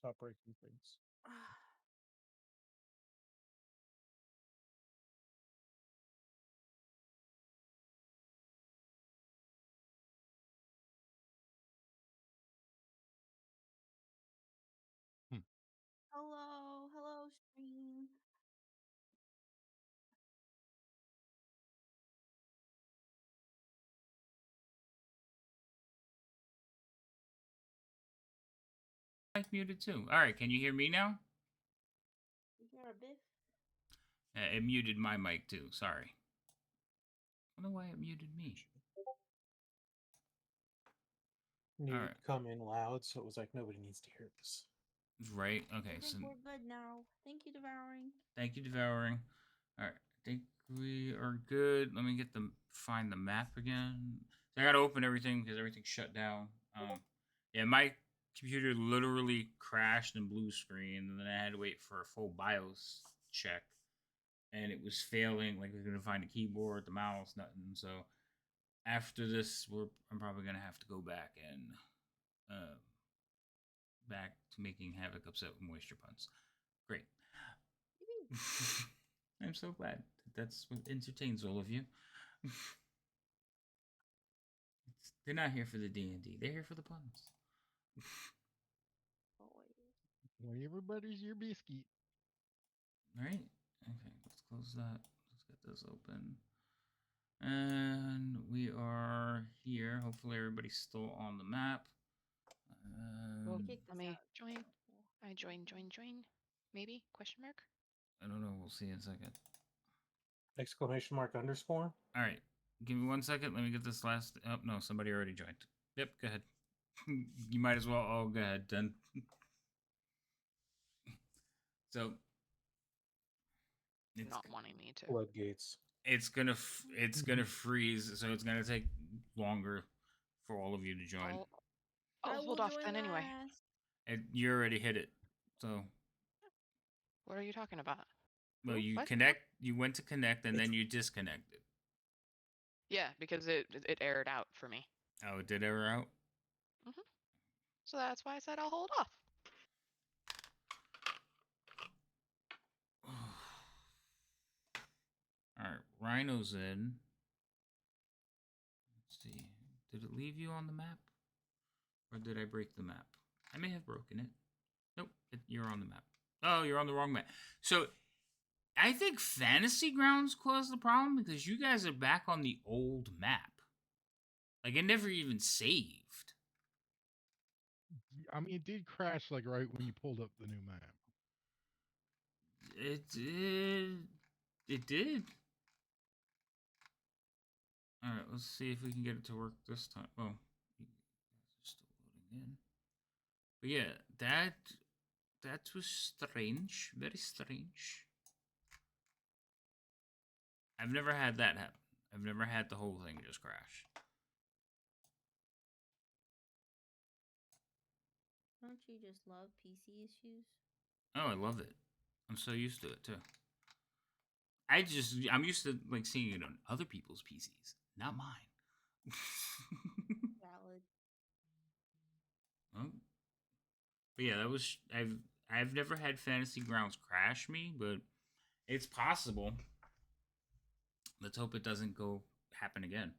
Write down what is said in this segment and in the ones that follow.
stop breaking things. Hello, stream. Mic muted too. All right, can you hear me now? You hear a biff? It muted my mic too. Sorry. I don't know why it muted me. Needed All to come in loud, so it was like nobody needs to hear this. right. Okay. I think So we're good now. Thank you, Devouring. thank you, devouring. All right. I think we are good. Let me find the map again. So I gotta open everything because everything's shut down. Yeah, my computer literally crashed and blue screen, and then I had to wait for a full BIOS check, and it was failing. Like we couldn't find the keyboard, the mouse, nothing. So after this, I'm probably gonna have to go back and back to making Havoc upset with moisture puns. Great. I'm so glad that's what entertains all of you. They're not here for the D&D. They're here for the puns. When everybody's your biscuit. Right? Okay, let's close that. Let's get this open. And we are here. Hopefully everybody's still on the map. Well, Kick let us me out. join. I join. Maybe? Question mark? I don't know. We'll see in a second. Exclamation mark underscore. All right. Give me 1 second. Let me get this last. Oh, no. Somebody already joined. Yep. Go ahead. You might as well. Oh, go ahead then. So it's Not wanting me to. Floodgates. it's gonna freeze, so it's gonna take longer for all of you to join. I'll hold off then anyway. You already hit it, so What are you talking about? well, you What? went to connect, and then you disconnected. Yeah, because it aired out for me. Oh, it did error out. So that's why I said I'll hold off. All right, Rhino's in. Let's see. Did it leave you on the map, or did I break the map? I may have broken it. Nope, you're on the map. Oh, you're on the wrong map. So I think Fantasy Grounds caused the problem because you guys are back on the old map. Like it never even saved. I mean, it did crash like right when you pulled up the new map. It did. It did. All right, let's see if we can get it to work this time. Oh, it's still loading in. But yeah, that was strange. Very strange. I've never had that happen. I've never had the whole thing just crash. Don't you just love PC issues? Oh, I love it. I'm so used to it too. I'm used to like seeing it on other people's PCs, not mine. Valid. Oh. But yeah, I've never had Fantasy Grounds crash me, but it's possible. Let's hope it doesn't go happen again.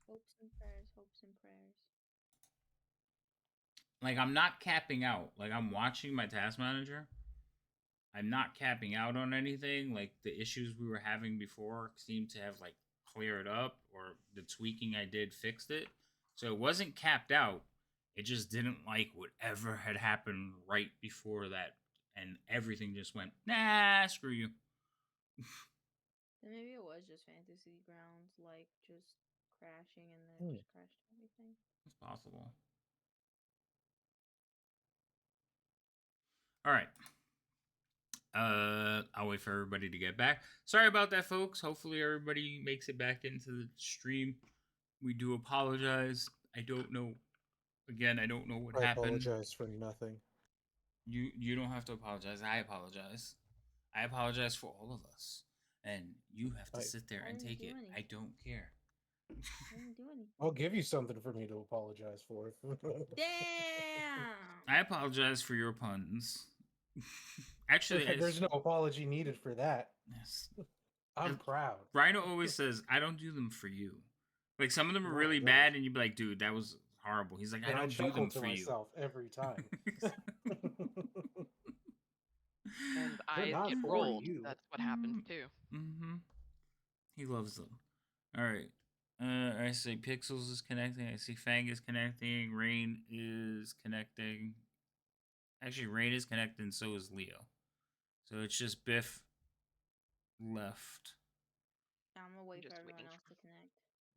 Hopes and prayers, hopes and prayers. Like I'm not capping out. Like I'm watching my task manager. I'm not capping out on anything. Like the issues we were having before seem to have like cleared up, or the tweaking I did fixed it. So it wasn't capped out. It just didn't like whatever had happened right before that, and everything just went nah. Screw you. Then maybe it was just Fantasy Grounds, like just crashing and then it just crashed everything. It's possible. All right. I'll wait for everybody to get back. Sorry about that, folks. Hopefully everybody makes it back into the stream. We do apologize. I don't know. Again, I don't know what happened. Apologize for nothing. You don't have to apologize. I apologize. I apologize for all of us. And you have to sit there and take it. I don't care. I didn't do anything. I'll give you something for me to apologize for. Damn. I apologize for your puns. Actually, There's no apology needed for that. yes. I'm And proud. Rhino always says, "I don't do them for you." Like some of them are No, really he bad, does. and you'd be like, "Dude, that was horrible." He's like, "I And I don't do chuckle them to for you." myself every time. And They're eyes not get for rolled. you. That's what happens too. Mm-hmm. He loves them. All right. I see Pixels is connecting. I see Fang is connecting. Rain is connecting. Actually, Rain is connecting. So is Leo. So it's just Biff left. I'm gonna wait for Just everyone waiting else to connect.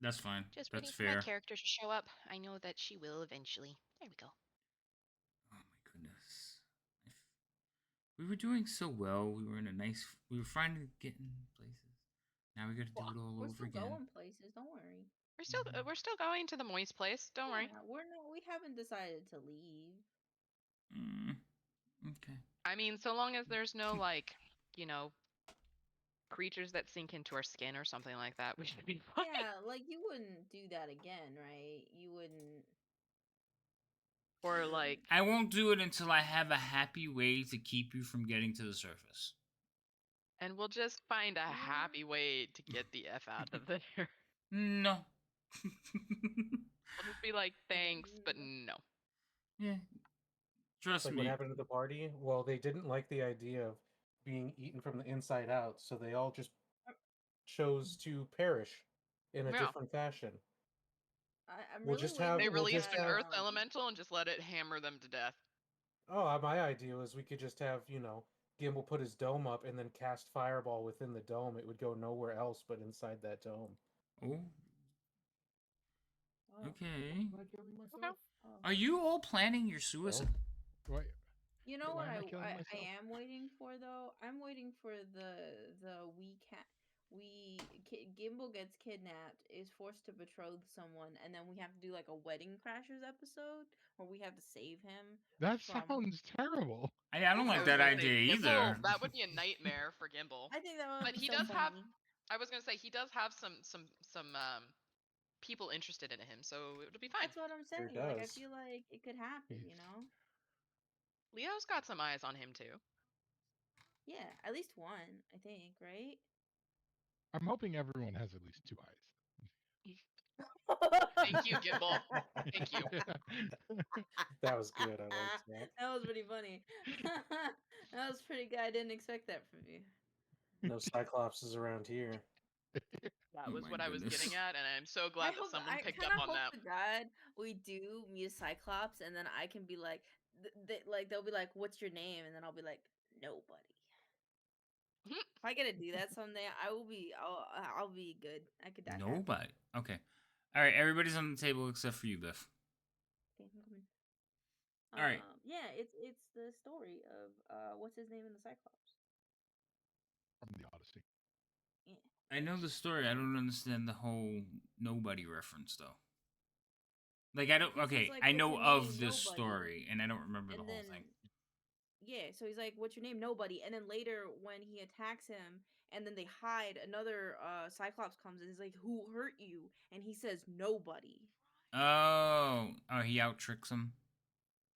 That's fine. Just That's waiting for my fair. character to show up. I know that she will eventually. There we go. Oh my goodness. We were doing so well. We were in a nice. We were finally getting places. Now we got to do it all We're over still again. going places. Don't worry. We're still going to the moist place. Don't worry. Yeah, we're not. We haven't decided to leave. Okay. I mean, so long as there's no like, you know, creatures that sink into our skin or something like that, we should be fine. Yeah, like you wouldn't do that again, right? You wouldn't. Or like, I won't do it until I have a happy way to keep you from getting to the surface. and we'll just find a Yeah. happy way to get the F out of there. No. We'll just be like, thanks, but no. Yeah. Trust Like me. what happened to the party? Well, they didn't like the idea of being eaten from the inside out, so they all just chose to perish in a Yeah. different fashion. I'm We'll really just waiting have- They we'll released just an have- earth elemental and just let it hammer them to death. Oh, my idea was we could just have, Gimbal put his dome up and then cast Fireball within the dome. It would go nowhere else but inside that dome. Oh. Oh. Okay. Am I killing myself? Oh. Are you all planning your suicide? Wait, You know Why what am I killing myself? I am waiting for though? I'm waiting for the Gimbal gets kidnapped, is forced to betroth someone, and then we have to do like a Wedding Crashers episode where we have to save him. that from- sounds terrible. I don't I like was that gonna say, idea Gimbal, either. that would be a nightmare for Gimbal. I think that would But be he so does have. funny. I was gonna say he does have some people interested in him, so it'll be fine. That's what I'm saying. Sure Like I does. feel like it could happen, you know? Leo's got some eyes on him too. Yeah, at least one, I think, right? I'm hoping everyone has at least 2 eyes. Thank you, Gimbal. Thank you. That was good. I liked that. That was pretty funny. That was pretty good. I didn't expect that from you. No Cyclopses around here. That Oh was my what I was goodness. getting at, and I'm so glad that someone picked up on that. To God, we do Muse Cyclops, and then I can be like, they'll be like, "What's your name?" And then I'll be like, "Nobody." If I get to do that someday, I'll be good. I could die. happy. Nobody. Okay. All right. Everybody's on the table except for you, Biff. Okay, I'm coming. All right. Yeah, it's the story of what's his name in the Cyclops. From the Odyssey. Yeah. I know the story. I don't understand the whole nobody reference though. Like I don't. Because he's Okay, like, I "What's know your of name? this Nobody." story, and I don't remember the And whole then, thing. yeah, so he's like, "What's your name?" Nobody. And then later, when he attacks him, and then they hide, another Cyclops comes and he's like, "Who hurt you?" And he says, "Nobody." Oh, he out tricks him.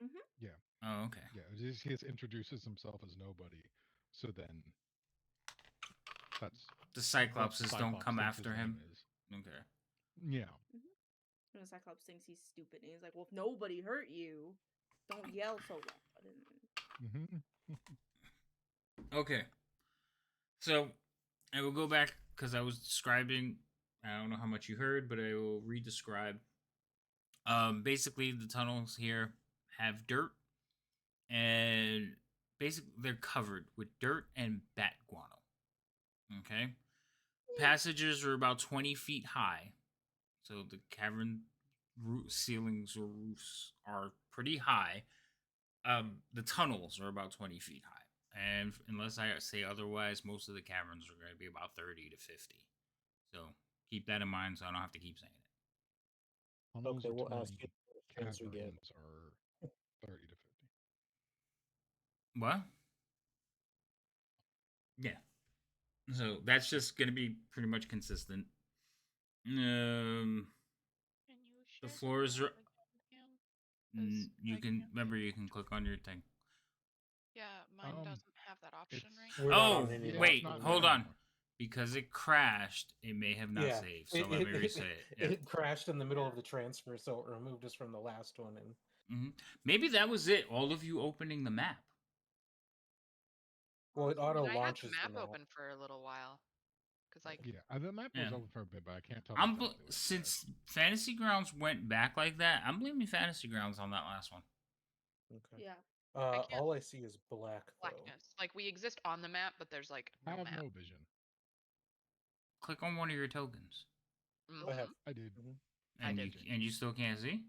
Mhm. Yeah. Oh, okay. Yeah, he just introduces himself as nobody. So then that's The what Cyclopses don't Cyclops come thinks his after him. name is. Okay. Yeah. And the Cyclops thinks he's stupid, and he's like, "Well, if nobody hurt you, don't yell so loud." And Okay. So I will go back because I was describing. I don't know how much you heard, but I will re-describe. Basically, the tunnels here have dirt, and basically they're covered with dirt and bat guano. Okay. Passages are about 20 feet high, so the cavern ceilings or roofs are pretty high. The tunnels are about 20 feet high, and unless I say otherwise, most of the caverns are going to be about 30 to 50. So keep that in mind, so I don't have to keep saying it. Tunnels Okay, are we'll ask 20, you the questions we get. caverns are 30 to 50. What? Yeah. So that's just going to be pretty much consistent. The guys have floors not are. clicked on cam? 'Cause You I can can't remember. see You can click on your thing. Yeah, mine doesn't have that option It's right We're now. not Oh on any yeah, map it's wait, not hold there anymore. on. anymore. Because it crashed, it may have not Yeah, saved. So let me reset it. Yeah. it crashed in the middle Yeah. of the transfer, so it removed us from the last one. And Maybe that was it. All of you opening the map. well, it I auto mean, I had the launches the map map. open for a little while. Cause like, Yeah, the map was Yeah. open for a bit, but I can't tell you exactly what it says. Since Fantasy Grounds went back like that, I'm blaming Fantasy Grounds on that last one. Okay. Yeah. can't- All I see is black though. blackness. Like we exist on the map, but there's like I no have map. no vision. Click on one of your tokens, I have. I did. Mhm. I and did. you still can't see.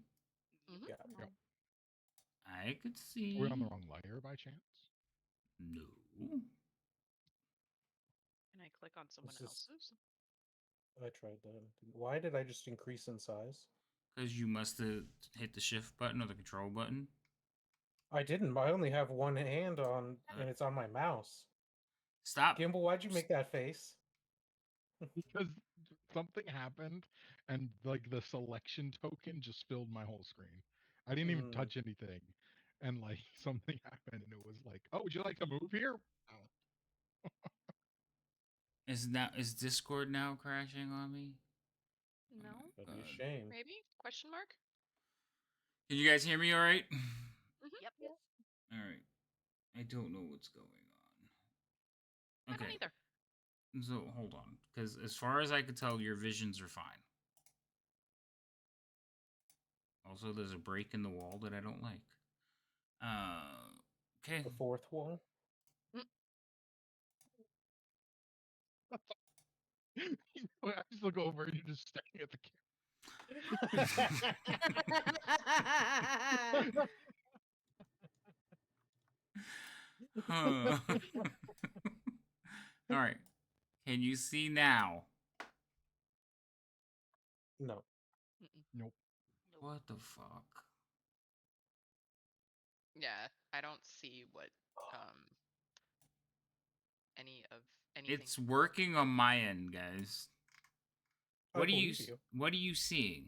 Mhm. Yeah. No. I could see. Are we on the wrong layer by chance? No, Can I click on someone This is- else's? I tried that. Why did I just increase in size? because you must have hit the shift button or the control button. I didn't. I only have one hand on, and it's on my mouse. Stop. Gimbal, why'd you make that face? Because something happened, and like the selection token just filled my whole screen. I didn't even touch anything, and like something happened, and it was like, "Oh, would you like to move here?" Oh. Is Discord now crashing on me? No. That'd be a shame. Maybe? Question mark? Can you guys hear me all right? Yep. All right. I don't know what's going on. I don't either. So hold on, because as far as I could tell, your visions are fine. Also, there's a break in the wall that I don't like. Okay. The fourth wall. I just look over and you're just staring at the camera. Huh. All right. Can you see now? No. Nope. What the fuck? Yeah, I don't see what any of anything. It's working on my end, guys. I What are believe you. What are you seeing?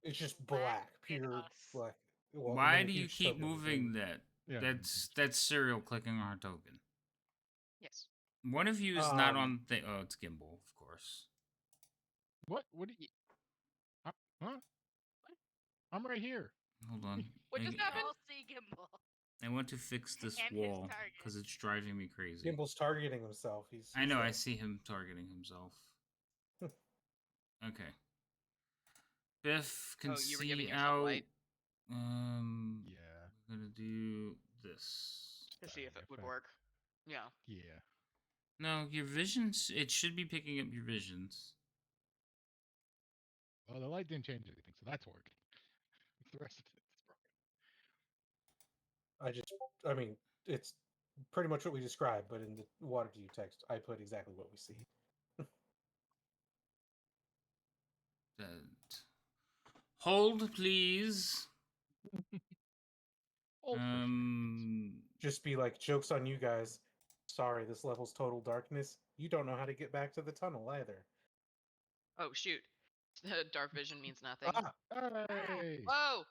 It's just black, pure black. Well, Why and do then you each keep token is moving in- that? Yeah. That's serial clicking on her token. Yes. One of you is not on the. Oh, it's Gimbal, of course. What? What do you? Huh? I'm right here. Hold on. What just happened? I'll see Gimbal. I want to fix this And his wall target. because it's driving me crazy. Gimbal's targeting himself. I know. I dead. see him targeting himself. Okay. Biff can Oh, you were see giving yourself out. light? Yeah. We're gonna do this. To see if it would effect. work. Yeah. Yeah. No, your visions. It should be picking up your visions. Well, the light didn't change anything, so that's working. The rest of it's broken. I mean, it's pretty much what we described, but in the Waterdeep text, I put exactly what we see. Hold, please. Hold for seconds. Just be like, joke's on you guys. Sorry, this level's total darkness. You don't know how to get back to the tunnel either. Oh shoot. Dark vision means nothing. Hey! Whoa!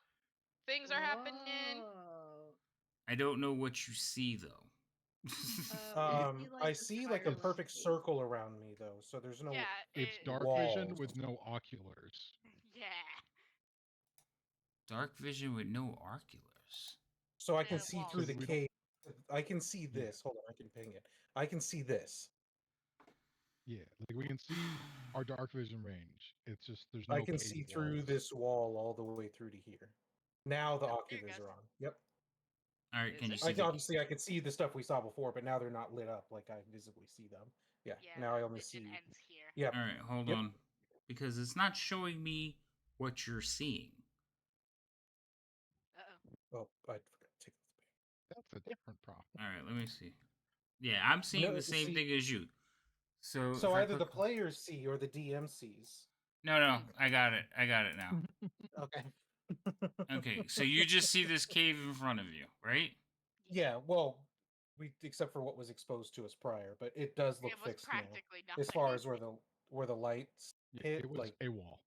Things are happening. Whoa. I don't know what you see though. I the see like a spiral perfect space. circle around me though, so there's no. Yeah, It's dark vision with no oculars. Yeah. Dark vision with no oculars. So I can The see walls. through the We don't- cave. I can see this. Hold on, I can ping it. I can see this. Yeah, like we can see our dark vision range. It's just there's no. I can cave see through walls. this wall all the way through to here. Now the Oh, there it oculars goes. are on. Yep. All right, Is can you it? see? Obviously, I could see the stuff we saw before, but now they're not lit up like I visibly see them. Yeah. Yeah. Now I the only vision see. ends here. Yep. All right, hold Yep. on, because it's not showing me what you're seeing. Uh-oh. Oh, I forgot to take this back. That's a different problem. All right, let me see. Yeah, I'm seeing No, the same see- thing as you. So So if I either the click- players see or the DM sees. No, I got it. I got it now. Okay. Okay, so you just see this cave in front of you, right? Yeah. Well, except for what was exposed to us prior, but it does look It was fixed now. practically nothing. As far as where the lights Yeah, hit, it was like a wall.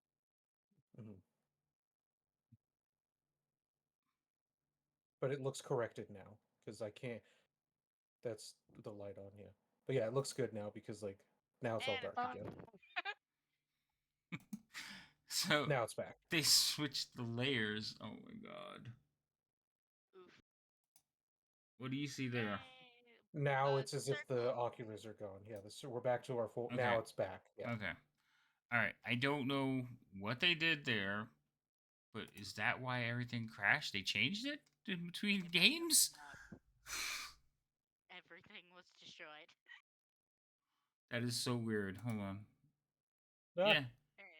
mhm. but it looks corrected now because I can't. That's the light on, yeah. But yeah, it looks good now because like now it's all And dark it's again. So Now it's back. they switched the layers. Oh my god. oof. What do you see there? Now it's as if the Circle. oculars are gone. Yeah, we're back to our full. Okay. Now it's back. Yeah. Okay. All right. I don't know what they did there, but is that why everything crashed? They changed it in between games? Everything was destroyed. That is so weird. Hold on. Ah, Yeah. Alright.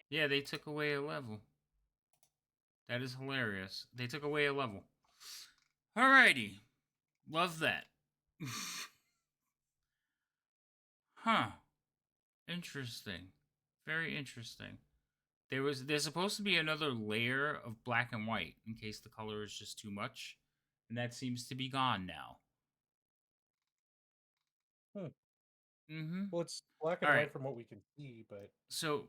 Yeah, they took away a level. That is hilarious. They took away a level. Alrighty. Love that. Huh. Interesting. Very interesting. There's supposed to be another layer of black and white in case the color is just too much. And that seems to be gone now. Mm-hmm. well, it's black and All white right. from what we can see, but So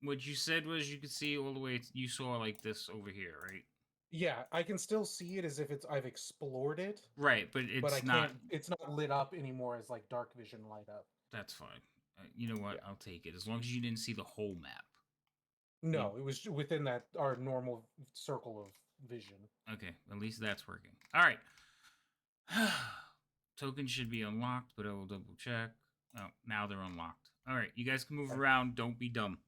what you said was you could see all the way. You saw like this over here, right? yeah, I can still see it as if I've explored it, Right, but but I it's not. can't. It's not lit up anymore as like dark vision light up. That's fine. You know what? Yeah. I'll take it as long as you didn't see the whole map. No, it was within that our normal circle of vision. Okay, at least that's working. All right. Tokens should be unlocked, but I will double check. Oh, now they're unlocked. All right, you guys can move Okay. around. Don't be dumb.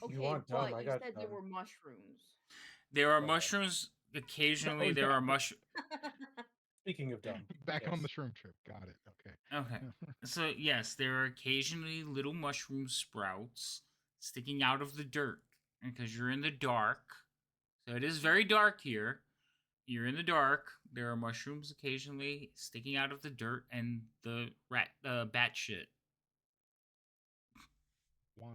Okay, want dumb, but I you got said there dumb. were mushrooms. There are Oh, yeah. mushrooms. Occasionally, Oh, there yeah. are mushrooms. Speaking of dumb, Back on yes. the shroom trip. Got it. Okay. Okay. So, yes, there are occasionally little mushroom sprouts sticking out of the dirt. Because you're in the dark. So, it is very dark here. You're in the dark. There are mushrooms occasionally sticking out of the dirt and the bat shit. Guano.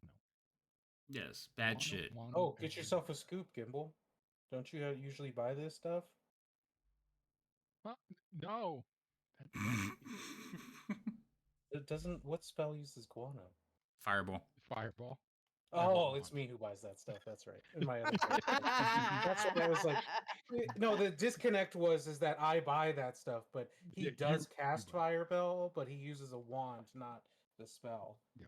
Yes, bad Guano, shit. guano, Oh, and get yourself a scoop, Gimbal. Don't you usually buy this stuff? Huh? No. That's nasty. It doesn't. What spell uses guano? Fireball. Fireball. Oh, Everyone. it's me who buys that stuff. That's right. In my other character. That's why I was like, no. The disconnect is that I buy that stuff, but he Yeah, does you cast buy. Fireball, but he uses a wand, not the spell. Yeah.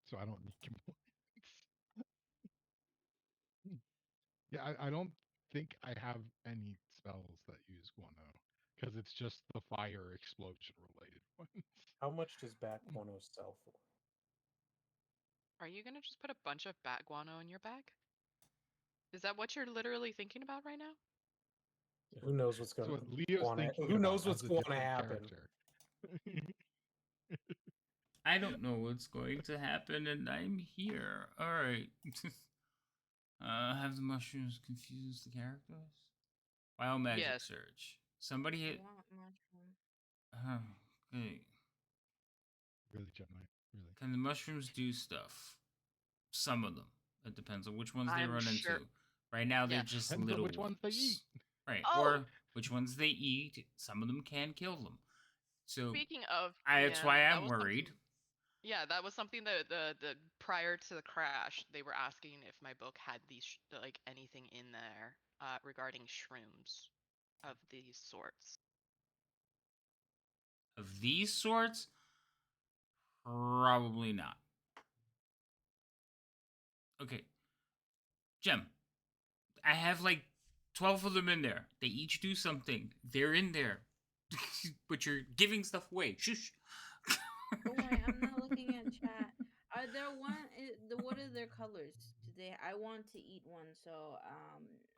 So I don't need complaints. Yeah, I don't think I have any spells that use guano because it's just the fire explosion related ones. How much does bat guano sell for? Are you gonna just put a bunch of bat guano in your bag? Is that what you're literally thinking about right now? Who knows what's That's going what Leo's to thinking Who about knows what's as a going to different happen? character. I don't know what's going to happen, and I'm here. All right. Have the mushrooms confused the characters? Wild magic Yes. search. Somebody I hit. want mushroom. Okay. Really, Gemini. Really. Can the mushrooms do stuff? Some of them. It depends on which ones they I'm run sure- into. Right now, they're Yes. just Depends on little which ones they eat. Right. Oh! Or which ones they eat. Some of them can kill them. So Speaking of, that's yeah, why that I'm was worried. something- Yeah, that was something that the prior to the crash, they were asking if my book had these like anything in there regarding shrooms of these sorts. Of these sorts, probably not. Okay. Gem, I have like 12 of them in there. They each do something. They're in there. But you're giving stuff away. Shush. Don't worry, I'm not looking at chat. Are there what are their colors today? I want to eat one, so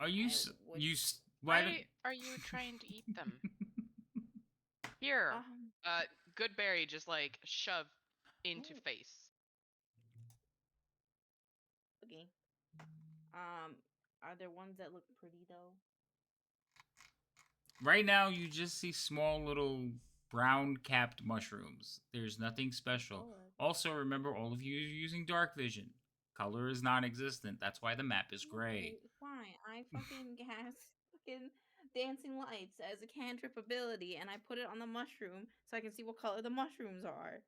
Are you why Why are you trying to eat them? Here, um good berry, just like shove into Ooh. face. okay. Are there ones that look pretty though? Right now, you just see small little brown capped mushrooms. There's nothing special. Oh, Also, remember, all of you are using dark vision. Color is non existent. That's why the map is gray. okay, fine. I fucking cast fucking dancing lights as a cantrip ability, and I put it on the mushroom so I can see what color the mushrooms are.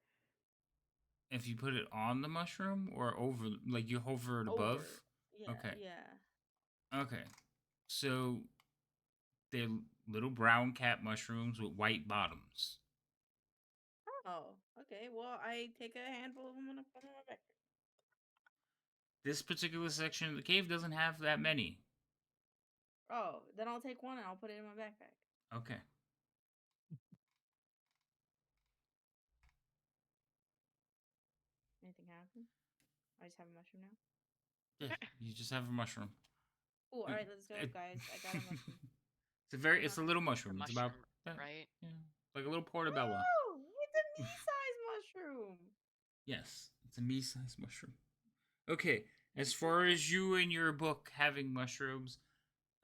If you put it on the mushroom or over, like you hover it above. Over. Yeah. Okay. Yeah. Okay. So they're little brown cat mushrooms with white bottoms. Oh, okay. Well, I take a handful of them and I put them in my backpack. This particular section of the cave doesn't have that many. Oh, then I'll take one and I'll put it in my backpack. Okay. Anything happen? I just have a mushroom now. Yeah, you just have a mushroom. Oh, all right, let's go, guys. I got a mushroom. It's a little mushroom. A It's about mushroom, right? yeah, like a little portobello. Oh, it's a me-sized mushroom. Yes, it's a me-sized mushroom. Okay, as far as you and your book having mushrooms,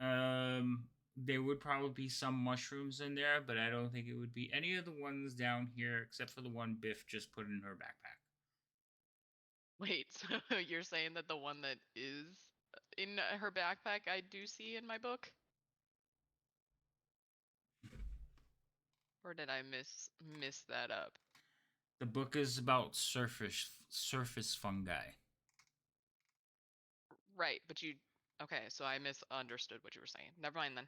there would probably be some mushrooms in there, but I don't think it would be any of the ones down here except for the one Biff just put in her backpack. Wait, so you're saying that the one that is in her backpack I do see in my book? Or did I miss that up? The book is about surface fungi. Right, but you okay, so I misunderstood what you were saying. Never mind then.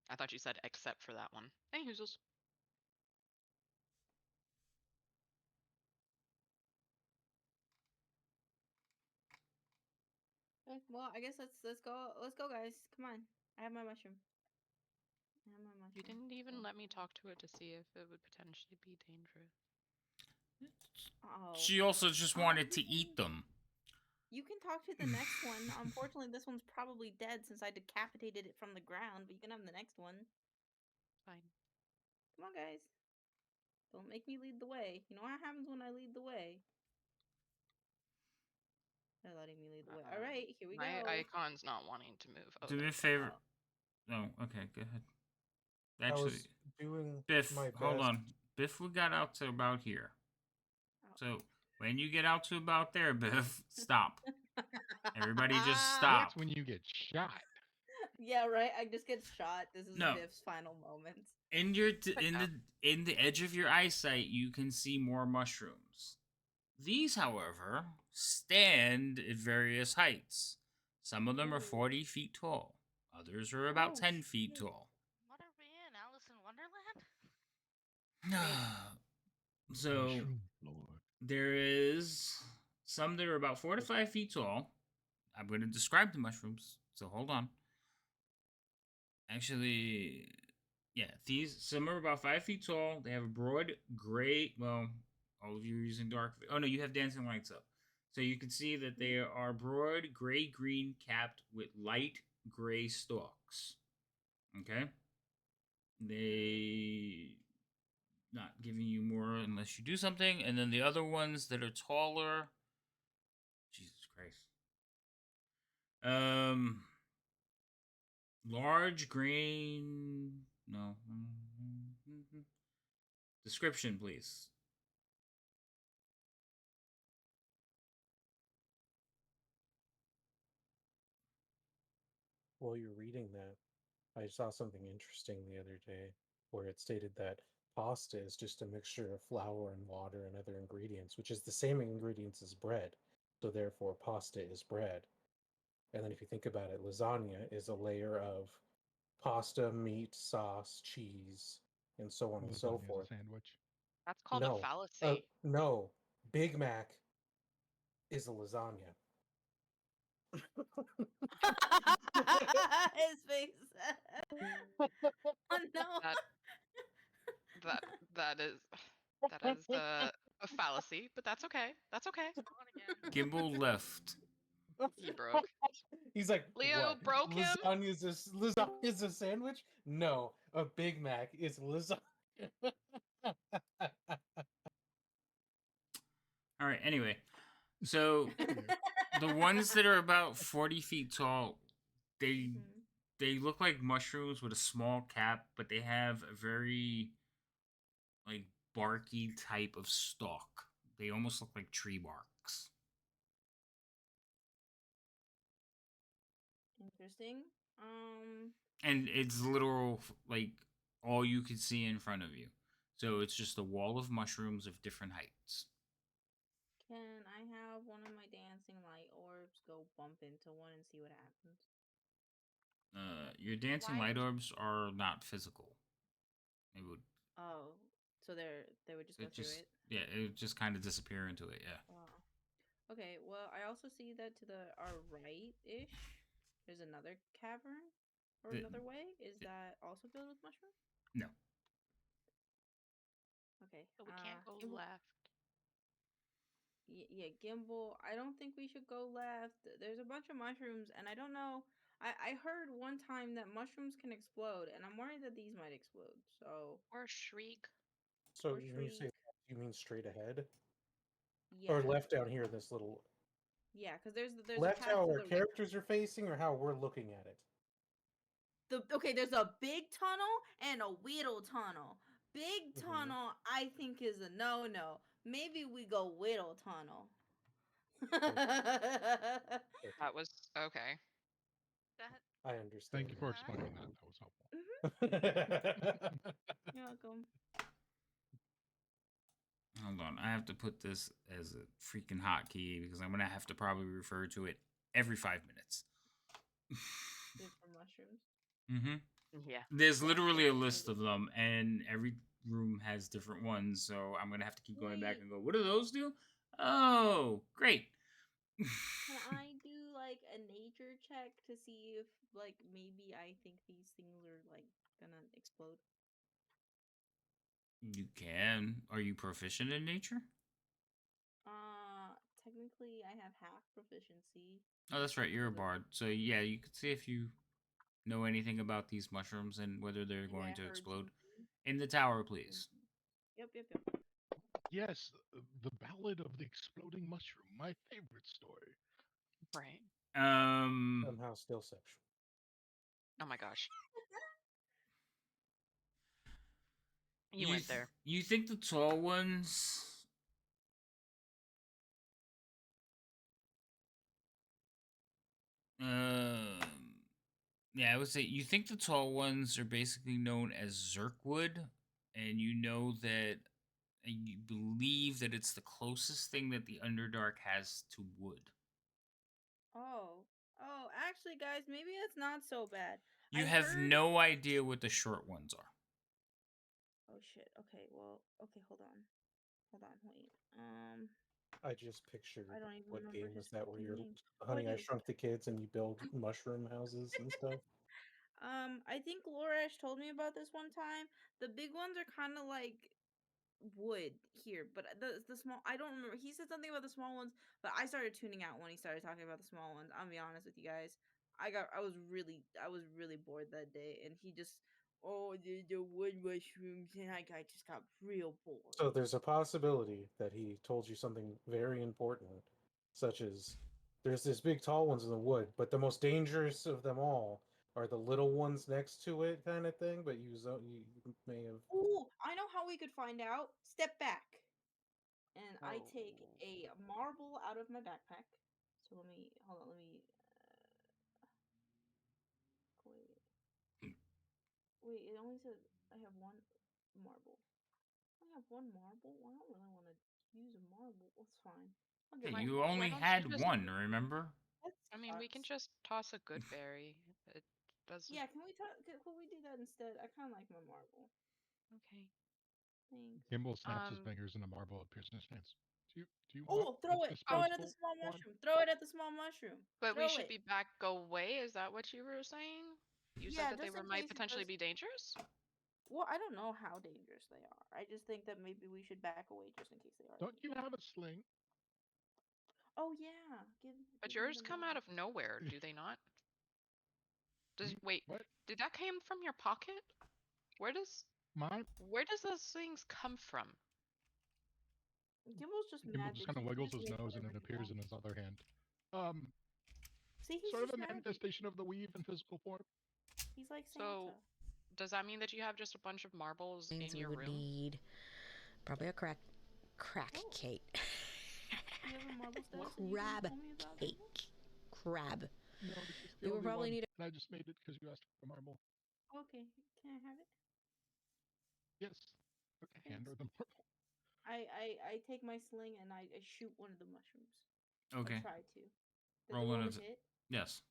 I thought you said except for that one. Hey, Hoozles. Okay, well, I guess let's go. Let's go, guys. Come on. I have my mushroom. I have my mushroom. You didn't even so- let me talk to it to see if it would potentially be dangerous. Oh. She also just wanted to eat them. You can talk to the next one. Unfortunately, this one's probably dead since I decapitated it from the ground, but you can have the next one. Fine. Come on, guys. Don't make me lead the way. You know what happens when I lead the way? They're letting me lead the way. All right, here we My go. icon's not wanting to move. Oh, Do me there a we go. favor. No, okay, go ahead. I Actually, was doing Biff, my hold best. on. Biff, we got out to about here. Oh. So when you get out to about there, Biff, stop. Everybody just That's stop. when you get shot. Yeah, right. I just get shot. This is No. Biff's final moments. In the edge of your eyesight, you can see more mushrooms. These, however, stand at various heights. Some of them are Ooh. 40 feet tall. Others are about Oh, 10 feet shit. tall. What are we in? Alice in Wonderland? So Mushroom Lord. there is some that are about 4 to 5 feet tall. I'm going to describe the mushrooms, so hold on. Actually, yeah, these some are about 5 feet tall. They have a broad gray. Well, all of you are using dark. Oh no, you have dancing lights up, so you can see that they are broad gray green capped with light gray stalks. Okay, they not giving you more unless you do something, and then the other ones that are taller. Jesus Christ. Large green. No. Description, please. While you're reading that, I saw something interesting the other day where it stated that pasta is just a mixture of flour and water and other ingredients, which is the same ingredients as bread. So therefore, pasta is bread. And then if you think about it, lasagna is a layer of pasta, meat, sauce, cheese, and so on and so Lasagna is a forth. sandwich. That's called a No, fallacy. no, Big Mac is a lasagna. His face. Oh no. That that is a fallacy, but that's okay. That's okay. On again. Gimbal left. He broke. He's like, Leo what? broke him? Lasagna is a sandwich? No, a Big Mac is lasagna. All right. Anyway, so the ones that are about 40 feet tall, they Mhm. they look like mushrooms with a small cap, but they have a very like barky type of stalk. They almost look like tree barks. Interesting. And it's literal like all you can see in front of you. So it's just a wall of mushrooms of different heights. Can I have one of my dancing light orbs go bump into one and see what happens? Your dancing Why light would you- orbs are not physical. They would Oh, so they would just go through it. yeah, it would just kind of disappear into it. Yeah. Oh. Okay, well, I also see that to our right-ish, there's another cavern or The- another way. Is the- that also filled with mushrooms? No. Okay. So we can't go Gimbal, left. yeah, Gimbal. I don't think we should go left. There's a bunch of mushrooms, and I don't know. I heard one time that mushrooms can explode, and I'm worried that these might explode. So, Or shriek. So or when you say shriek. left, you mean straight ahead? Yeah, Or left down here, this little yeah, because there's a left path how to our the characters are facing or how we're looking at it? okay, there's a big tunnel and a whittle tunnel. Big Mhm. tunnel, I think, is a no. Maybe we go whittle tunnel. Okay, That was okay. That. I understand. Thank you for Huh? explaining that. That was helpful. You're welcome. Hold on. I have to put this as a freaking hotkey because I'm gonna have to probably refer to it every 5 minutes. Different mushrooms. Mm-hmm. Yeah. There's Yeah, literally a it's list really- of them, and every room has different ones. So I'm gonna have to keep going back Wait. and go, what do those do? Oh, great. Can I do like a nature check to see if like maybe I think these things are like gonna explode? You can. Are you proficient in nature? Technically I have half proficiency. Oh, that's right. You're a Because of- bard. So yeah, you could see if you know anything about these mushrooms and whether they're Maybe going I to heard explode. something. In the tower, please. Yep. Yes, the Ballad of the Exploding Mushroom, my favorite story. Right. Somehow still sexual. Oh my gosh. You went there. You think the tall ones? Um, yeah, I would say you think the tall ones are basically known as Zerkwood, and you know that and you believe that it's the closest thing that the Underdark has to wood. Oh, actually, guys, maybe it's not so bad. You I have heard. no idea what the short ones are. Oh shit. Okay, well, okay, hold on, wait. I just pictured I don't even what remember game his is that where fucking you're name. Oh, I Honey, I do. Shrunk the Kids and you build mushroom houses and stuff. I think Loresh told me about this one time. The big ones are kind of like wood here, but the small, I don't remember. He said something about the small ones, but I started tuning out when he started talking about the small ones. I'll be honest with you guys. I was really bored that day, and he just, oh, the wood mushrooms, and I just got real bored. So there's a possibility that he told you something very important, such as there's this big tall ones in the wood, but the most dangerous of them all are the little ones next to it, kind of thing. But you may have. Ooh, I know how we could find out. Step back. And I take Oh. a marble out of my backpack. So let me hold on. Let me wait. Wait, it only says I have one marble. I have one marble. Well, I don't really want to use a marble. It's fine. I'll Yeah, get Why, one you marble. why only don't you had just? one, remember? That I mean, we can sucks. just toss a good berry. It does. Yeah, can we talk? Could we do that instead? I kind of like my marble. Okay. Thanks. Gimbal snaps his Um. fingers and a marble appears in his hands. Do you want Oh, a throw it! Throw it at the disposable small one? mushroom. Throw it at the small mushroom. But we Throw should it. be back away. Is that what you were saying? You said Yeah, that they just were in might case it potentially does. be dangerous. Well, I don't know how dangerous they are. I just think that maybe we should back away just in case they are Don't you dangerous. have a sling? Oh yeah, But give me yours the come out marble. of nowhere, do they not? Does Hmm? wait? What? Did that came from your pocket? Where does My where does those things come from? Gimbal's just Gimbal mad just that kind of he wiggles can't his make nose and whatever it he appears in wants. his other hand. Um, See, he's sort of just a mad. manifestation of the weave in physical form. He's like So Santa. does that mean that you have just a bunch of marbles Means in we your would room? need probably a crack Oh, cake. do you have a marble stash that you can Crab tell me about? cake. Crab. No, this is the We would only probably one, need and I just made it because you asked for a marble. Okay, can I have it? Yes. Okay, hand Thanks. her the marble. I take my sling and I shoot one of the mushrooms. Or Okay. try to. Did the Roll roll an to hit? yes.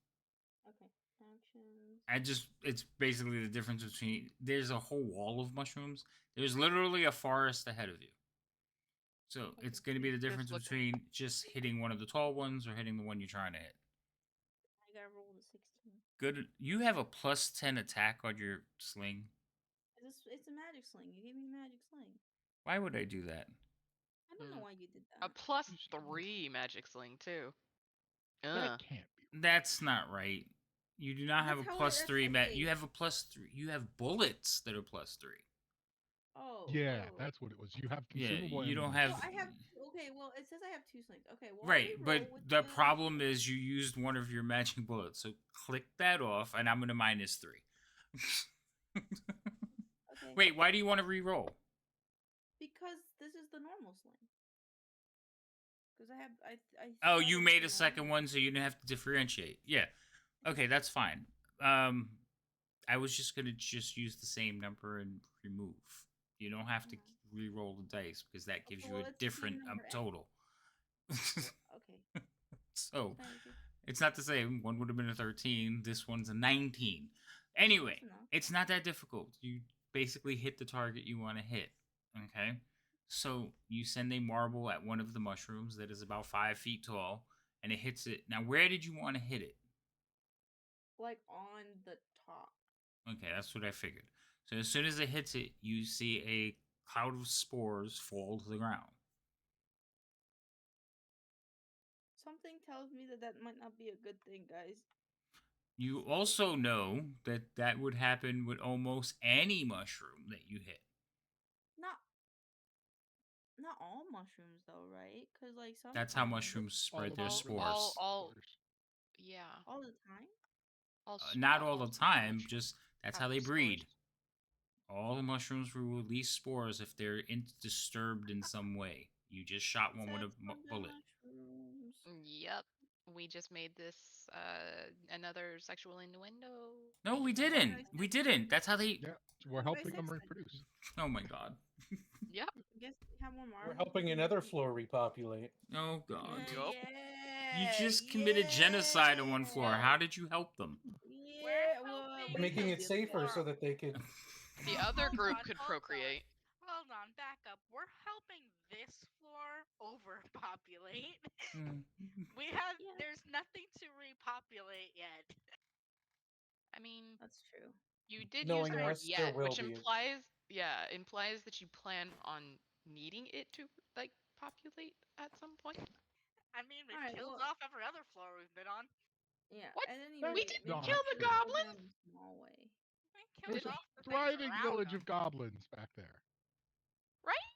Okay. Actions. It's basically the difference between, there's a whole wall of mushrooms. There's literally a forest ahead of you. So it's going to be the difference look- between just hitting one of the tall ones or hitting the one you're trying to hit. I gotta roll the 16. Good. You have a +10 attack on your sling. It's a magic sling. You gave me a magic sling. Why would I do that? I don't know why you did A that. +3 magic sling too. That can't be. That's not right. You do not have a That's how +3. okay. You have a +3. You have bullets that are +3. Oh. Yeah, oh. that's what it was. You have Yeah, consumable. you don't ammunition. have. Well, I have. Okay, well, it says I have 2 slings. Okay, well, Right, I'll but reroll with the problem is you used one of your magic bullets. So click that off, and I'm going to -3. Okay. Wait, why do you want to re-roll? Because this is the normal sling. Because I. Oh, thought you it was made the a second normal- one, so you didn't have to differentiate. Yeah. Okay, that's fine. I was just gonna use the same number and remove. You don't have to re-roll the dice because that gives Okay, you well, a it's the same different number total. Okay. So Thank you. it's not the same. One would have been a 13. This one's a 19. Anyway, Close enough. it's not that difficult. You basically hit the target you want to hit. Okay. So you send a marble at one of the mushrooms that is about 5 feet tall, and it hits it. Now, where did you want to hit it? Like on the top. Okay, that's what I figured. So as soon as it hits it, you see a cloud of spores fall to the ground. Something tells me that might not be a good thing, guys. You also know that that would happen with almost any mushroom that you hit. Not all mushrooms though, right? Because like sometimes. That's how mushrooms spread their spores. Yeah. All the time. Not all the time, mushrooms just that's have how they breed. spores. All the mushrooms will release spores if they're disturbed in some way. You just shot one with a bullet. Mushrooms. Yep. We just made this another sexual innuendo. No, we didn't. We didn't. That's how they. Yeah, we're helping them reproduce. Oh my god. Yep. I guess we have more marbles. We're helping another floor repopulate. Oh god. Yup. You just committed genocide on one floor. How did you help them? Yeah, well, Making it safer so that they could. The other group Hold could on. procreate. Hold on, back up. We're helping this floor overpopulate. There's nothing to repopulate yet. I mean, that's true. You did Knowing use the word us, there yet, will which be. implies that you plan on needing it to like populate at some point. I mean, we've killed off every other floor we've been on. Yeah. What? At any We rate, didn't maybe kill we the should go goblin? down the small way. We killed There's a off the things thriving around village them. of goblins back there. Right?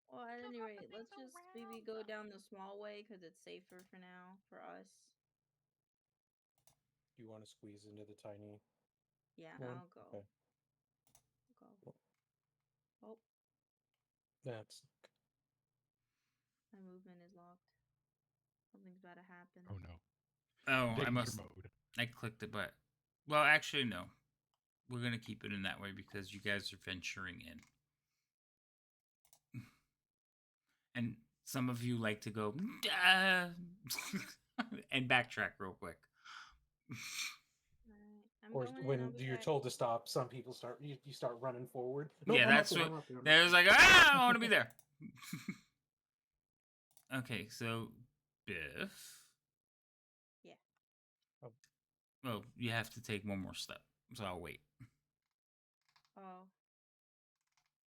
Well, at any Killed off rate, the let's things just maybe around go them. down the small way because it's safer for now for us. You want to squeeze into the tiny. Yeah, one? I'll go. Okay. Go. Oh, That's. my movement is locked. Something's about to happen. Oh no. Oh, I Danger must. mode. I clicked it, but well, actually, no. We're gonna keep it in that way because you guys are venturing in, and some of you like to go and backtrack real quick. Or when you're told to stop, some people start. You start running forward. Nope, yeah, that's what. There's like, I want to be there. Okay, so Biff. Yeah. Oh. Well, you have to take one more step, so I'll wait. Oh.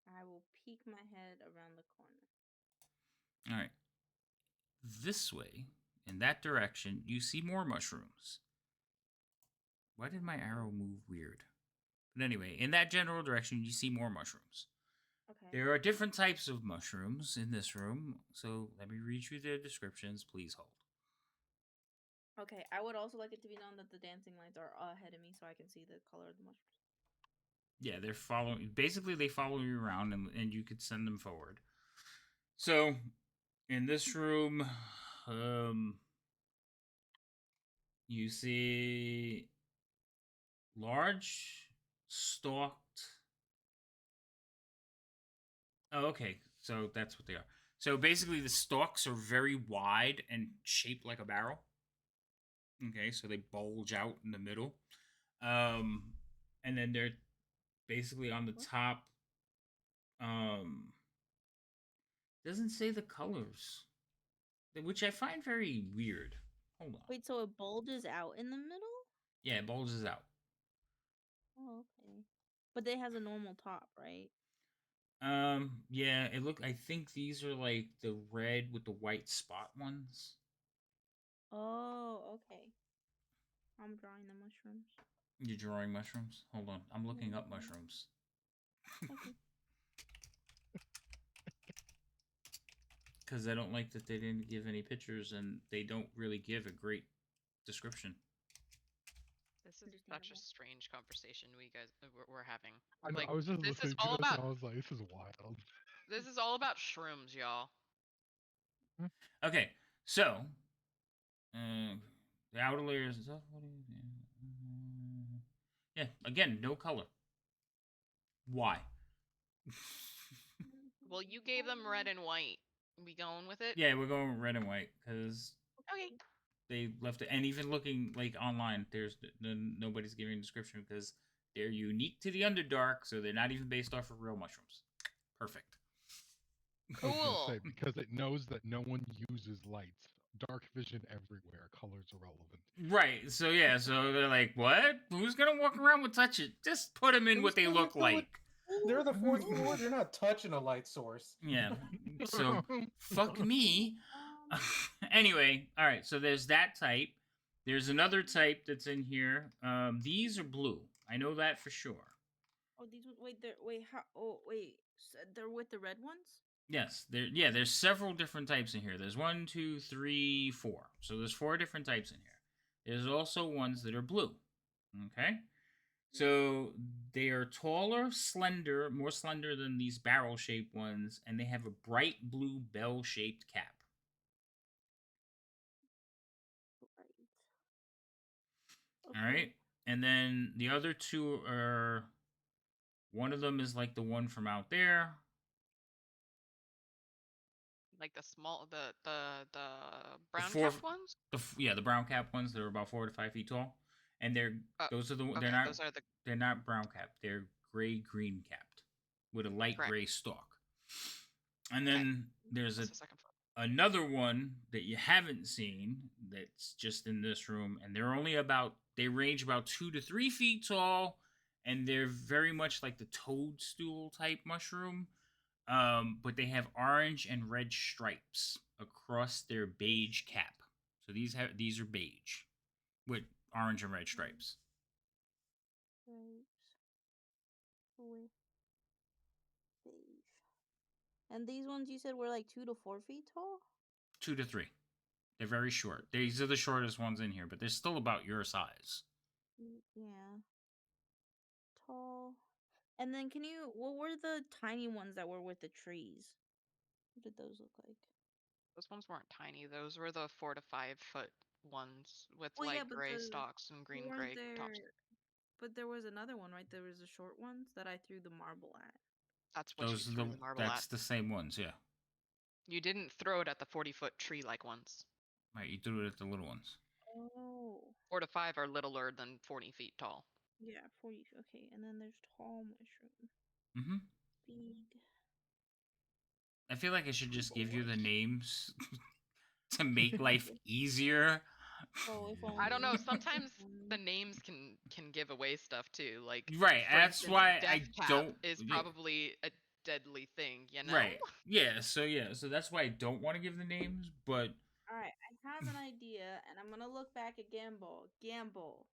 I will peek my head around the corner. All right. This way, in that direction, you see more mushrooms. Why did my arrow move weird? But anyway, in that general direction, you see more mushrooms. Okay. There are different types of mushrooms in this room, so let me read you their descriptions. Please hold. Okay, I would also like it to be known that the dancing lights are ahead of me so I can see the color of the mushrooms. Yeah, they're following. Basically, they follow you around, and you could send them forward. So, in this room, you see large, stalked. Oh, okay. So that's what they are. So basically, the stalks are very wide and shaped like a barrel. Okay, so they bulge out in the middle. And then they're basically on the What? top. Doesn't say the colors, which I find very weird. Hold on. Wait, so it bulges out in the middle? Yeah, it bulges out. Oh, okay. But it has a normal top, right? Yeah, I think these are like the red with the white spot ones. Oh, okay. I'm drawing the mushrooms. You're drawing mushrooms? Hold on. I'm looking up Mhm. mushrooms. Okay. Because I don't like that they didn't give any pictures and they don't really give a great description. This is such a Understandable. strange conversation we guys we're having. I know. Like, I was just this is listening to all this, and about I was like, "This is wild." this is all about shrooms, y'all. Okay, so the outer layers. Yeah, again, no color. Why? Well, you gave them red and white. We going with it? Yeah, we're going red and white because Okay. they left it. And even looking like online, there's nobody's giving a description because they're unique to the Underdark, so they're not even based off of real mushrooms. Perfect. I was gonna say Cool. because it knows that no one uses lights. Dark vision everywhere. Colors irrelevant. Right. So yeah. So they're like, what? Who's gonna walk around with touch it? Just put them in what they look like. They're the fourth floor. They're not touching a light source. Yeah. So fuck me. Anyway, all right. So there's that type. There's another type that's in here. These are blue. I know that for sure. Oh, these ones. Wait. How? Oh, wait. So they're with the red ones. Yes, there's several different types in here. There's 1, 2, 3, 4. So there's 4 different types in here. There's also ones that are blue. Okay? So they are taller, slender, more slender than these barrel-shaped ones, and they have a bright blue bell-shaped cap. Right. All right? And then the other two are one of them is like the one from out there. Like the small, the The brown four, capped ones. the brown cap ones that are about 4 to 5 feet tall, and those are Okay, those are the they're not brown capped. They're gray green capped with a light correct. gray stalk. And Okay. then there's What's the second floor? another one that you haven't seen that's just in this room, and they range about 2 to 3 feet tall, and they're very much like the toadstool type mushroom. But they have orange and red stripes across their beige cap. So these are beige with orange and red stripes. With beige. And these ones you said were like 2 to 4 feet tall. 2 to 3. They're very short. These are the shortest ones in here, but they're still about your size. Yeah. Tall. And then what were the tiny ones that were with the trees? What did those look like? Those ones weren't tiny. Those were the 4 to 5 foot ones with Well, yeah, like gray stalks and green weren't gray tops. there? But there was another one, right? There was the short ones that I threw the marble at. That's what you threw the marble at. That's the same ones, yeah. You didn't throw it at the 40-foot tree like ones. Right, you threw it at the little ones. Oh. 4 to 5 are littler than 40 feet tall. Yeah, 40. Okay, and then there's tall mushroom. Mm-hmm. Big. I feel like I should just give you the Boy. names to make life easier. Oh, if I don't know. only. Sometimes the names can give away stuff too. Like Right, for that's instance, why death I cap don't. is Yeah, probably a deadly thing. You know. right. Yeah. So that's why I don't want to give the names. But Alright, I have an idea, and I'm gonna look back at Gamble. Gamble.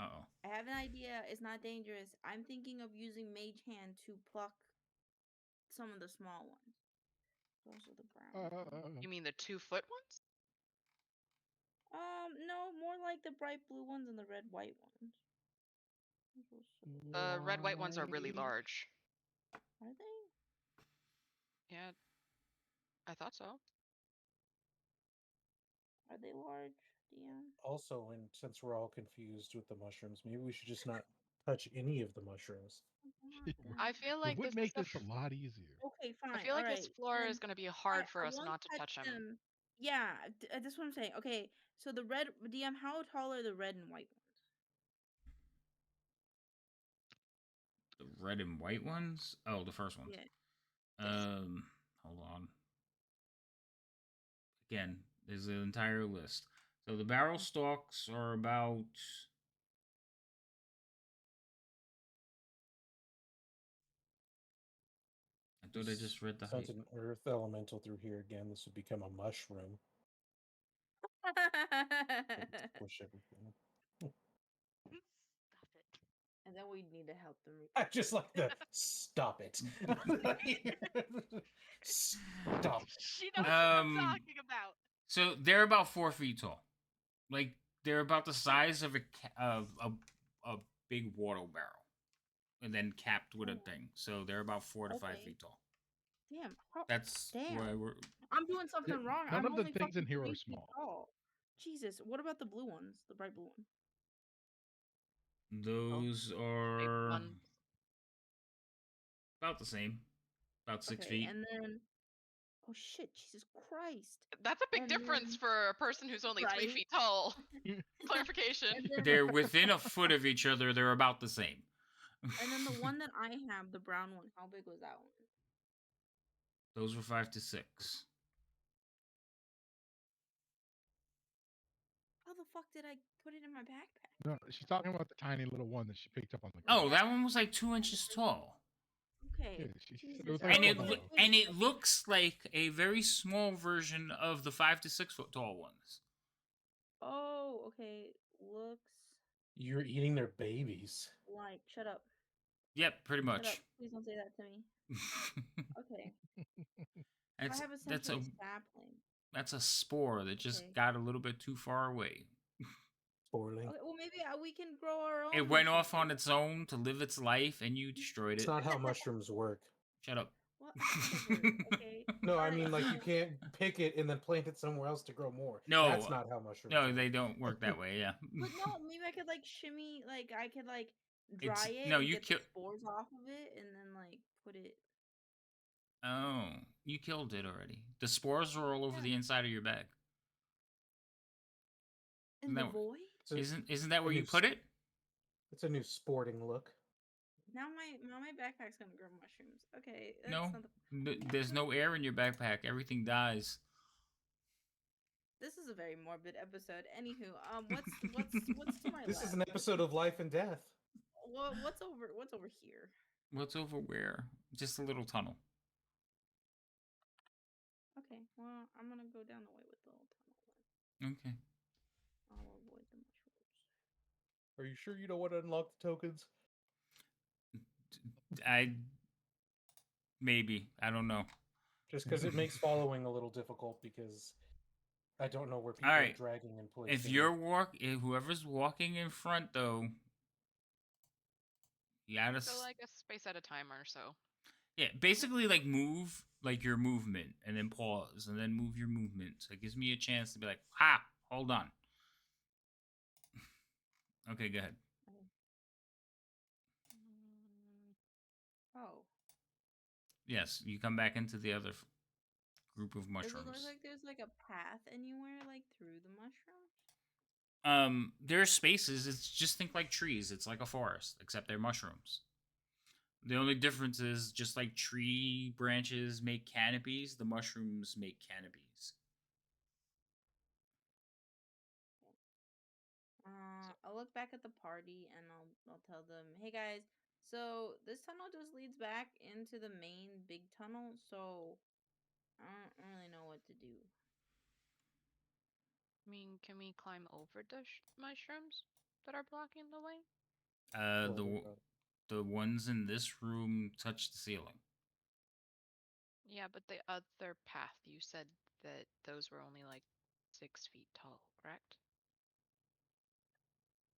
oh, I have an idea. It's not dangerous. I'm thinking of using Mage Hand to pluck some of the small ones. Those are the brown ones. You mean the 2-foot ones? No, more like the bright blue ones and the red white ones. The red white ones are really Why? large. Are they? Yeah, I thought so. Are they large, DM? Also, and since we're all confused with the mushrooms, maybe we should just not touch any of the mushrooms. I feel It like would this make is this a lot easier. Okay, fine. I feel like this Alright. floor is going to be hard for I us won't not to touch them. Yeah, that's what I'm saying. Okay, so the red DM, how tall are the red and white ones? The red and white ones? Oh, the first ones. Yeah. Yes. Hold on. Again, there's an entire list. So the barrel stalks are about. I thought I just read the height. Sent an earth elemental through here again. This would become a mushroom. Push everything. Stop it. And then we need to help them. I just like the stop it. Stop it. She knows what I'm Um, talking about. So they're about 4 feet tall. Like they're about the size of a big water barrel, and then capped with a thing. So they're about 4 to 5 Okay. feet tall. Damn. That's why we're. I'm doing something wrong. None I'm of the only things in fucking here are 3 feet small. tall. Jesus. What about the blue ones? The bright blue one. Those Big are ones. about the same, about 6 feet. And then. Oh shit! Jesus Christ. That's a big And difference then- for a person who's only 3 Right. feet tall. Clarification. And then, They're within a foot of each other. They're about the same. and then the one that I have, the brown one. How big was that one? Those were 5 to 6. How the fuck did I put it in my backpack? No, she's talking about the tiny little one that she picked up on the Oh, ground. that one was like 2 inches tall. Okay. Yeah, she said Jesus. it was I like And was it like, $12. wait, and it looks like a very small version of the 5 to 6 foot tall ones. Oh, okay. Looks You're eating their babies. like. Shut up. Yep, pretty Shut up. much. Please don't say that to me. Okay. I that's have that's a essentially sapling. that's a spore that just Okay. got a little bit too far away. Spoiling. Okay, well, maybe we can grow our own. It went mushroom off on tree. its own to live its life, and you destroyed It's it. not how mushrooms work. Shut up. Whatever. Okay. No, I Alright, mean, like, you so- can't pick it and then plant it somewhere else to grow more. No, That's not how mushrooms No, work. they don't work that way. Yeah. But no, maybe I could like shimmy, like I could like dry It's- it no, and you get kill- the spores off of it, and then like put it Oh, you killed it already. The spores are all over the inside of your bag. in No. the void. Isn't that where you put it? It's a new sporting look. Now my backpack's gonna grow mushrooms. Okay, that's No, not the. there's no air in your backpack. Everything dies. This is a very morbid episode. Anywho, what's to my This left? is an episode of life and death. What's over here? What's over where? Just a little tunnel. Okay, well I'm gonna go down the way with the little tunnel then. Okay. I'll avoid the mushrooms. Are you sure you don't want to unlock the tokens? Maybe. I don't know. Just because it makes following a little difficult because I don't know where people Alright. are dragging and placing. If whoever's walking in front though, you gotta So like a space at a time or so. yeah, basically like move like your movement and then pause and then move your movement. So it gives me a chance to be like, ha, hold on. Okay, go ahead. Oh. Yes, you come back into the other group of Does it mushrooms. look like there's like a path anywhere, like through the mushrooms? There are spaces. It's just think like trees. It's like a forest, except they're mushrooms. The only difference is just like tree branches make canopies, the mushrooms make canopies. I'll look back at the party and I'll tell them, hey guys, so this tunnel just leads back into the main big tunnel, so I don't really know what to do. I mean, can we climb over the mushrooms that are blocking the way? The ones in this room touch the ceiling. Yeah, but the other path, you said that those were only like 6 feet tall, correct?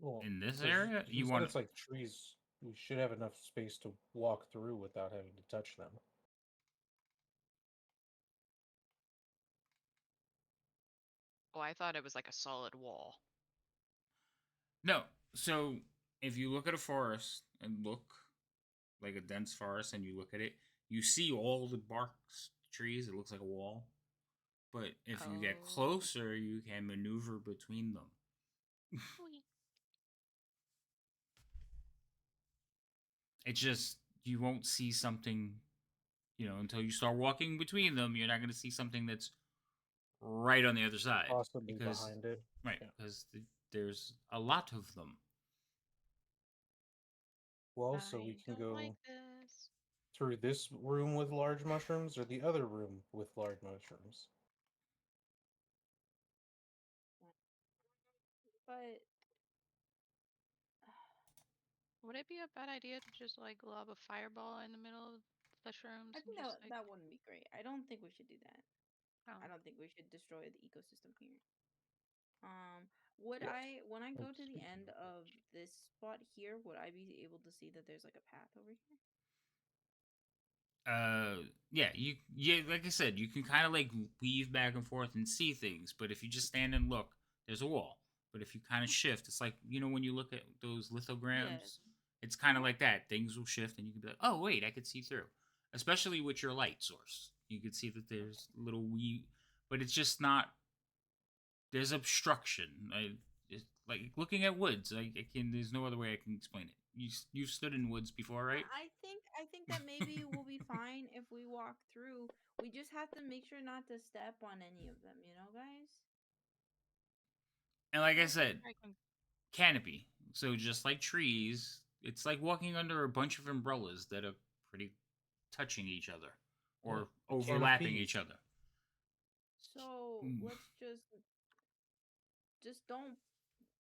Well, In this 'cause area, you said it's like trees. We should have enough space to walk through without having to touch them. Oh, I thought it was like a solid wall. No. So if you look at a forest and look like a dense forest and you look at it, you see all the bark trees. It looks like a wall. But if you get Oh. closer, you can maneuver between them. Wee. It's just you won't see something, until you start walking between them. You're not going to see something that's right on the other side Possibly because behind it. right Yeah. because there's a lot of them. Well, so we I can don't like go this. through this room with large mushrooms or the other room with large mushrooms. But Would it be a bad idea to just like lob a fireball in the middle of the shrooms I and think just that like that wouldn't be great. I don't think we should do that. oh. I don't think we should destroy the ecosystem here. Would Yes. I when I go Oh, to the speaking end of this spot here, would I be able to see that there's like a path over here? Yeah, yeah, like I said, you can kind of like weave back and forth and see things, but if you just stand and look, there's a wall. But if you kind of shift, it's like when you look at those lithograms, it's kind of like that. Things will shift, and you can be like, "Oh, wait, I could see through." Especially with your light source, you could see that there's little but it's just not. There's obstruction. It's like looking at woods. I can. There's no other way I can explain it. You've stood in woods before, right? I think that maybe we'll be fine if we walk through. We just have to make sure not to step on any of them, guys? And like I Well, said, I can canopy. So just like trees, it's like walking under a bunch of umbrellas that are pretty touching each other Yeah. or A can of overlapping peas. each other. So Mm. let's just don't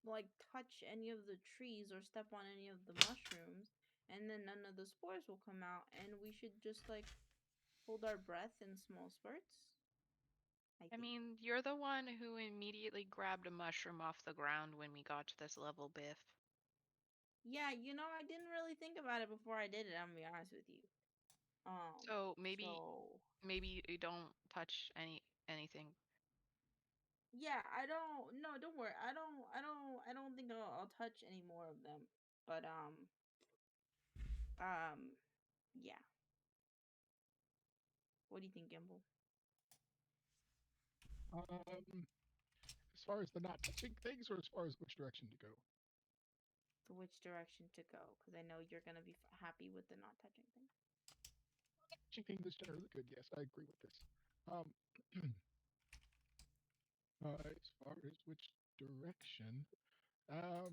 like touch any of the trees or step on any of the mushrooms, and then none of the spores will come out, and we should just like hold our breath in small spurts. I I think. mean, you're the one who immediately grabbed a mushroom off the ground when we got to this level, Biff. Yeah, I didn't really think about it before I did it. I'm gonna be honest with you. So maybe So maybe you don't touch anything. yeah, I don't. No, don't worry. I don't think I'll touch any more of them. But yeah. What do you think, Gimbal? as far as the not touching things, or as far as which direction to go? Which direction to go? Because I know you're gonna be happy with the not touching thing. Touching things is generally good. Yes, I agree with this. Um, as far as which direction, um,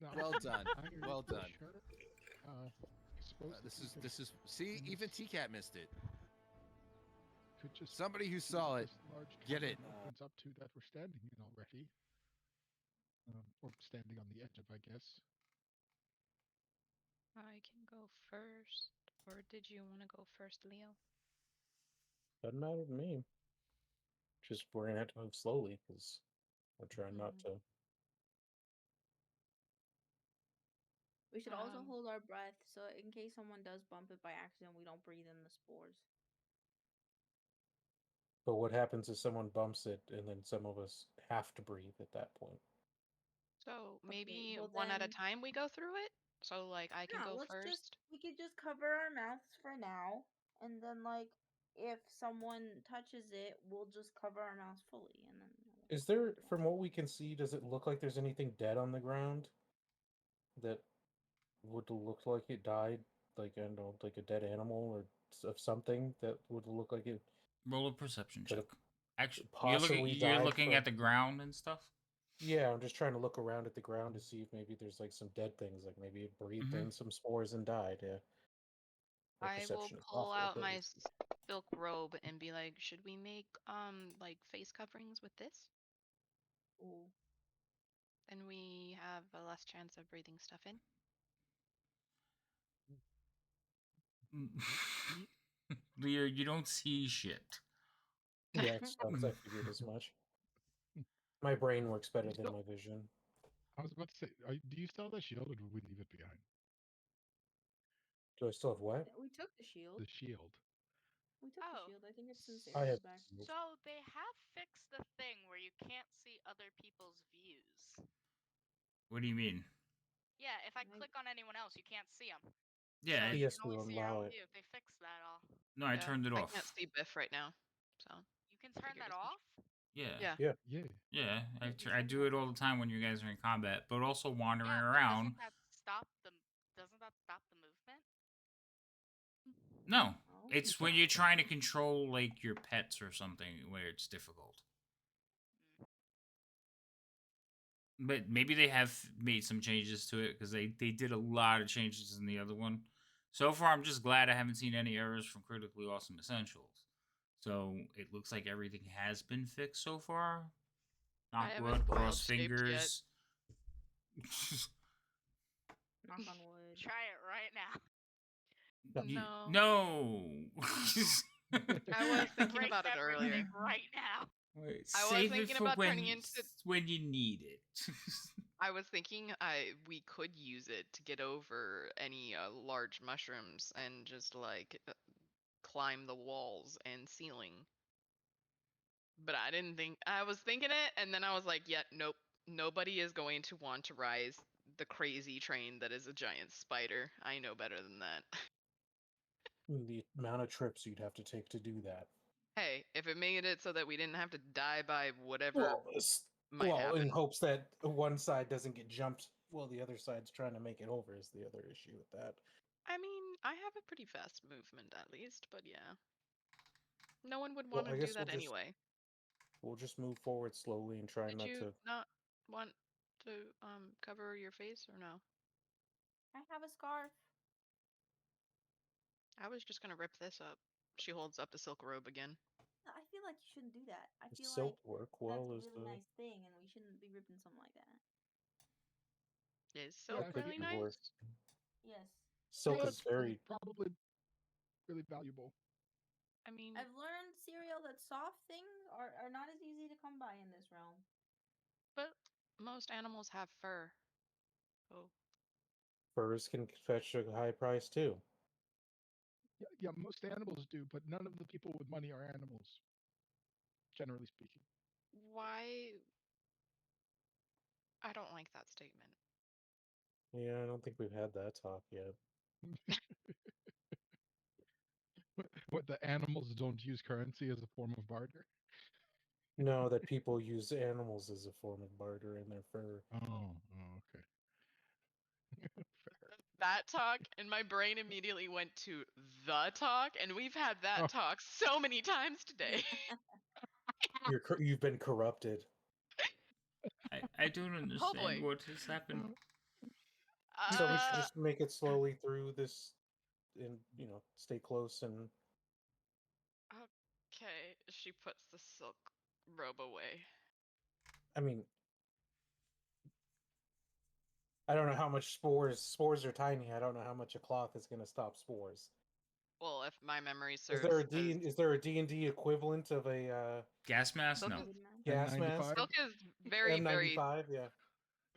now Well done. I'm Well done. sure. Suppose that we could This is. See, even T-Cat missed it. could just Somebody who see saw what it, this large get cavern it. opens up to that we're standing in already, or standing on the edge of, I guess. I can go first, or did you want to go first, Leo? Doesn't matter to me. Just we're gonna have to move slowly because I'm trying not Mhm. to. We should also Um, hold our breath so in case someone does bump it by accident, we don't breathe in the spores. But what happens if someone bumps it and then some of us have to breathe at that point? so Okay, maybe well one at a then, time we go through it. So like I can no, go first. we could just cover our mouths for now, and then like if someone touches it, we'll just cover our mouths fully, and then Is there, from what we can see, does it look like there's anything dead on the ground that would look like it died? Like, I don't know, like a dead animal or of something that would look like it Roll a perception could check. have Actually, possibly you're died looking from. at the ground and stuff. Yeah, I'm just trying to look around at the ground to see if maybe there's like some dead things, like maybe it breathed Mm-hmm. in some spores and died. Yeah, my I will perception is pull awful, out but my silk robe and be like, should we make like face coverings with this? Ooh. Then we have a less chance of breathing stuff in. Leo, you don't see shit. yeah, it sucks. I figured as much. My brain works better than my vision. I was about to say, do you still have the shield, or do we leave it behind? Do I still have what? We took the shield. The shield. We took the Oh, shield. I think it's in I Sarah's have. back. so they have fixed the thing where you can't see other people's views. What do you mean? Yeah, if I I- click on anyone else, you can't see them. Yeah, So I- you He has can only to see your allow own it. view. They fixed that all. no, I Yeah, turned it I off. can't see Biff right now, so You can turn figured that as much. off? Yeah. Yeah. Yeah, I, You I said do that. it all the time when you guys are in combat, but also wandering Yeah, but around. doesn't that stop the movement? No, Oh. it's when you're trying to control like your pets or something where it's difficult. Mm. But maybe they have made some changes to it because they did a lot of changes in the other one. So far, I'm just glad I haven't seen any errors from Critically Awesome Essentials. So it looks like everything has been fixed so far. I Knock haven't wood, cross wild shaped yet. fingers. Knock on wood. Try it right now. No. No. I was thinking Erase about it earlier. everything right now. Wait, I was save it thinking for about when turning into. when you need it. I was thinking we could use it to get over any large mushrooms and just like climb the walls and ceiling. But I didn't think I was thinking it, and then I was like, yeah, nope. Nobody is going to want to rise the crazy train that is a giant spider. I know better than that. The amount of trips you'd have to take to do that. Hey, if it made it so that we didn't have to die by whatever might Well, happen. in hopes that one side doesn't get jumped while the other side's trying to make it over is the other issue with that. I mean, I have a pretty fast movement at least, but yeah. No one would Well, want I to do guess that anyway. we'll just move forward slowly and try Did not you to. not want to cover your face or no? I have a scarf. I was just gonna rip this up. She holds up the silk robe again. I feel like you shouldn't do that. I feel Silk like work that's well a as really the nice thing, and we shouldn't be ripping something like that. Is Yeah, silk it could really be nice? worse. Yes. Silk Yeah, is it's very probably really valuable. I mean, I've learned cereal that soft things are not as easy to come by in this realm. but most animals have fur. Oh, furs can fetch a high price too. Yeah, most animals do, but none of the people with money are animals, generally speaking. why? I don't like that statement. Yeah, I don't think we've had that talk yet. What, the animals don't use currency as a form of barter? No, that people use animals as a form of barter in their fur. Oh, okay. Fair. That talk, and my brain immediately went to the talk, and we've had that Oh. talk so many times today. You've been corrupted. I don't understand boy. what has happened. So we should Uh, just make it slowly through this, and stay close. And okay. She puts the silk robe away. I mean, I don't know how much spores are tiny. I don't know how much a cloth is going to stop spores. Well, if my memory Is serves, there a 'cause is there a D&D equivalent of a Gas mask? silk No. is, gas mask? N95? silk is very, very, M95, yeah.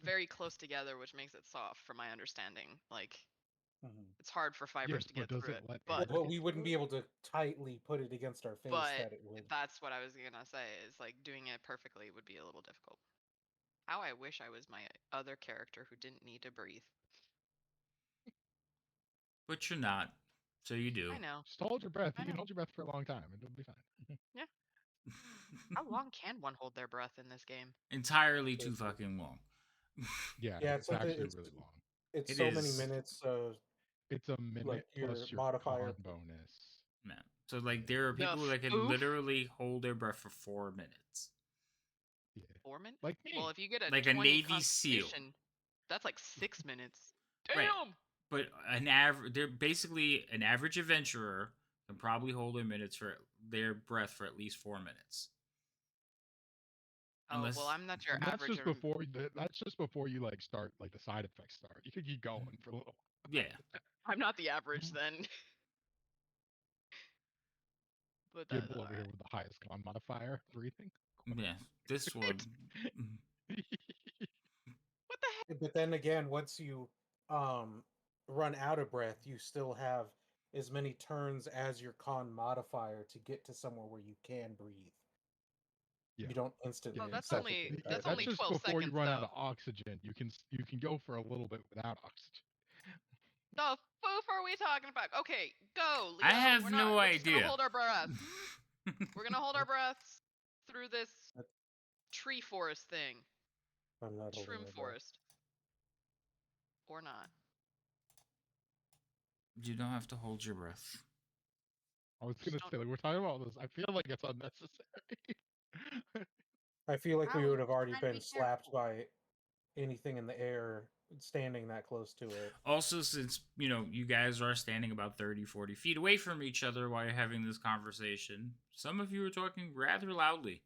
very close together, which makes it soft, from my understanding. Like, Mhm. it's hard for fibers Yes, to but get does through it it, let Well, air but get we wouldn't through be it? able to tightly put it against our face but that it would. that's what I was gonna say. Is like doing it perfectly would be a little difficult. How I wish I was my other character who didn't need to breathe. But you're not. So you do. I know. Just hold your breath. I You can know. hold your breath for a long time and it'll be fine. Yeah. How long can one hold their breath in this game? Entirely too fucking long. Yeah, Yeah, it's actually really long. It's It so many is. minutes. It's a minute Like your plus your modifier. con bonus. Man. So like there are The people that can oof. literally hold their breath for 4 minutes. Yeah. 4 minutes? Like me. Well, if you get a Like a 20 Navy SEAL. constitution, that's like 6 minutes. Damn. Right. But they're basically an average adventurer can probably hold their breath for at least 4 minutes. Oh well, I'm not your And that's average. just before you like start, like the side effects start. You could keep going for a little while. Yeah. I'm not the average then. But that's Gimbal over here alright. with the highest con modifier, breathing. Yeah. This one. What the heck? But then again, once you run out of breath, you still have as many turns as your con modifier to get to somewhere where you can breathe. Yeah. You don't instantly. Oh, that's suffocate only either. that's only just 12 before you seconds run out though. of oxygen. You can go for a little bit without oxygen. The foof are we talking about? Okay, go, Leo. I have we're no we're just idea. gonna hold our breath. We're gonna hold our breaths through this tree forest thing. I'm not holding Shroom my breath. forest. Or not. You don't have to hold your breath. I was gonna say, like, we're talking about this. I feel like it's unnecessary. I feel like we Ow, would have already trying to been be slapped careful. by anything in the air standing that close to it. Also, since, you guys are standing about 30, 40 feet away from each other while you're having this conversation, some of you are talking rather loudly.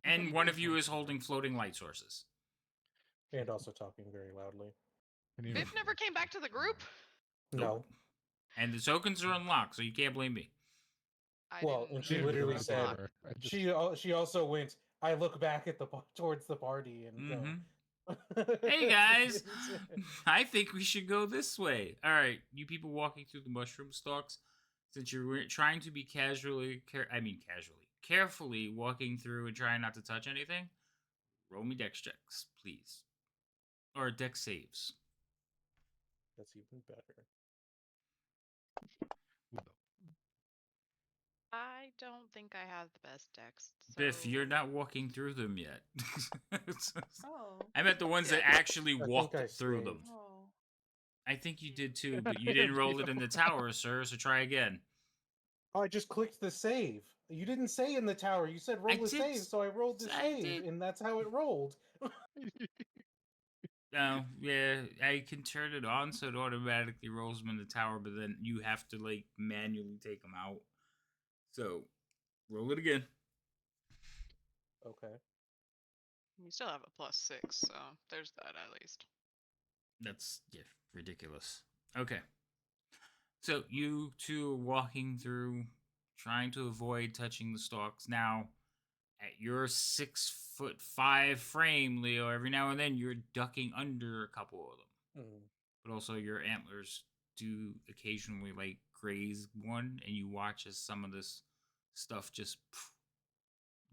And one of you is holding floating light sources. And also talking very loudly. Biff never came back to the group? No. And the tokens are unlocked, so you can't blame me. Well, and she Didn't literally realize said, either. I just- she also went, I look back at towards the party and go, Hey guys, I think we should go this way. All right, you people walking through the mushroom stalks, since you're trying to be carefully walking through and trying not to touch anything, roll me dex checks, please. Or dex saves. That's even better. I don't think I have the best dex. So... Biff, you're not walking through them yet. Oh. I meant the ones that actually walked through them. Oh. I think you did too, but you didn't roll it in the tower, sir, so try again. Oh, I just clicked the save. You didn't say in the tower. You said roll the save, so I rolled the save, and that's how it rolled. Oh, yeah, I can turn it on so it automatically rolls them in the tower, but then you have to, manually take them out. So, roll it again. Okay. You still have a +6, so there's that at least. That's, ridiculous. Okay. So, you two are walking through, trying to avoid touching the stalks. Now, at your 6'5" frame, Leo, every now and then you're ducking under a couple of them. Mm. But also your antlers do occasionally graze one, and you watch as some of this stuff just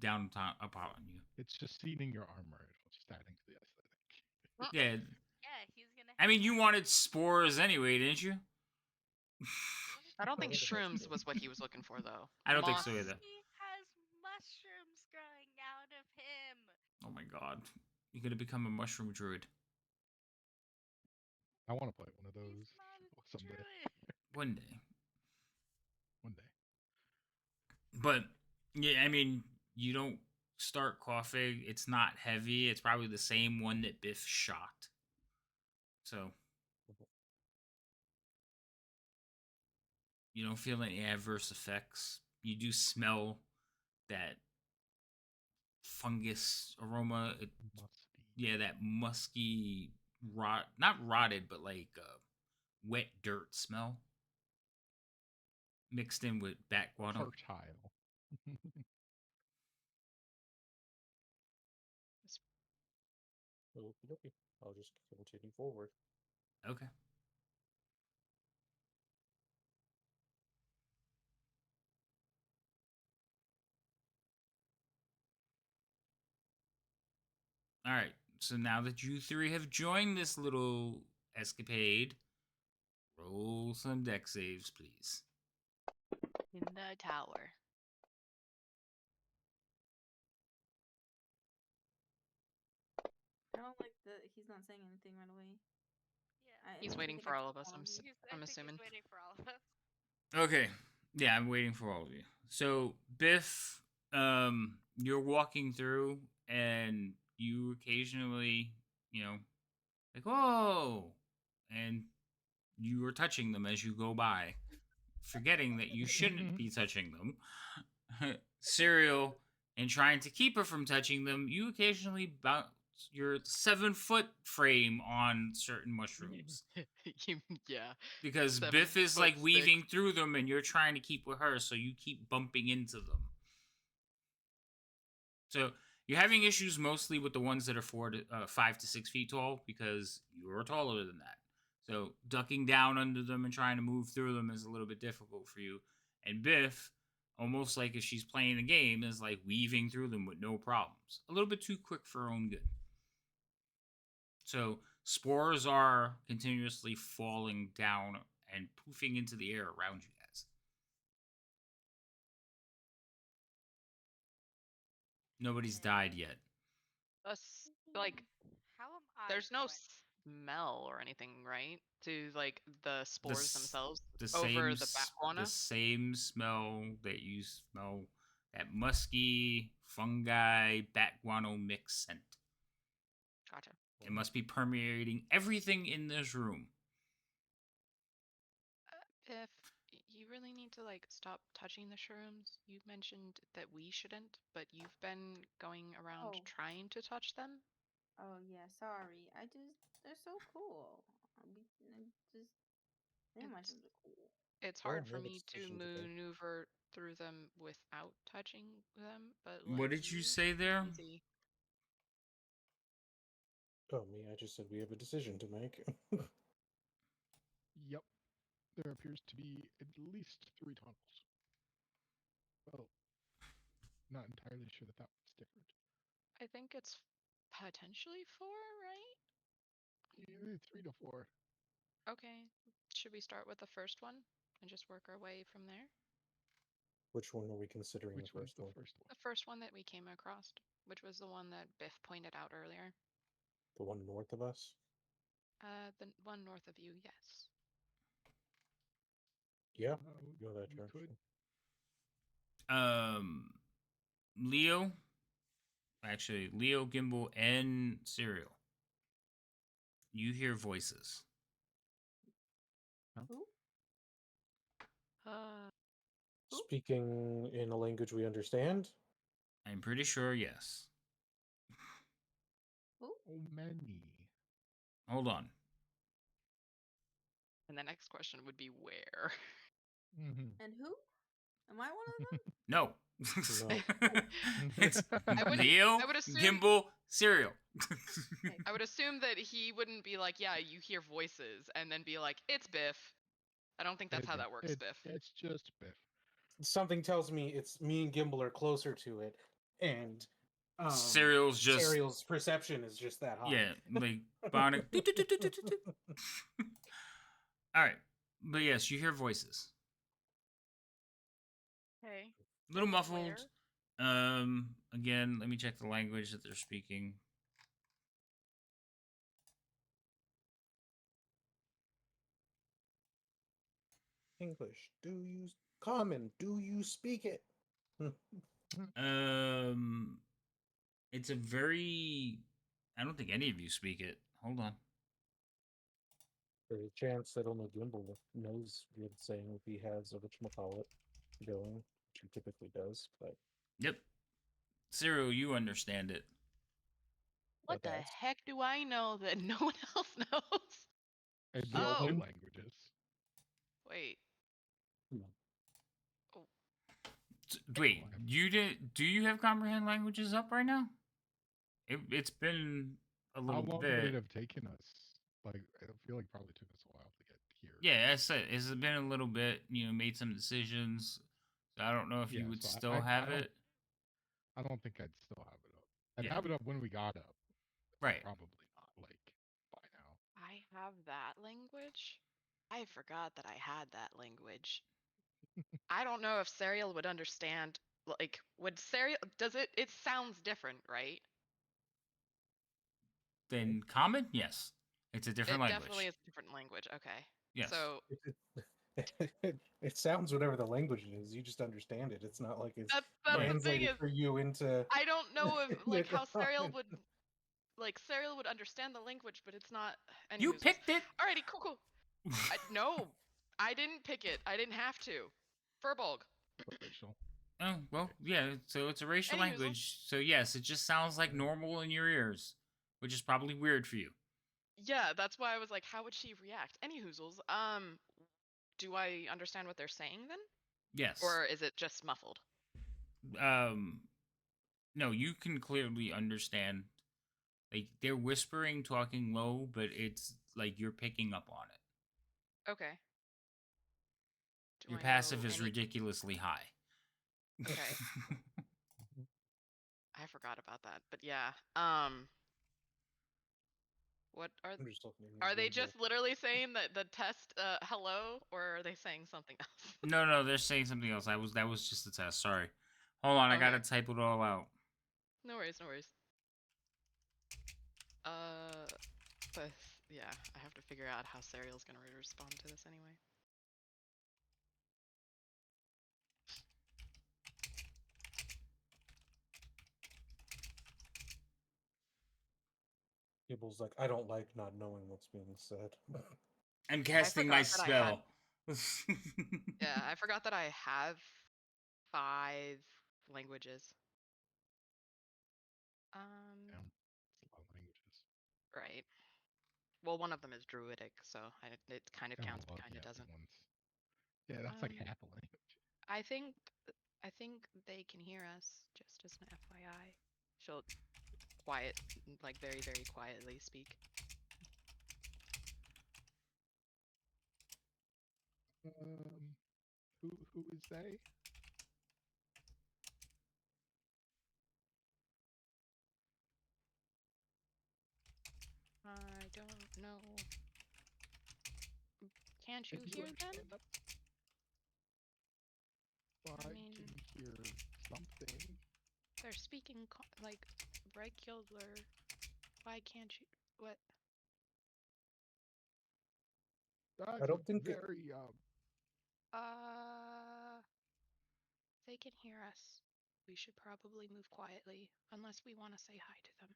down upon you. It's just seeding your armor. It's just adding to the aesthetic. Yeah. Yeah, he's gonna. I mean, you wanted spores anyway, didn't you? I don't think Oh, that's shrooms good. was what he was looking for, though. I don't think Moss. so either. He has mushrooms growing out of him. Oh my god. You're gonna become a mushroom druid. I want to play one of those He's not a someday. druid. One day. One day. But, yeah, I mean, you don't start coughing. It's not heavy. It's probably the same one that Biff shot. So, you don't feel any adverse effects. You do smell that fungus aroma. Yeah, that musky, not rotted, but wet dirt smell mixed in with bat guano. Fertile. Okey-dokey. I'll just continue forward. Okay. All right. So now that you three have joined this little escapade, roll some dex saves, please. In the tower. I don't like he's not saying anything right away. Yeah. He's waiting for all of us, I'm assuming. He's waiting for all of us. Okay. Yeah, I'm waiting for all of you. So, Biff, you're walking through and you occasionally, whoa! And you are touching them as you go by, forgetting that you shouldn't be touching them. Cereal, and trying to keep her from touching them, you occasionally bounce your 7-foot frame on certain mushrooms. Yeah. Because Biff is weaving through them and you're trying to keep with her, so you keep bumping into them. So you're having issues mostly with the ones that are 5 to 6 feet tall, because you're taller than that. So ducking down under them and trying to move through them is a little bit difficult for you. And Biff, almost like if she's playing a game, is weaving through them with no problems. A little bit too quick for her own good. So spores are continuously falling down and poofing into the air around you guys. Nobody's died yet. Like, How am I? there's no going- smell or anything, right? To like the spores themselves The over same, the the backwater. same smell that you smell, that musky fungi bat guano mix scent. Gotcha. It must be permeating everything in this room. If you really need to like stop touching the shrooms, you mentioned that we shouldn't, but you've been going around Oh. trying to touch them. Oh yeah, sorry. They're so cool. Just damn, mushrooms are cool. It's Well, hard we for have a me to decision to make. maneuver through them without touching them, but What like did you say there? easy. Oh, me, I just said we have a decision to make. Yep. There appears to be at least 3 tunnels. Well, not entirely sure that one's different. I think it's potentially 4, right? Either 3 to 4. Okay. Should we start with the first one and just work our way from there? Which one are we considering Which the one's first the one? first one? The first one that we came across, which was the one that Biff pointed out earlier. The one north of us? The one north of you, yes. Yeah, We go that could. direction. Leo. Actually, Leo, Gimbal, and Serial. You hear voices. Who? Speaking in a language we understand? I'm pretty sure, yes. Who? Oh, many. Hold on. And the next question would be where? Mm-hmm. And who? Am I one of them? No. No. It's I would- Leo, I would assume- Gimbal, Serial. I would assume that he wouldn't be like, yeah, you hear voices, and then be like, it's Biff. I don't think that's how that works, Biff. It's just Biff. Something tells me it's me and Gimbal are closer to it, and Serial's just Serial's perception is just that high. yeah, like Bonnet. All right, but yes, you hear voices. Okay. A little muffled. Where? Again, let me check the language that they're speaking. English. Common? Do you speak it? It's a very. I don't think any of you speak it. Hold on. There's a chance that only Gimbal knows what it's saying if he has a whatchamacallit going, which he typically does, but Yep. Cyril, you understand it. What the that's- heck do I know that no one else knows? And Yeah, all Oh. languages. Wait. Wait, do you have comprehend languages up right now? It's been a How little long bit. would it have taken us? Like, I feel like probably took us a while to get here. Yeah, I said it's been a little bit. Made some decisions. So I don't know if you would so still have it. I don't think I'd still have it up. I'd Yeah. have it up when we got up. Right. Probably not, like, by now. I have that language? I forgot that I had that language. I don't know if Serial would understand. Like, would Serial. Does it. It sounds different, right? Then common, yes, it's a different It language. definitely is a different language. Okay. Yes. So. It sounds whatever the language it is. You just understand it. It's not like it's That's the thing translated is. for you into. I don't know if, like, how Serial common. would. Like, Serial would understand the language, but it's not. You Anyways. picked it. Alrighty, cool. No, I didn't pick it. I didn't have to. Furbolg. Racial. Oh, well, yeah, so it's a racial Any language. So yes, it just sounds like normal in your ears, which is probably weird for you. Yeah, that's why I was like, how would she react? Any hoozles. Do I understand what they're saying then? Yes. Or is it just muffled? No, you can clearly understand. Like, they're whispering, talking low, but it's like you're picking up on it. Okay. Your passive is ridiculously high. Okay. I forgot about that, but yeah. What are I'm just looking at are they the just literally saying that the test hello, or are they saying something else? No, they're saying something else. That was just a test. Sorry. Hold on, I Okay. gotta type it all out. No worries, no worries. But yeah, I have to figure out how Serial's gonna respond to this anyway. Gibbles like, I don't like not knowing what's being said. I'm casting my forgot that I had- spell. Yeah, I forgot that I have 5 languages. Damn, it's a lot of languages. Right. Well, one of them is Druidic, so it kind of Oh, counts, well, but kind of yeah, doesn't. ones. Yeah, that's like Um, half a language. I think they can hear us. Just as an FYI, she'll like very very quietly speak. Who is they? I don't know. Can't you If hear them? understand them, well, I I mean, can hear something. they're speaking like regular. Why can't you? What? I don't think it, very They can hear us. We should probably move quietly, unless we want to say hi to them,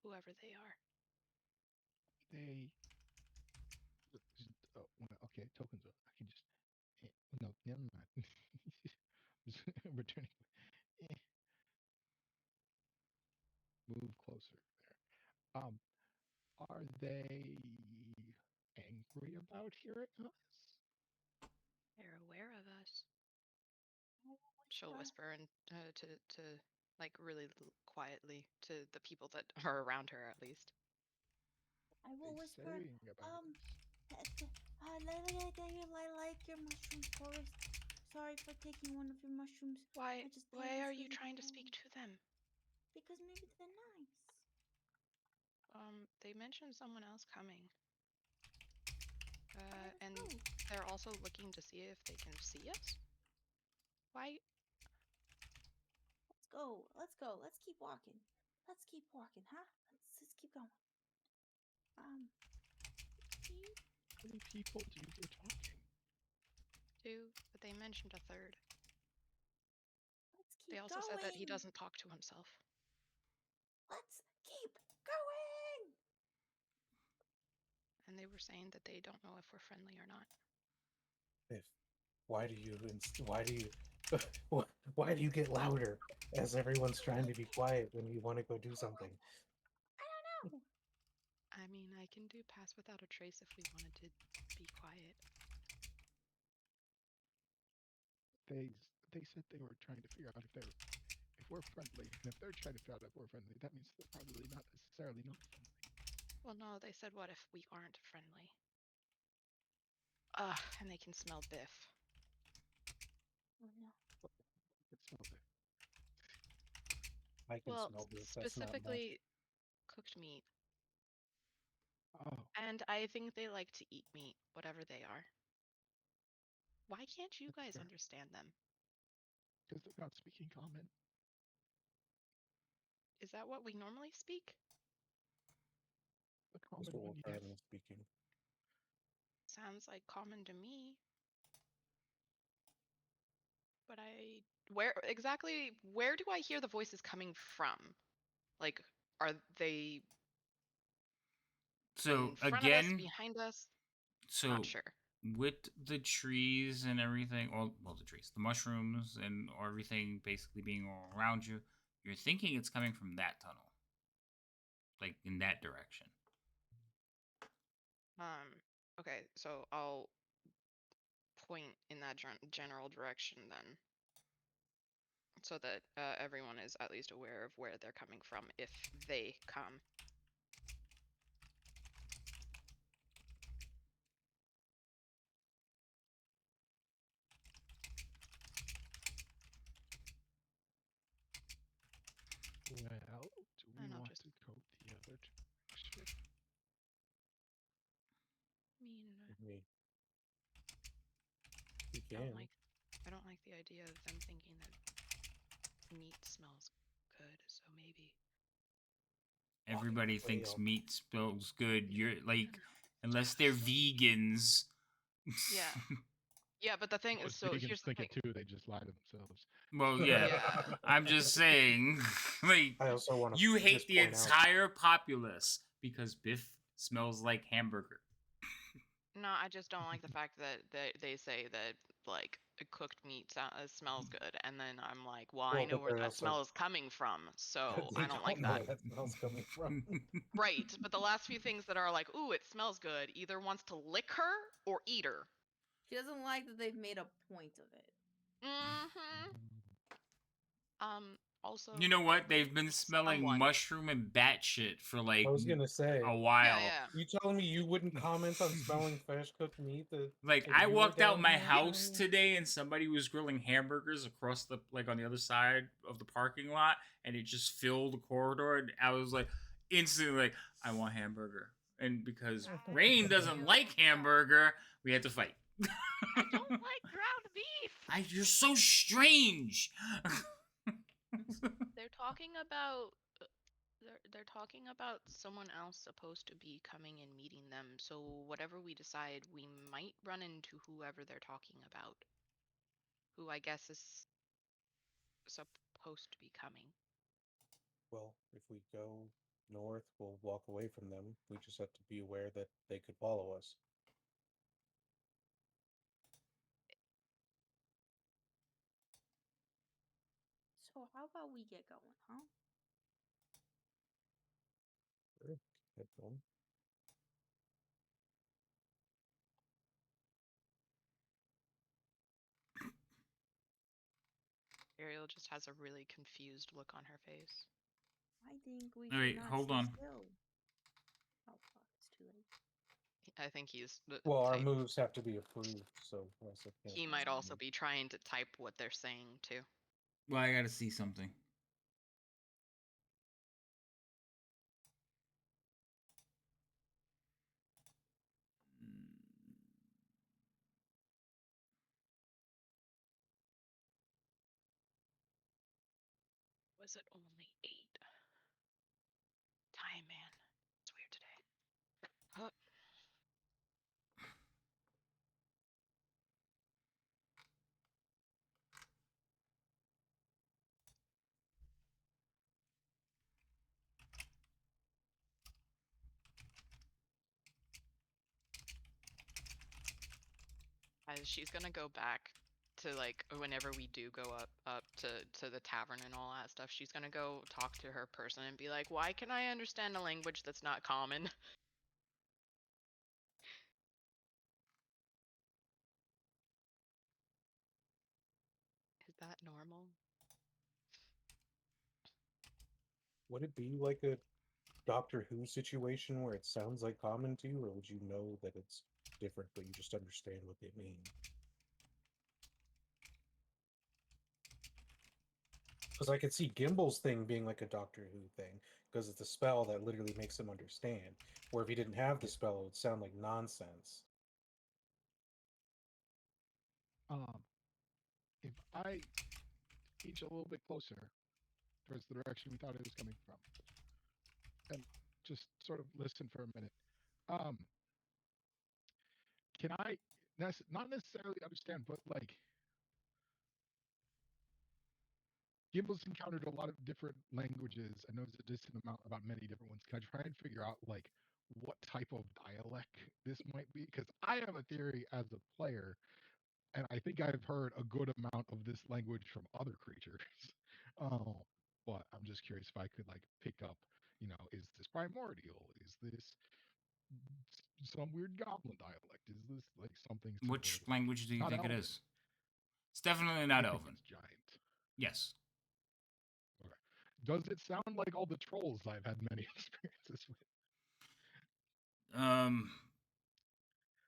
whoever they are. they. Oh, okay, tokens. I can just. No, never mind. Returning. Move closer there. Are they angry about hearing us? They're aware of us. She'll whisper and to like really quietly to the people that are around her, at least. I will They whisper, saying about us? I like your mushroom forest. Sorry for taking one of your mushrooms. Why? I just thought Why it was are you really trying to boring. speak to them? Because maybe they're nice. They mentioned someone else coming. And Oh, they're also looking to see if they can see us. Why? let's go. Let's go. Let's keep walking. Let's keep walking, huh? Let's keep going. How many people do you hear talking? 2, but they mentioned a 3rd. Let's keep They also going. said that he doesn't talk to himself. Let's keep going. And they were saying that they don't know if we're friendly or not. if why do you why do you get louder as everyone's trying to be quiet when you want to go do something? I don't know. I mean, I can do pass without a trace if we wanted to be quiet. They said they were trying to figure out if we're friendly, and if they're trying to figure out if we're friendly, that means they're probably not necessarily not friendly. Well, no, they said, what if we aren't friendly? And they can smell Biff. Oh no. It smells it. I can Well, smell this. That's not much. specifically cooked meat. Oh, And I think they like to eat meat, whatever they are. Why can't you that's guys fair. understand them? Because they're not speaking common. Is that what we normally speak? The That's common what one, we're yes. currently speaking. Sounds like common to me. But where do I hear the voices coming from? Like, are they So in front of us, again, behind us? so Not sure. with the trees and everything, well, the trees, the mushrooms, and everything basically being all around you, you're thinking it's coming from that tunnel, like in that direction. Okay, so I'll point in that general direction then, so that everyone is at least aware of where they're coming from if they come. Well, do we And I'll want just to go the other direction? mean, you I can. don't like the idea of them thinking that meat smells good, so maybe. Everybody Walking thinks whale. meat smells good. You're like, unless they're vegans. Yeah. Yeah, but the thing is, Most so vegans here's the think thing. it too. They just lie to themselves. Well, yeah. Yeah. I'm just saying, like, I also want to you hate just the point out. entire populace because Biff smells like hamburger. No, I just don't like the fact that they say that like cooked meat smells good, and then I'm like, well, I Well, know but where they're that also smell is coming from, so they I don't like don't know that. where that smell's coming from. Right, but the last few things that are like, ooh, it smells good, either wants to lick her or eat her. She doesn't like that they've made a point of it. Mm-hmm. Also, You know what? They've been smelling someone. mushroom and bat shit for like I was gonna say, a Yeah, while. yeah. you telling me you wouldn't comment on smelling fresh cooked meat? Like if I you were walked out down my here? house today and somebody was grilling hamburgers across the on the other side of the parking lot and it just filled the corridor and I was like instantly like I want hamburger. And because Rain doesn't like hamburger, we had to fight. I don't like ground beef. You're so strange. They're talking about they're talking about someone else supposed to be coming and meeting them. So whatever we decide, we might run into whoever they're talking about, who I guess is supposed to be coming. Well, if we go north, we'll walk away from them. We just have to be aware that they could follow us. So how about we get going, huh? Sure. Head going. Ariel just has a really confused look on her face. I think we Wait, should not hold stay on. still. Oh fuck, it's too late. I think he's Well, our moves have to be approved, so Russell can't. he might also be trying to type what they're saying too. Well, I gotta see something. Was it only 8? Time, man. It's weird today. Huh. She's gonna go back to like whenever we do go up to the tavern and all that stuff. She's gonna go talk to her person and be like, "Why can I understand a language that's not common?" Is that normal? Would it be like a Doctor Who situation where it sounds like common to you, or would you know that it's different, but you just understand what they mean? Because I could see Gimble's thing being like a Doctor Who thing, because it's a spell that literally makes him understand. Or if he didn't have the spell, it would sound like nonsense. If I inch a little bit closer towards the direction we thought it was coming from, and just sort of listen for a minute, can I not necessarily understand, but like Gimble's encountered a lot of different languages and knows a decent amount about many different ones. Can I try and figure out like what type of dialect this might be? Because I have a theory as a player, and I think I've heard a good amount of this language from other creatures. But I'm just curious if I could like pick up, is this primordial? Is this some weird goblin dialect? Is this like something similar Which to like language do it's you not think it elven? is? It's definitely I not think elven. it's giant. Yes. Okay. Does it sound like all the trolls I've had many experiences with?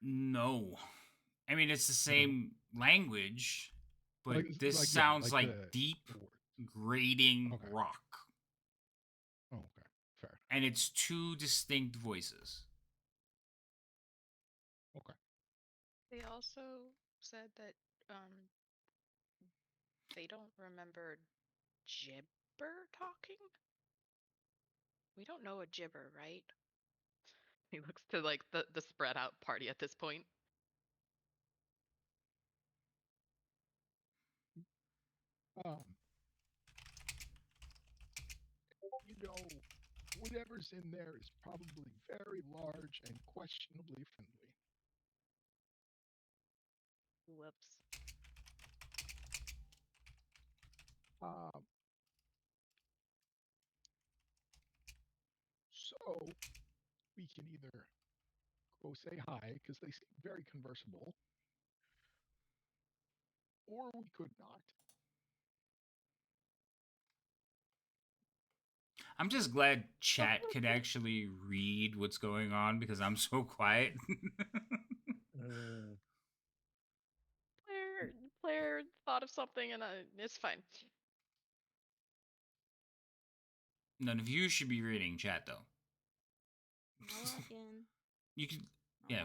No. I mean, it's the No. same language, but Like this yeah, sounds like like the deep, words. grating Okay. rock. Oh, okay. Fair. And it's two distinct voices. Okay. They also said that they don't remember gibber talking. We don't know a gibber, right? He looks to like the spread out party at this point. You know, whatever's in there is probably very large and questionably friendly. Whoops. So we can either go say hi because they seem very conversable, or we could not. I'm just glad chat could actually read what's going on because I'm so quiet. Claire thought of something and it's fine. None of you should be reading chat though. Not again. You can, yeah,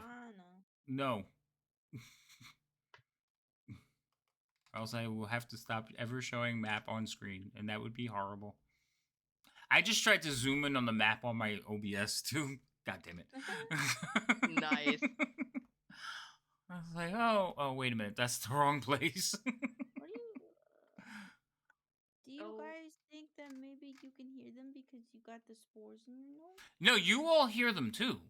No. no. Or else I will have to stop ever showing map on screen, and that would be horrible. I just tried to zoom in on the map on my OBS too. God damn it. Nice. I was like, oh, wait a minute, that's the wrong place. What do you guys think that maybe you can hear them because you got the spores in your nose? No, you all hear them too.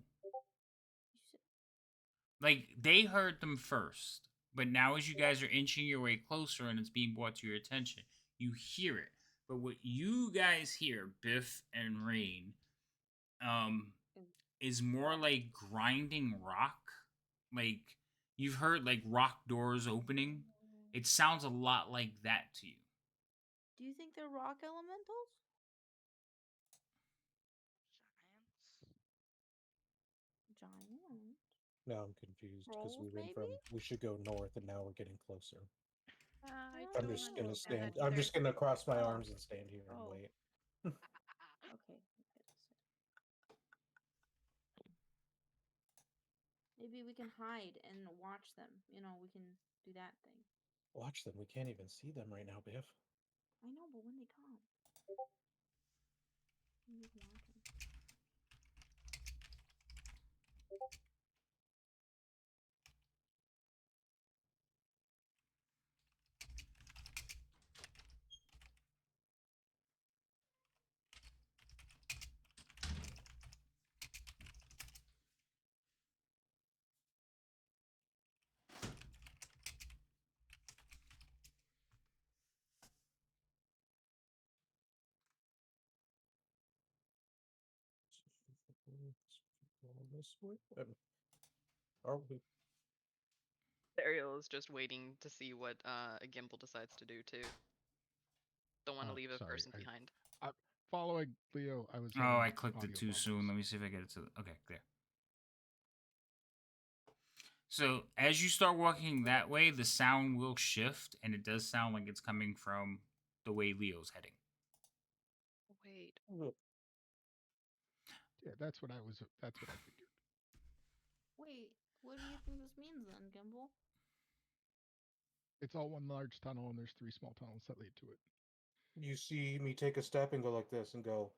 Like, they heard them first. But now as you guys are inching your way closer and it's being brought to your attention, you hear it. But what you guys hear, Biff and Rain, is more like grinding rock. Like, you've heard, like, rock doors opening. It sounds a lot like that to you. Do you think they're rock elementals? Giants. Now I'm confused because we Trolls, went from maybe? we should go north and now we're getting closer. I I I'm don't just gonna understand stand. that I'm either. just gonna cross my Oh. arms and stand here and Oh. wait. Okay. Maybe we can hide and watch them. You know, we can do that thing. Watch them. We can't even see them right now, Biff. I know, but when they come, we just watch them. This way. Are we? Ariel is just waiting to see what Gimble decides to do too. Don't want to leave a person behind. Following Leo, I was. Oh, I clicked it audio too soon. problems. Let me see if I get it to. Okay, there. So as you start walking that way, the sound will shift, and it does sound like it's coming from the way Leo's heading. Wait. Yeah, that's what I was. That's what I figured. Wait, what do you think this means then, Gimbal? It's all one large tunnel, and there's 3 small tunnels that lead to it. You see me take a step and go like this and go.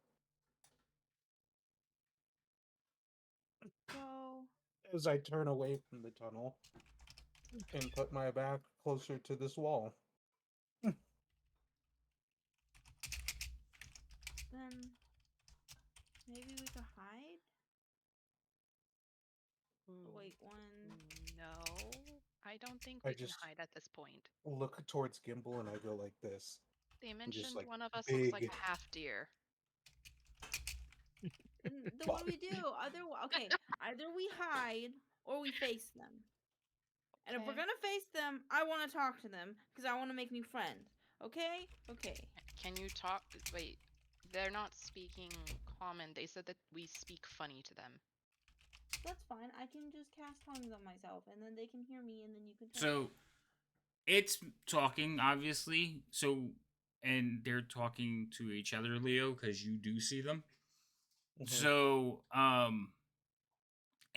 So. As I turn away from the tunnel and put my back closer to this wall. Then maybe we could hide? Wait, one. No, I don't think I we can just hide at this point. look towards Gimbal and I go like this. They And just mentioned like one of us big... looks like a half deer. Then what do we do? Either we hide or we face them. And if we're Okay. gonna face them, I want to talk to them because I want to make new friends. Okay? Okay. Can you talk? Wait, they're not speaking common. They said that we speak funny to them. That's fine. I can just cast tongues on myself, and then they can hear me, and then you can. So it's talking, obviously. So, and they're talking to each other, Leo, because you do see them. Mhm. So,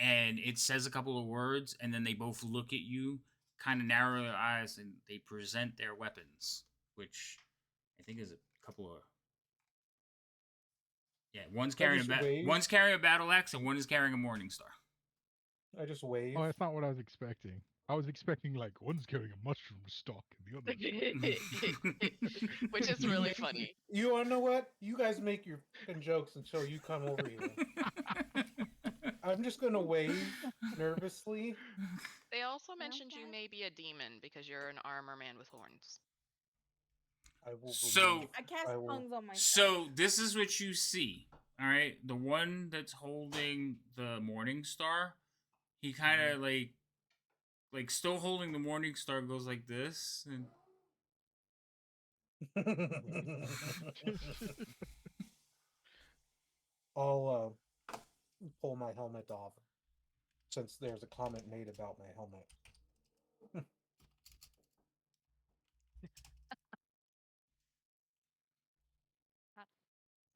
and it says a couple of words, and then they both look at you, kind of narrow their eyes, and they present their weapons, which I think is a couple of. Yeah, one's carrying one's carrying a battle axe, and one is carrying a morning star. I just wave. Oh, that's not what I was expecting. I was expecting like one's carrying a mushroom stalk and the other. Which is really funny. You wanna know what? You guys make your fucking jokes until you come over here. I'm just gonna wave nervously. They also mentioned you may be a demon because you're an armor man with horns. I will. So I cast tongues on myself. So this is what you see. All right, the one that's holding the morning star, he kind of like still holding the morning star, goes like this, and I'll pull my helmet off, since there's a comment made about my helmet.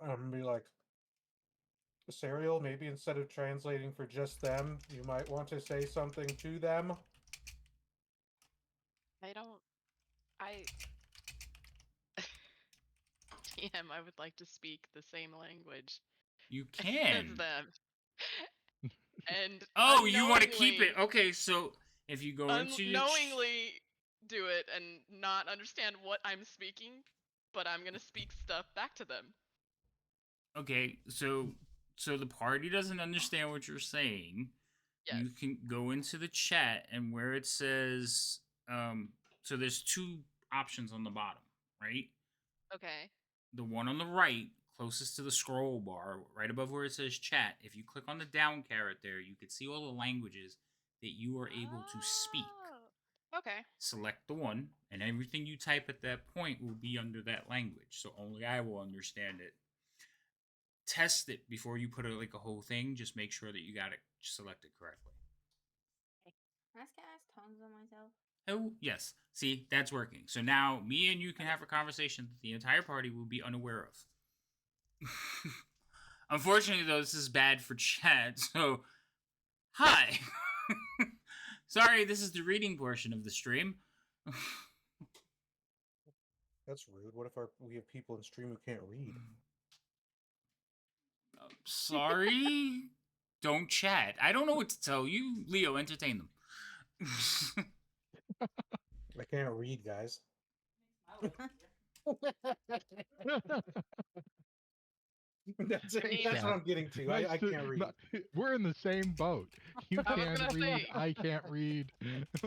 I'm gonna be like, Serial, maybe instead of translating for just them, you might want to say something to them. TM, I would like to speak the same language. You can. As them. And you want to keep it? Okay, so if you go into your unknowingly do it and not understand what I'm speaking, but I'm gonna speak stuff back to them. Okay, so the party doesn't understand what you're saying. Yes. You can go into the chat, and where it says so there's two options on the bottom, right? Okay. The one on the right, closest to the scroll bar, right above where it says chat, if you click on the down caret there, you can see all the languages that you are able to speak. Okay. Select the one, and everything you type at that point will be under that language, so only I will understand it. Test it before you put it like a whole thing. Just make sure that you got it selected correctly. Can I cast tongues on myself? Oh, yes. See, that's working. So now me and you can have a conversation that the entire party will be unaware of. Unfortunately, though, this is bad for chat, so hi. Sorry, this is the reading portion of the stream. That's rude. What if we have people in stream who can't read? Sorry. Don't chat. I don't know what to tell you. Leo, entertain them. I can't read, guys. That's what I'm getting to. I can't read. We're in the same boat. You can't read. I can't read.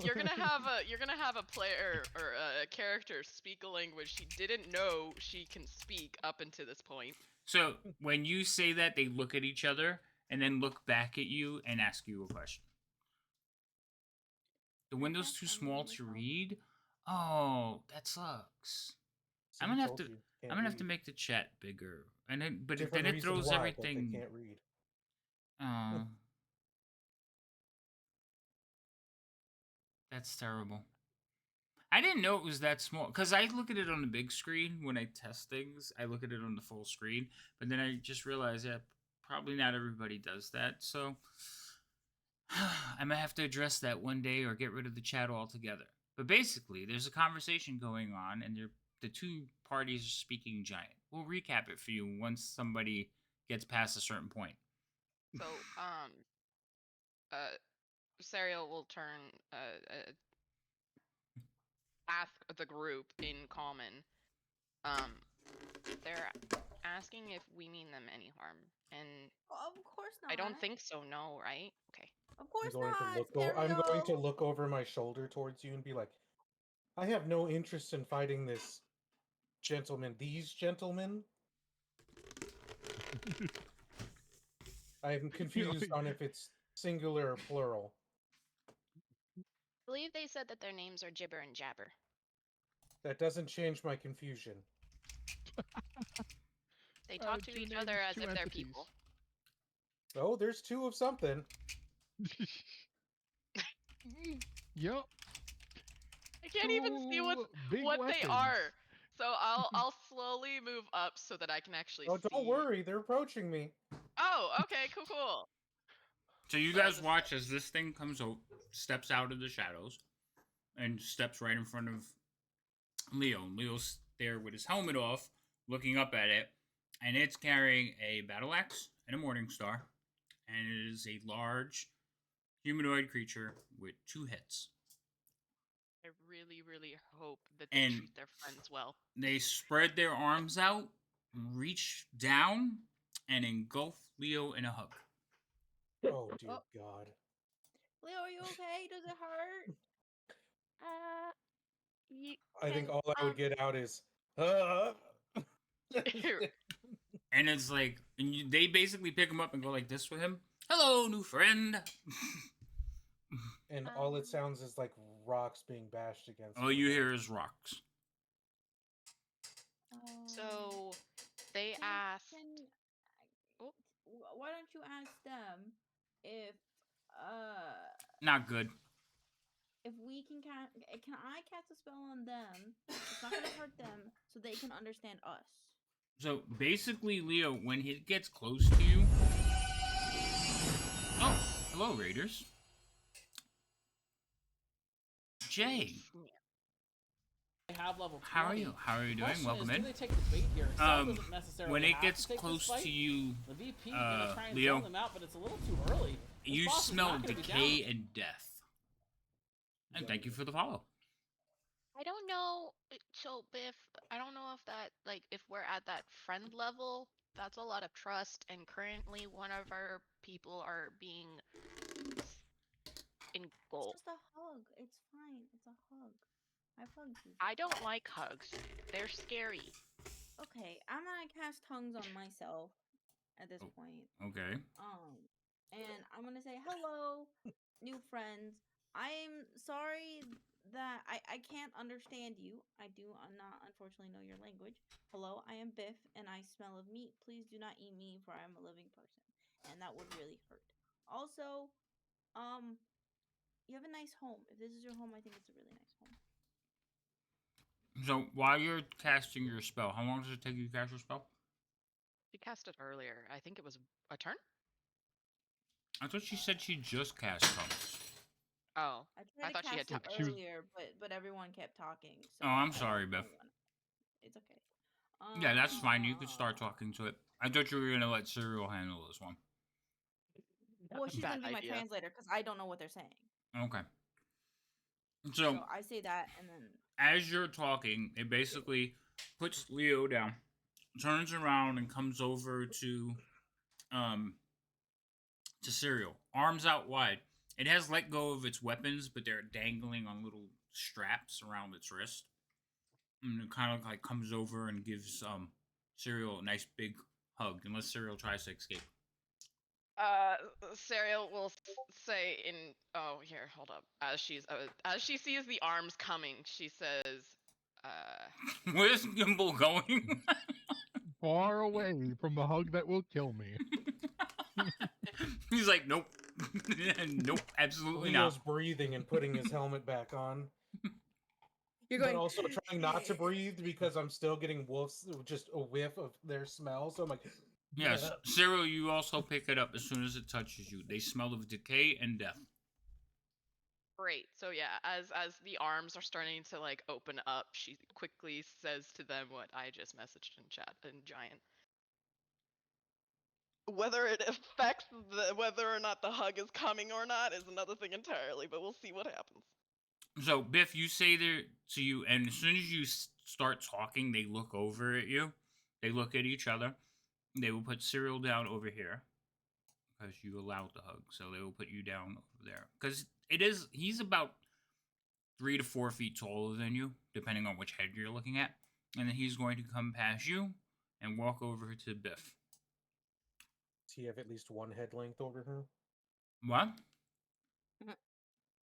You're gonna have a player or a character speak a language she didn't know she can speak up until this point. So when you say that, they look at each other and then look back at you and ask you a question. The window's too small to read? Oh, that sucks. See, I'm gonna have to make the chat bigger, and then then it throws everything. They can't read. That's terrible. I didn't know it was that small because I look at it on the big screen when I test things. I look at it on the full screen, but then I just realized that probably not everybody does that. So I might have to address that one day or get rid of the chat altogether. But basically, there's a conversation going on, and the two parties are speaking giant. We'll recap it for you once somebody gets past a certain point. So, Serial will turn, ask the group in common. They're asking if we mean them any harm, and of course not. I don't think so. No, right? Okay. Of course I'm going to look over my shoulder towards you and be like, I have no interest in fighting this gentleman. These gentlemen? I'm confused on if it's singular or plural. I believe they said that their names are Gibber and Jabber. That doesn't change my confusion. They talk to each other as if they're people. Oh, there's two of something. Yep. I can't even see what they are. So I'll slowly move up so that I can actually see. Oh, don't worry, they're approaching me. Oh, okay, cool. So you guys watch as this thing comes out, steps out of the shadows, and steps right in front of Leo. Leo's there with his helmet off, looking up at it, and it's carrying a battle axe and a morning star, and it is a large humanoid creature with 2 heads. I really, really hope that they And treat their friends well. they spread their arms out, reach down, and engulf Leo in a hug. Oh dear Oh. God. Leo, are you okay? Does it hurt? I think all I would get out is, And it's like, they basically pick him up and go like this with him. Hello, new friend. and all it sounds is like rocks being bashed against. All you hear is rocks. So they asked. Why don't you ask them if Not good. if we can I cast a spell on them? It's not gonna hurt them, so they can understand us. So basically, Leo, when he gets close to you. Oh, hello, Raiders. Jay. I have level 20. How are you? How are you doing? Welcome in. Do they take the bait here? Doesn't necessarily When it have gets to take close this fight. to you, The VP gonna try and Leo, sell them out, but it's a little too early. This you boss is smell not gonna be decay down. and death. And thank you for the follow. I don't know. So if I don't know if that if we're at that friend level, that's a lot of trust. And currently, one of our people are being engulfed. It's just a hug. It's fine. It's a hug. I've hugged you. I don't like hugs. They're scary. Okay, I'm gonna cast tongues on myself at this point. Okay. And I'm gonna say hello, new friends. I'm sorry that I can't understand you. I do not unfortunately know your language. Hello, I am Biff and I smell of meat. Please do not eat me, for I am a living person, and that would really hurt. Also, you have a nice home. If this is your home, I think it's a really nice home. So while you're casting your spell, how long does it take you to cast your spell? She cast it earlier. I think it was a turn. I thought she said she just cast tongues. Oh, I thought she had cast time. it earlier, but everyone kept talking. So Oh, I'm sorry, Beth. It's okay. Yeah, that's fine. You could start talking to it. I thought you were gonna let Serial handle this one. Well, she's Bad gonna be my idea. translator because I don't know what they're saying. Okay. So I say that, and then as you're talking, it basically puts Leo down, turns around, and comes over to Serial, arms out wide. It has let go of its weapons, but they're dangling on little straps around its wrist. And it kind of like comes over and gives Serial a nice big hug, unless Serial tries to escape. Serial will say in here, hold up. As she sees the arms coming, she says, Where's Gimbal going? Far away from the hug that will kill me. He's like, nope. Nope, absolutely Leo's not. breathing and putting his helmet back on. You're going. But also trying not to breathe because I'm still getting wolves, just a whiff of their smell. So I'm like, yes, Cyril, you also pick it up as soon as it touches you. They smell of decay and death. great. So yeah, as the arms are starting to like open up, she quickly says to them what I just messaged in chat in Giant. Whether it affects whether or not the hug is coming or not is another thing entirely, but we'll see what happens. So, Biff, you say there to you, and as soon as you start talking, they look over at you. They look at each other. They will put Cyril down over here because you allowed the hug. So they will put you down over there because he's about 3 to 4 feet taller than you, depending on which head you're looking at. And then he's going to come past you and walk over to Biff. Does he have at least one head length over her? What?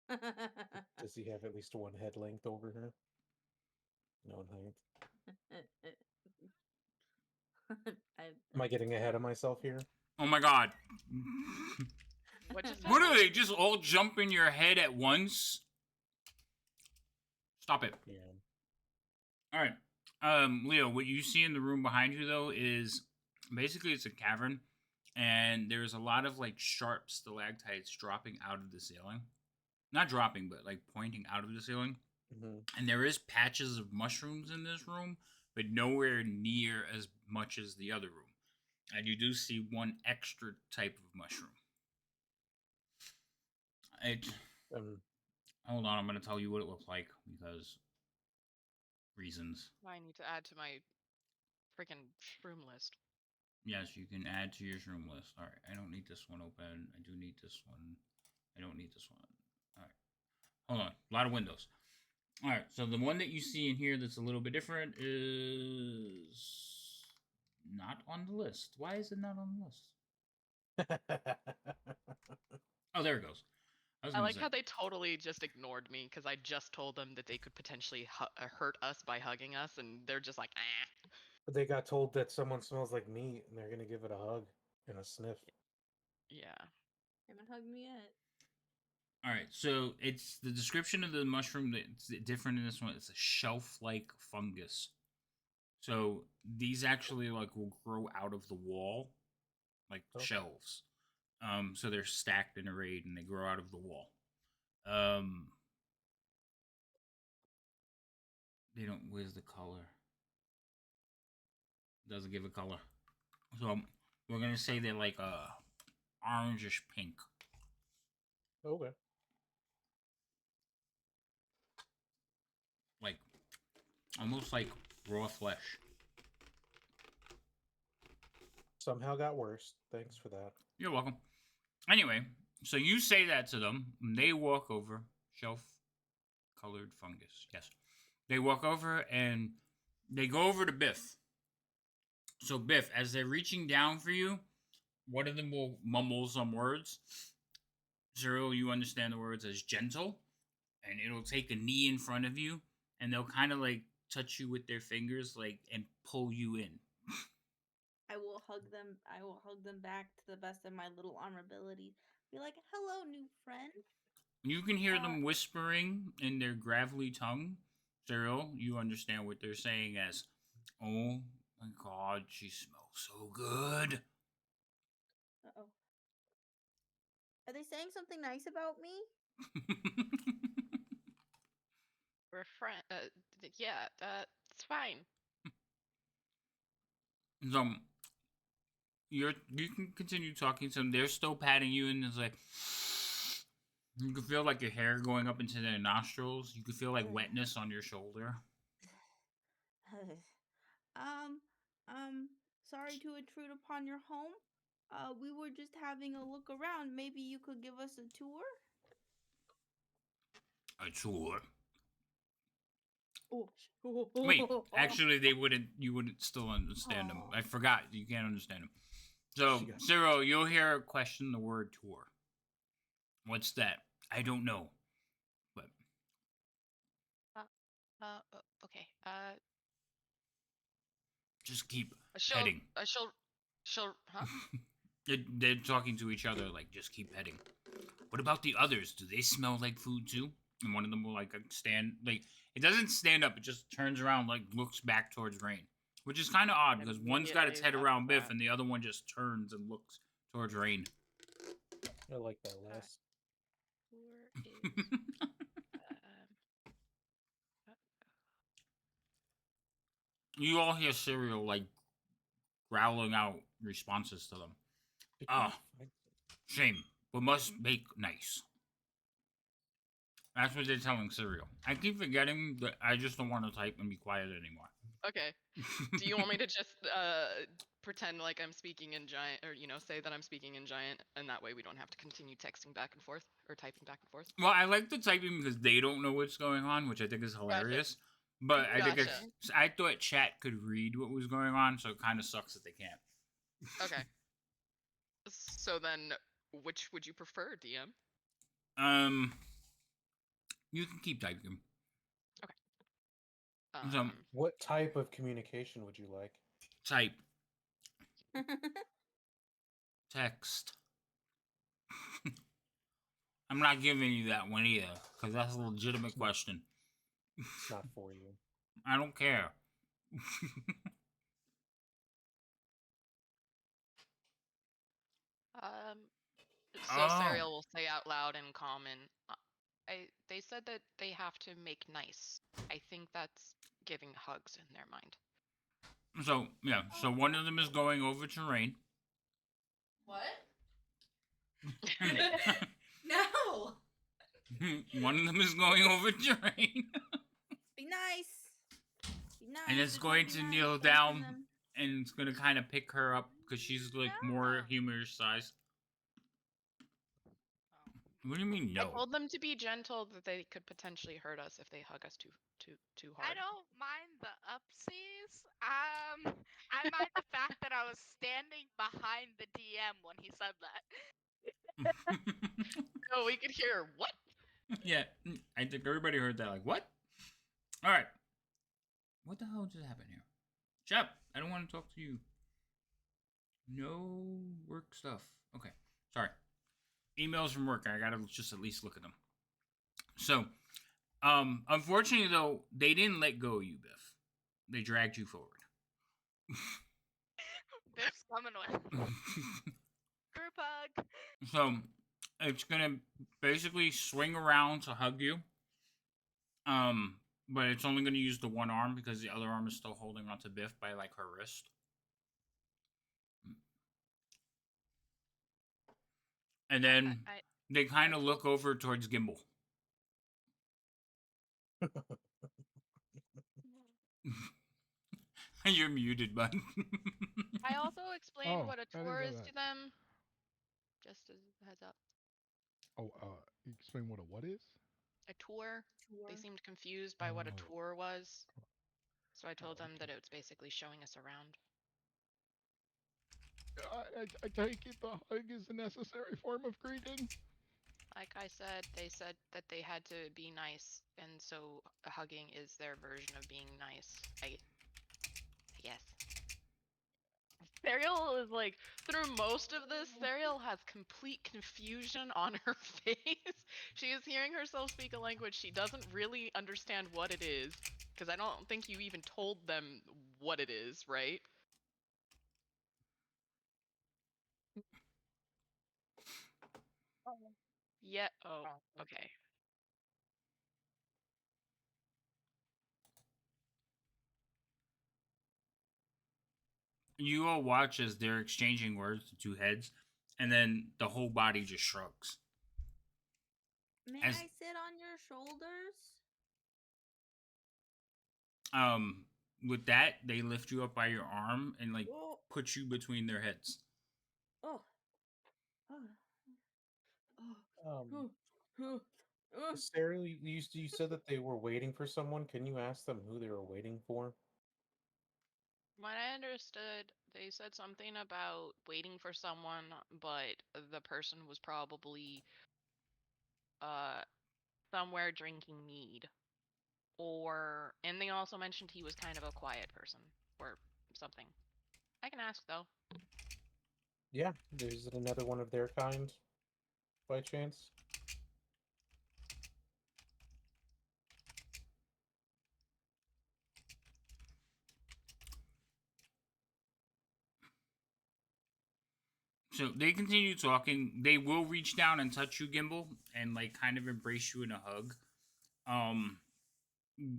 Does he have at least one head length over her? No height. Am I getting ahead of myself here? Oh my god. What do they just all jump in your head at once? Stop it. Yeah. Alright. Leo, what you see in the room behind you though is basically it's a cavern. and there's a lot of like sharp stalactites dropping out of the ceiling. Not dropping, but like pointing out of the ceiling. Mm-hmm. And there is patches of mushrooms in this room, but nowhere near as much as the other room. And you do see one extra type of mushroom. Hold on, I'm going to tell you what it looks like because reasons. I need to add to my freaking shroom list. Yes, you can add to your shroom list. All right, I don't need this one open. I do need this one. I don't need this one. All right, hold on. A lot of windows. All right, so the one that you see in here that's a little bit different is not on the list. Why is it not on the list? Oh, there it goes. I like how they totally just ignored me because I just told them that they could potentially hurt us by hugging us, and they're just like, ah. But they got told that someone smells like meat, and they're gonna give it a hug and a sniff. Yeah. Haven't hugged me yet. All right, so it's the description of the mushroom that's different in this one. It's a shelf-like fungus. So these actually like will grow out of the wall, like shelves. So they're stacked and arrayed, and they grow out of the wall. They don't. Where's the color? Doesn't give a color. So we're gonna say they're like orangish pink. Okay. Like almost like raw flesh. Somehow got worse. Thanks for that. You're welcome. Anyway, so you say that to them, and they walk over. Shelf-colored fungus. Yes. They walk over, and they go over to Biff. So, Biff, as they're reaching down for you, one of them will mumble some words. Cyril, you understand the words as gentle, and it'll take a knee in front of you, and they'll kind of like touch you with their fingers, like, and pull you in. I will hug them. I will hug them back to the best of my little arm ability. Be like, "Hello, new friend." You can hear them whispering in their gravelly tongue. Cyril, you understand what they're saying as, "Oh my God, she smells so good." Uh-oh. Are they saying something nice about me? We're friends. Yeah, that's fine. So you can continue talking to them. They're still patting you, and it's like you can feel like your hair going up into their nostrils. You can feel like wetness on your shoulder. Sorry to intrude upon your home. We were just having a look around. Maybe you could give us a tour? A tour? Oh. Wait, actually, they wouldn't. You wouldn't still understand them. I forgot. You can't understand them. So, Cyril, you'll hear a question the word tour. What's that? I don't know. But okay. Just keep heading. She'll, huh? They're talking to each other like, just keep heading. What about the others? Do they smell like food too? And one of them will like stand, like, it doesn't stand up. It just turns around, like, looks back towards Rain. Which is kind of odd because one's got its head around Biff and the other one just turns and looks towards Rain. I like that last. Tour is, You all hear Cyril, like, growling out responses to them. Shame. We must make nice. That's what they're telling Cyril. I keep forgetting that I just don't want to type and be quiet anymore. Okay. Do you want me to just pretend like I'm speaking in giant, or say that I'm speaking in giant, and that way we don't have to continue texting back and forth or typing back and forth? Well, I like the typing because they don't know what's going on, which I think is hilarious. Gotcha. But I thought chat could read what was going on, so it kind of sucks that they can't. Okay. So then, which would you prefer, DM? You can keep typing. Okay. What type of communication would you like? Type. Text. I'm not giving you that one either, because that's a legitimate question. It's not for you. I don't care. So Oh. Serial will say out loud in common, they said that they have to make nice. I think that's giving hugs in their mind. So, yeah. So one of them is going over to Rain. What? one No. of them is going over to Rain. Be nice. Be nice. And it's just going be to nice. kneel Don't down send them. and it's going to kind of pick her up because she's like more human size. What do you mean, I no? told them to be gentle, that they could potentially hurt us if they hug us too hard. I don't mind the upsies. I mind the fact that I was standing behind the DM when he said that. No, we could hear what? Yeah, I think everybody heard that. Like, what? All right. What the hell just happened here? Shep, I don't want to talk to you. No work stuff. Okay, sorry. Emails from work. I gotta just at least look at them. So, unfortunately though, they didn't let go of you, Biff. They dragged you forward. Biff's coming with group hug. So, it's gonna basically swing around to hug you. But it's only gonna use the one arm because the other arm is still holding onto Biff by like her wrist. And then they kind of look over towards Gimbal. You're muted, bud. I also explained what a I didn't tour know is that. to them. Just as a heads up. Oh, explain what a what is? A tour. They seemed confused by what a tour was. So I told them that it's basically showing us around. I take it the hug is a necessary form of greeting. Like I said, they said that they had to be nice, and so hugging is their version of being nice. I guess. Serial is like, through most of this, Serial has complete confusion on her face. She is hearing herself speak a language she doesn't really understand what it is, because I don't think you even told them what it is, right? Yeah. Oh, okay. You all watch as they're exchanging words, the two heads, and then the whole body just shrugs. May As- I sit on your shoulders? With that, they lift you up by your arm and like Oh. put you between their heads. Oh. Sarah, you said that they were waiting for someone. Can you ask them who they were waiting for? When I understood, they said something about waiting for someone, but the person was probably somewhere drinking mead. And they also mentioned he was kind of a quiet person or something. I can ask though. Yeah, is it another one of their kind, by chance? So they continue talking. They will reach down and touch you, Gimbal, and like kind of embrace you in a hug.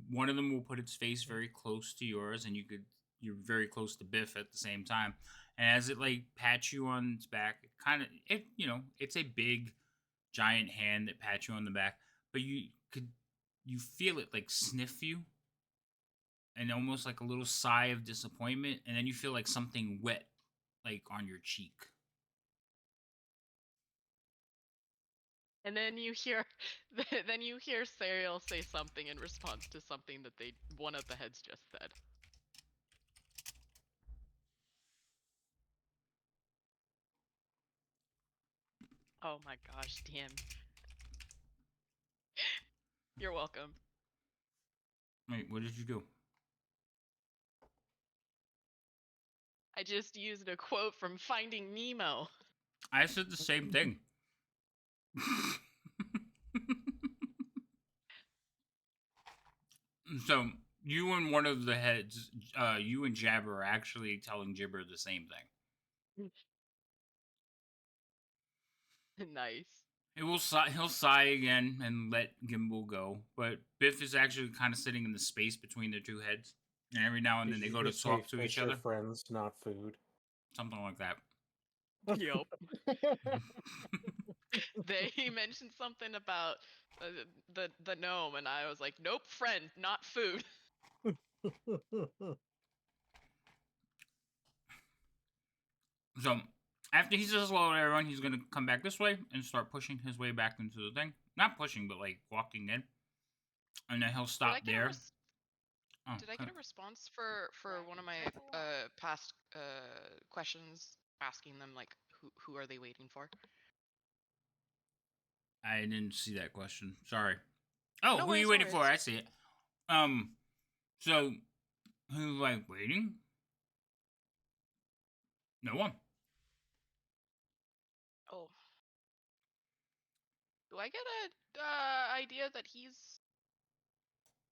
One of them will put its face very close to yours, and you're very close to Biff at the same time. And as it like pats you on its back, it's a big, giant hand that pats you on the back, but you feel it like sniff you, and almost like a little sigh of disappointment, and then you feel like something wet, like on your cheek. And then you hear Serial say something in response to something that one of the heads just said. Oh my gosh, damn. You're welcome. Wait, what did you do? I just used a quote from Finding Nemo. I said the same thing. So you and one of the heads, you and Jabber are actually telling Jibber the same thing. Nice. He'll sigh again and let Gimbal go. But Biff is actually kind of sitting in the space between their two heads. And every now and Did then they you go to just say talk to each fish are other. friends, not food? Something like that. Yup. They mentioned something about the gnome, and I was like, nope, friend, not food. So after he says hello to everyone, he's gonna come back this way and start pushing his way back into the thing. Not pushing, but like walking in. And then he'll stop there. Did I get a response for one of my past questions, asking them like who are they waiting for? I didn't see that question. Sorry. Oh, No who are you worries, no waiting for? worries. I see it. So who's like waiting? No one. Oh. Do I get a idea that he's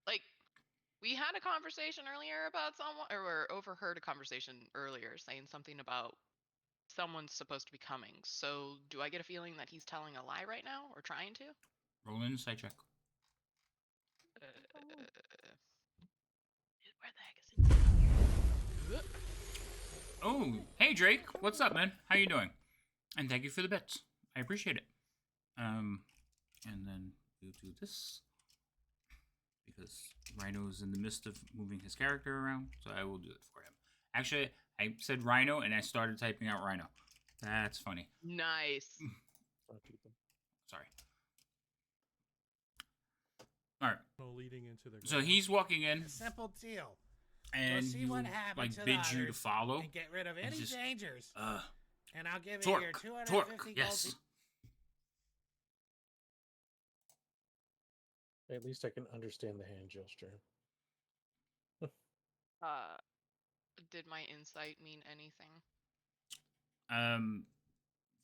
like, we had a conversation earlier about someone, or overheard a conversation earlier saying something about someone's supposed to be coming. So do I get a feeling that he's telling a lie right now, or trying to? Roll an insight check. Where the heck is it? Oh, hey Drake, what's up, man? How you doing? And thank you for the bits. I appreciate it. And then we'll do this because Rhino's in the midst of moving his character around, so I will do it for him. Actually, I said Rhino and I started typing out Rhino. That's funny. Nice. Sorry. All right. Leading into the So he's walking in. A simple deal. And Go see he what will, happened like to bids the you to others follow. and get rid of any just, dangers. And I'll give Torque, you your 250 Torque, gold. yes. At least I can understand the hand gesture. Did my insight mean anything?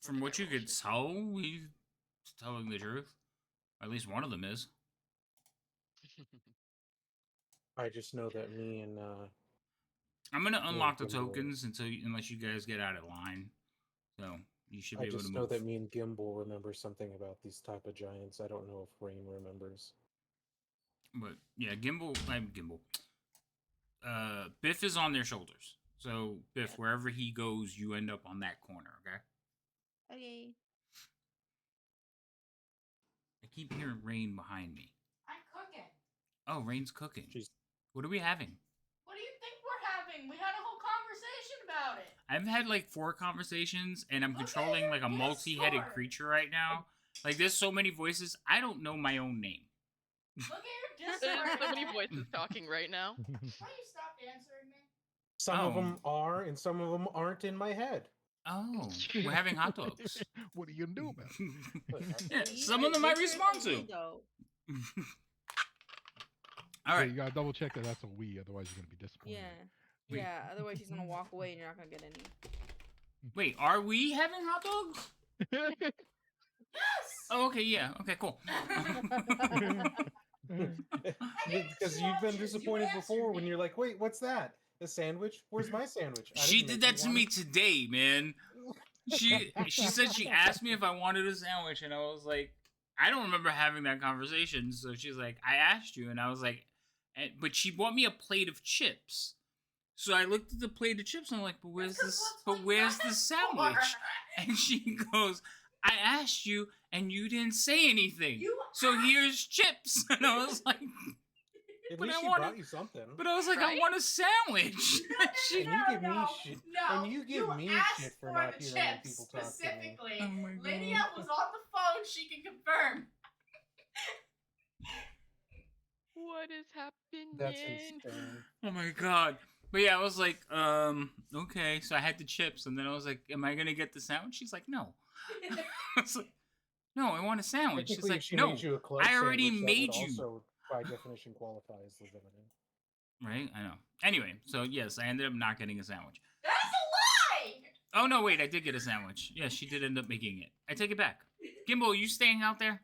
From what you could tell, he's telling the truth. At least one of them is. I just know that me and I'm gonna unlock the Gimbal, tokens unless you guys get out of line. So you should be able to move. I just know that me and Gimbal remember something about these type of giants. I don't know if Rain remembers. But yeah, Gimbal. Biff is on their shoulders. So Biff, wherever he goes, you end up on that corner. Okay. Okay. I keep hearing Rain behind me. I'm cooking. Oh, Rain's cooking. What are we having? What do you think we're having? We had a whole conversation about it. I've had like 4 conversations, and I'm controlling like a multi-headed creature right now. Like, there's so many voices. I don't know my own name. Look at your There's Discord. so many voices talking right now. Why you stopped answering me? Some of them are, and some of them aren't in my head. Oh, we're having hot dogs. What are you gonna do about it? Yeah, some of them I respond to. All right. You gotta double check that that's a we, otherwise you're gonna be disappointed. Yeah. Yeah, otherwise she's gonna walk away and you're not gonna get any. Wait, are we having hot dogs? Yes! Oh, okay, yeah. Okay, cool. Because you've been disappointed before when you're like, wait, what's that? A sandwich? Where's my sandwich? She did that to me today, man. She said she asked me if I wanted a sandwich, and I was like, I don't remember having that conversation. So she's like, I asked you, and I was like, but she bought me a plate of chips. So I looked at the plate of chips and I'm like, but where's this? But where's the sandwich? And she goes, I asked you and you didn't say anything. So here's chips. And I was like, at least she brought you something. But I was like, I want a sandwich. And you give me shit. And you give me shit for not hearing when people talk to me. Specifically, Oh my God. Lydia was on the phone. She can confirm. What is happening? That's insane. Oh my God. But yeah, I was like, okay. So I had the chips, and then I was like, am I gonna get the sandwich? She's like, no. I was like, no, I want a sandwich. She's like, no, I already made you. Also, by definition, qualify as legitimate. Right? I know. Anyway, so yes, I ended up not getting a sandwich. That's a lie! Oh no, wait, I did get a sandwich. Yes, she did end up making it. I take it back. Gimbal, are you staying out there?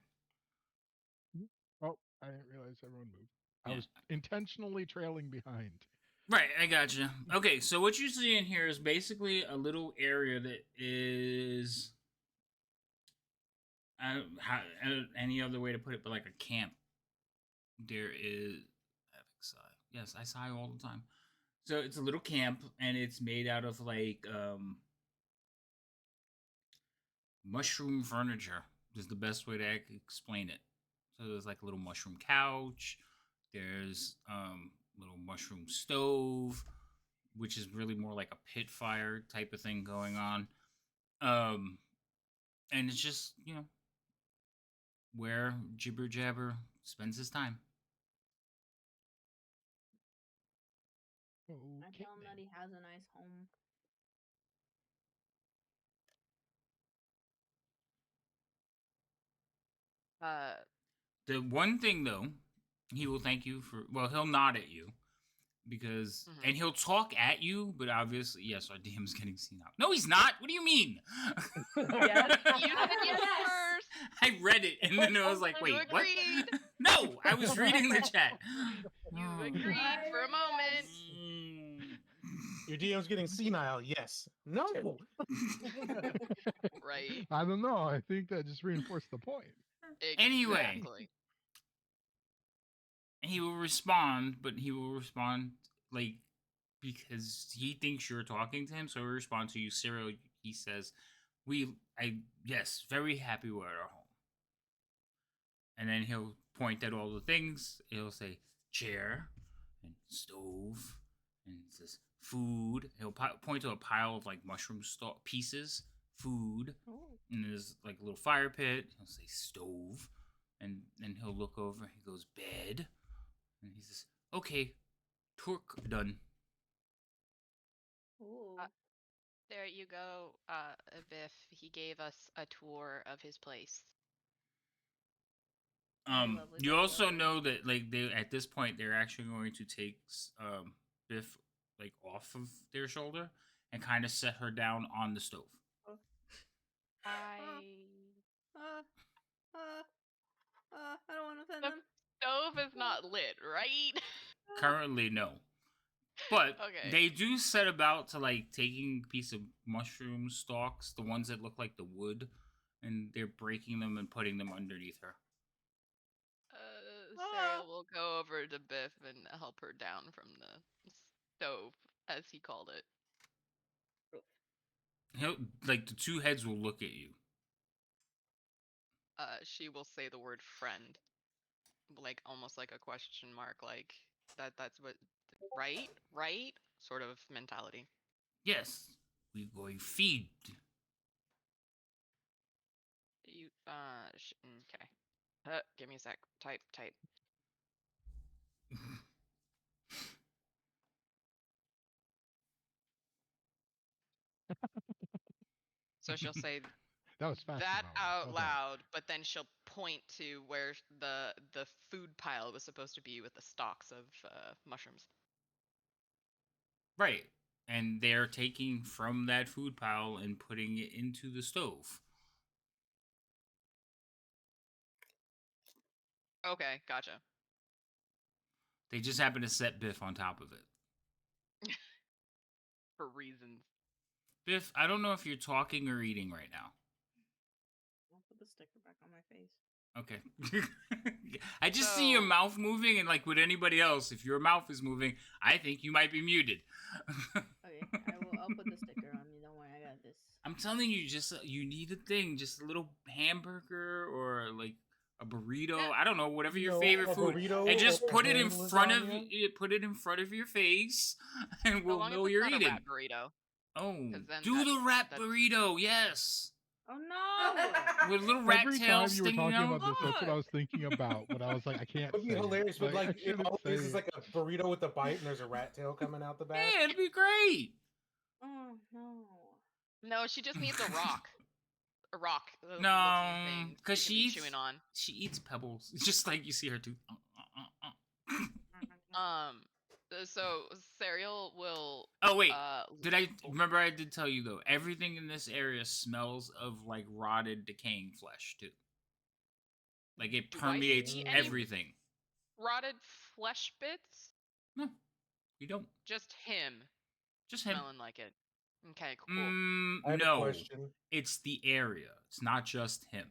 Oh, I didn't realize everyone moved. I was intentionally trailing behind. Right, I gotcha. Okay, so what you see in here is basically a little area that is any other way to put it, but like a camp. There is yes, I sigh all the time. So it's a little camp, and it's made out of like mushroom furniture. Is the best way to explain it. So there's like a little mushroom couch. There's little mushroom stove, which is really more like a pit fire type of thing going on. And it's just, where Jibber Jabber spends his time. I tell him that he has a nice home. The one thing though, he will thank you for. Well, he'll nod at you because, and he'll talk at you, but obviously, yes, our DM's getting seen out. No, he's not. What do you mean? Yes, you said yes first. I read it, and then I was like, wait, what? No, I was reading the chat. You agreed for a moment. Your DM's getting senile. Yes. No. Right. I don't know. I think that just reinforced the point. Exactly. Anyway, he will respond, but he will respond like because he thinks you're talking to him. So he'll respond to you, Cyril. He says, yes, very happy we're at our home. And then he'll point at all the things. He'll say chair and stove, and it says food. He'll point to a pile of like mushroom pieces, food, and there's like a little fire pit. He'll say stove, and then he'll look over. He goes bed, and he says, "Okay, tour done." There you go, Biff. He gave us a tour of his place. You also know that like they at this point they're actually going to take Biff like off of their shoulder and kind of set her down on the stove. I don't want to offend them. Stove is not lit, right? Currently, no. But they do set about to like taking a piece of mushroom stalks, the ones that look like the wood, and they're breaking them and putting them underneath her. Sarah will go over to Biff and help her down from the stove, as he called it. He'll like the two heads will look at you. She will say the word friend, like almost like a question mark, like that's what right sort of mentality. Yes, we going feed. You okay. Give me a sec. Type. So she'll say that was fast that out loud, but then she'll point to where the food pile was supposed to be with the stalks of mushrooms. Right. And they're taking from that food pile and putting it into the stove. Okay, gotcha. They just happen to set Biff on top of it. For reasons. Biff, I don't know if you're talking or eating right now. I'll put the sticker back on my face. Okay. I just see your mouth moving, and like with anybody else, if your mouth is moving, I think you might be muted. Okay, I'll put the sticker on you. Don't worry, I got this. I'm telling you, you need a thing, just a little hamburger or like a burrito. I don't know, whatever your favorite food, and just put it in front of your face, and we'll know you're eating. Rat burrito. Oh, do the rat burrito, yes. Oh no! With a little rat tail Every time you were talking out. about this, that's what I was thinking about. But I was like, I can't. It'd be hilarious, but like it always is it. like a burrito with a bite, and there's a rat tail coming out the back. Yeah, it'd be great. Oh no! No, she just needs a rock. A rock. No, because she chewing on. She eats pebbles, just like you see her do. So Serial will. Oh wait, remember? I did tell you though. Everything in this area smells of like rotted, decaying flesh too. Like it permeates everything. Rotted flesh bits? No, you don't. Just him. Just him. Smelling like it. Okay, cool. I have a question. It's the area. It's not just him.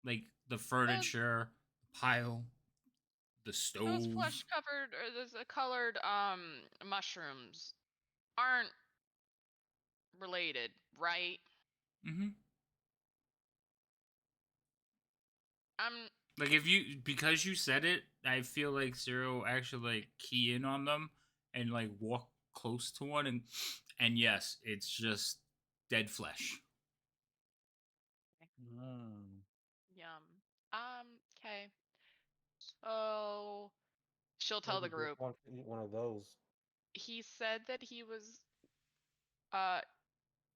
like the furniture, pile, the stove. Those flesh covered or those colored mushrooms aren't related, right? Mm-hmm. I'm Like because you said it, I feel like Zero actually like key in on them and like walk close to one and yes, it's just dead flesh. yum. Okay. So she'll tell the Maybe Biff group. wants to eat one of those. He said that he was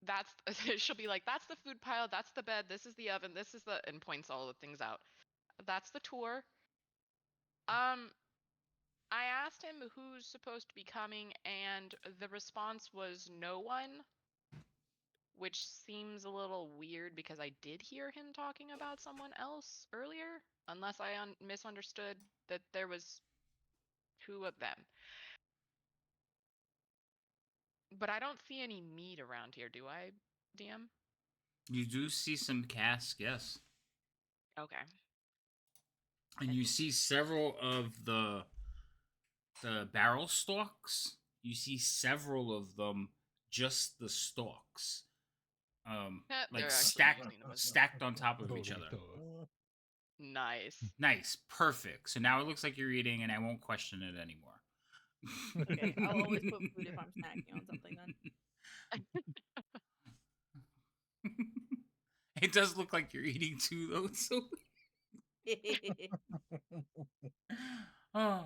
that's she'll be like, that's the food pile, that's the bed, this is the oven, this is the, and points all the things out. That's the tour. I asked him who's supposed to be coming, and the response was no one, which seems a little weird because I did hear him talking about someone else earlier, unless I misunderstood that there was two of them. But I don't see any meat around here, do I, DM? You do see some casks, yes. Okay. And you see several of the barrel stalks. You see several of them, just the stalks. Like stacked on top of each other. Nice. Nice, perfect. So now it looks like you're eating, and I won't question it anymore. Okay, I'll always put food if I'm snacking on something then. It does look like you're eating too, though. So. Oh,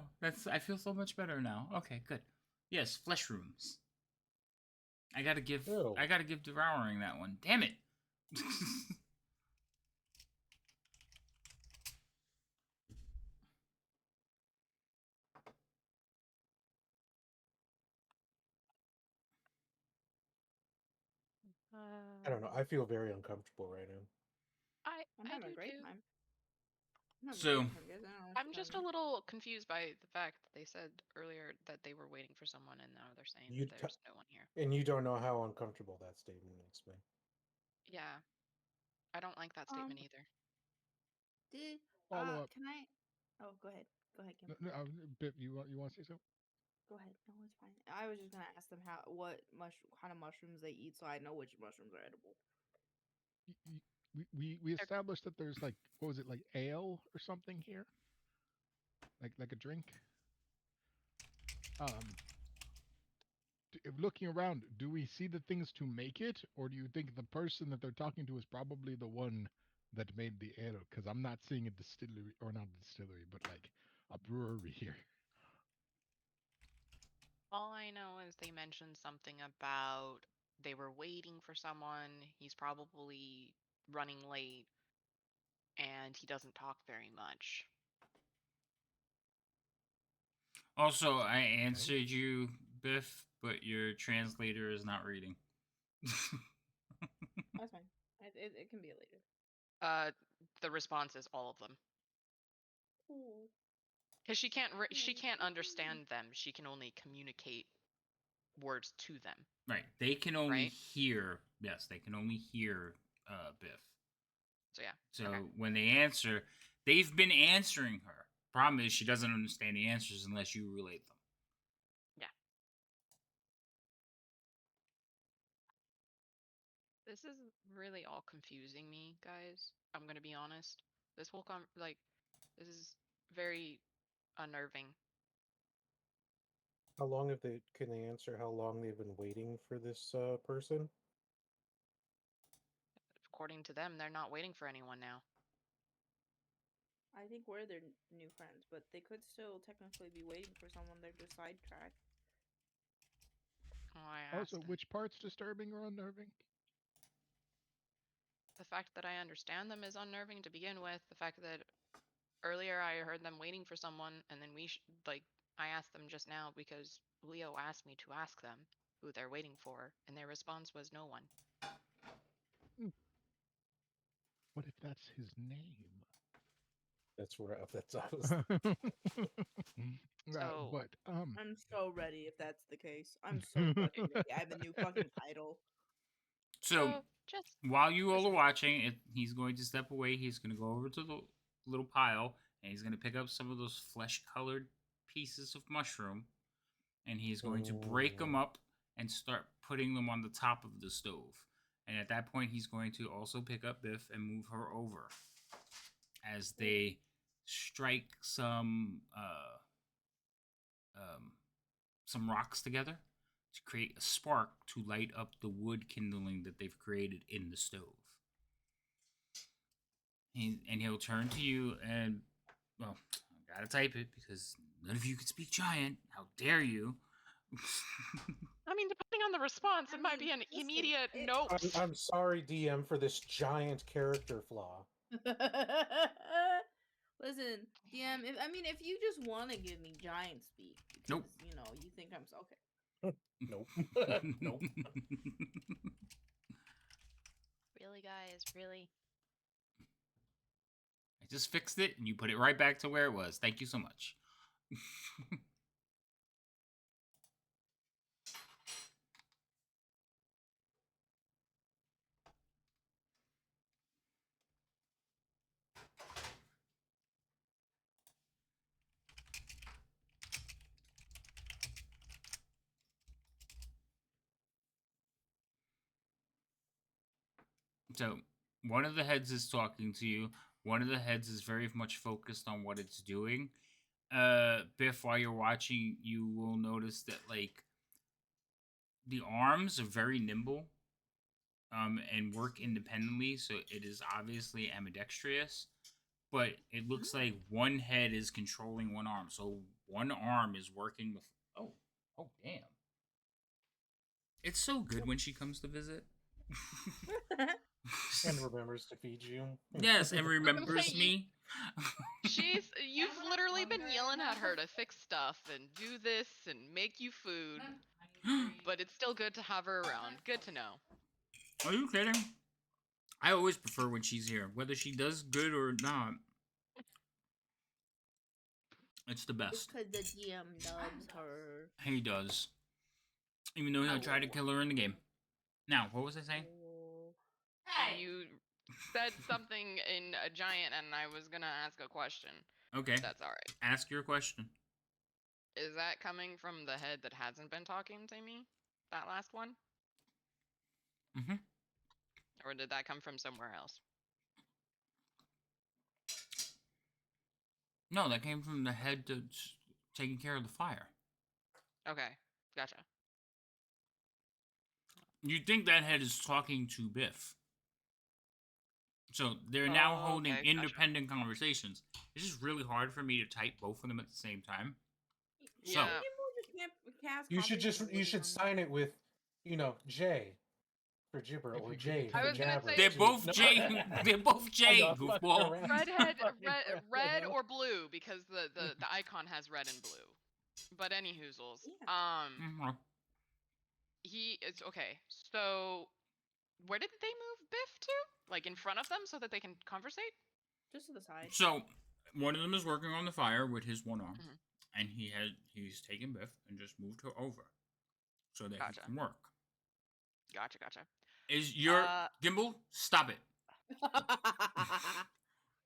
I feel so much better now. Okay, good. Yes, flesh rooms. I gotta give devouring that one. Damn it. I don't know. I feel very uncomfortable right now. I'm having do a great too. time. I'm just a little confused by the fact that they said earlier that they were waiting for someone, and now they're saying that there's no one here. And you don't know how uncomfortable that statement makes me. Yeah, I don't like that statement either. Follow up. Can I? Oh, go ahead. Go ahead, Kim. No, Bip, you want to say something? Go ahead. No, it's fine. I was just gonna ask them what kind of mushrooms they eat, so I know which mushrooms are edible. We established that there's like, what was it, like ale or something here, like a drink. Looking around, do we see the things to make it, or do you think the person that they're talking to is probably the one that made the ale? Because I'm not seeing a distillery, or not a distillery, but like a brewery here. All I know is they mentioned something about they were waiting for someone. He's probably running late, and he doesn't talk very much. Also, I answered you, Biff, but your translator is not reading. That's fine. It can be later. The response is all of them. Cool. Because she can't understand them. She can only communicate words to them. Right. They can only hear. Yes, they can only hear Biff. So yeah. So when they answer, they've been answering her. Problem is, she doesn't understand the answers unless you relate them. Yeah. This is really all confusing me, guys. I'm gonna be honest. This whole this is very unnerving. How long can they answer how long they've been waiting for this person? According to them, they're not waiting for anyone now. I think we're their new friends, but they could still technically be waiting for someone. They're just sidetracked. Also, which part's disturbing or unnerving? The fact that I understand them is unnerving to begin with. The fact that earlier I heard them waiting for someone, and then I asked them just now because Leo asked me to ask them who they're waiting for, and their response was no one. What if that's his name? That's rough. That's us. But I'm so ready if that's the case. I'm so fucking ready. I have a new fucking title. So just while you all are listen. watching, he's going to step away. He's going to go over to the little pile, and he's going to pick up some of those flesh-colored pieces of mushroom, and he's going to break them up and start putting them on the top of the stove. And at that point, he's going to also pick up Biff and move her over as they strike some rocks together to create a spark to light up the wood kindling that they've created in the stove. And he'll turn to you and, well, I gotta type it because none of you can speak giant. How dare you? I mean, depending on the response, it might be an immediate nope. I'm sorry, DM, for this giant character flaw. Listen, DM. If you just want to give me giant speak, because, Nope. You think I'm okay. Nope. Nope. Really, guys, really. I just fixed it, and you put it right back to where it was. Thank you so much. So, one of the heads is talking to you. One of the heads is very much focused on what it's doing. Biff, while you're watching, you will notice that, like, the arms are very nimble and work independently, so it is obviously ambidextrous. But it looks like one head is controlling one arm. So one arm is working with... Oh, damn. It's so good when she comes to visit. And remembers to feed you. Yes, and remembers me. You've literally been yelling at her to fix stuff and do this and make you food. But it's still good to have her around. Good to know. Are you kidding? I always prefer when she's here, whether she does good or not. It's the best. Because the GM loves her. He does. Even though he'll try to kill her in the game. Now, what was I saying? Hey. You said something in a giant, and I was gonna ask a question. Okay. That's alright. Ask your question. Is that coming from the head that hasn't been talking to me? That last one? Mm-hmm. Or did that come from somewhere else? No, that came from the head that's taking care of the fire. Okay, gotcha. You'd think that head is talking to Biff. So they're now holding independent conversations. It's just really hard for me to type both of them at the same time. Yeah. You should sign it with, J for gibber or J for jabber. They're both J. They're both J. Goofball. Red or blue, because the icon has red and blue. But any hoozles. He is okay. So where did they move Biff to? Like in front of them so that they can conversate? Just to the side. So one of them is working on the fire with his one arm, and he's taken Biff and just moved her over so that he can work. Gotcha. Is your gimbal? Stop it.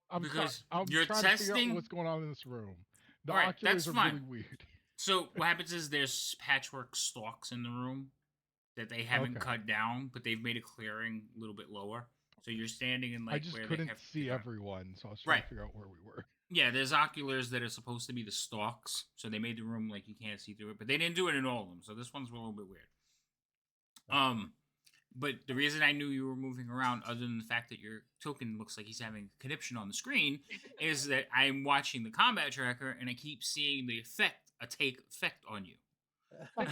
I'm because you're trying to figure out what's going on in this room. The oculars are really weird. So what happens is there's patchwork stalks in the room that they haven't cut down, but they've made a clearing a little bit lower. So you're standing in like I just where couldn't they have see everyone, so I was trying to figure out where we were. Yeah, there's oculars that are supposed to be the stalks, so they made the room like you can't see through it, but they didn't do it in all of them, so this one's a little bit weird. But the reason I knew you were moving around, other than the fact that your token looks like he's having a conniption on the screen, is that I'm watching the combat tracker and I keep seeing the effect on you. And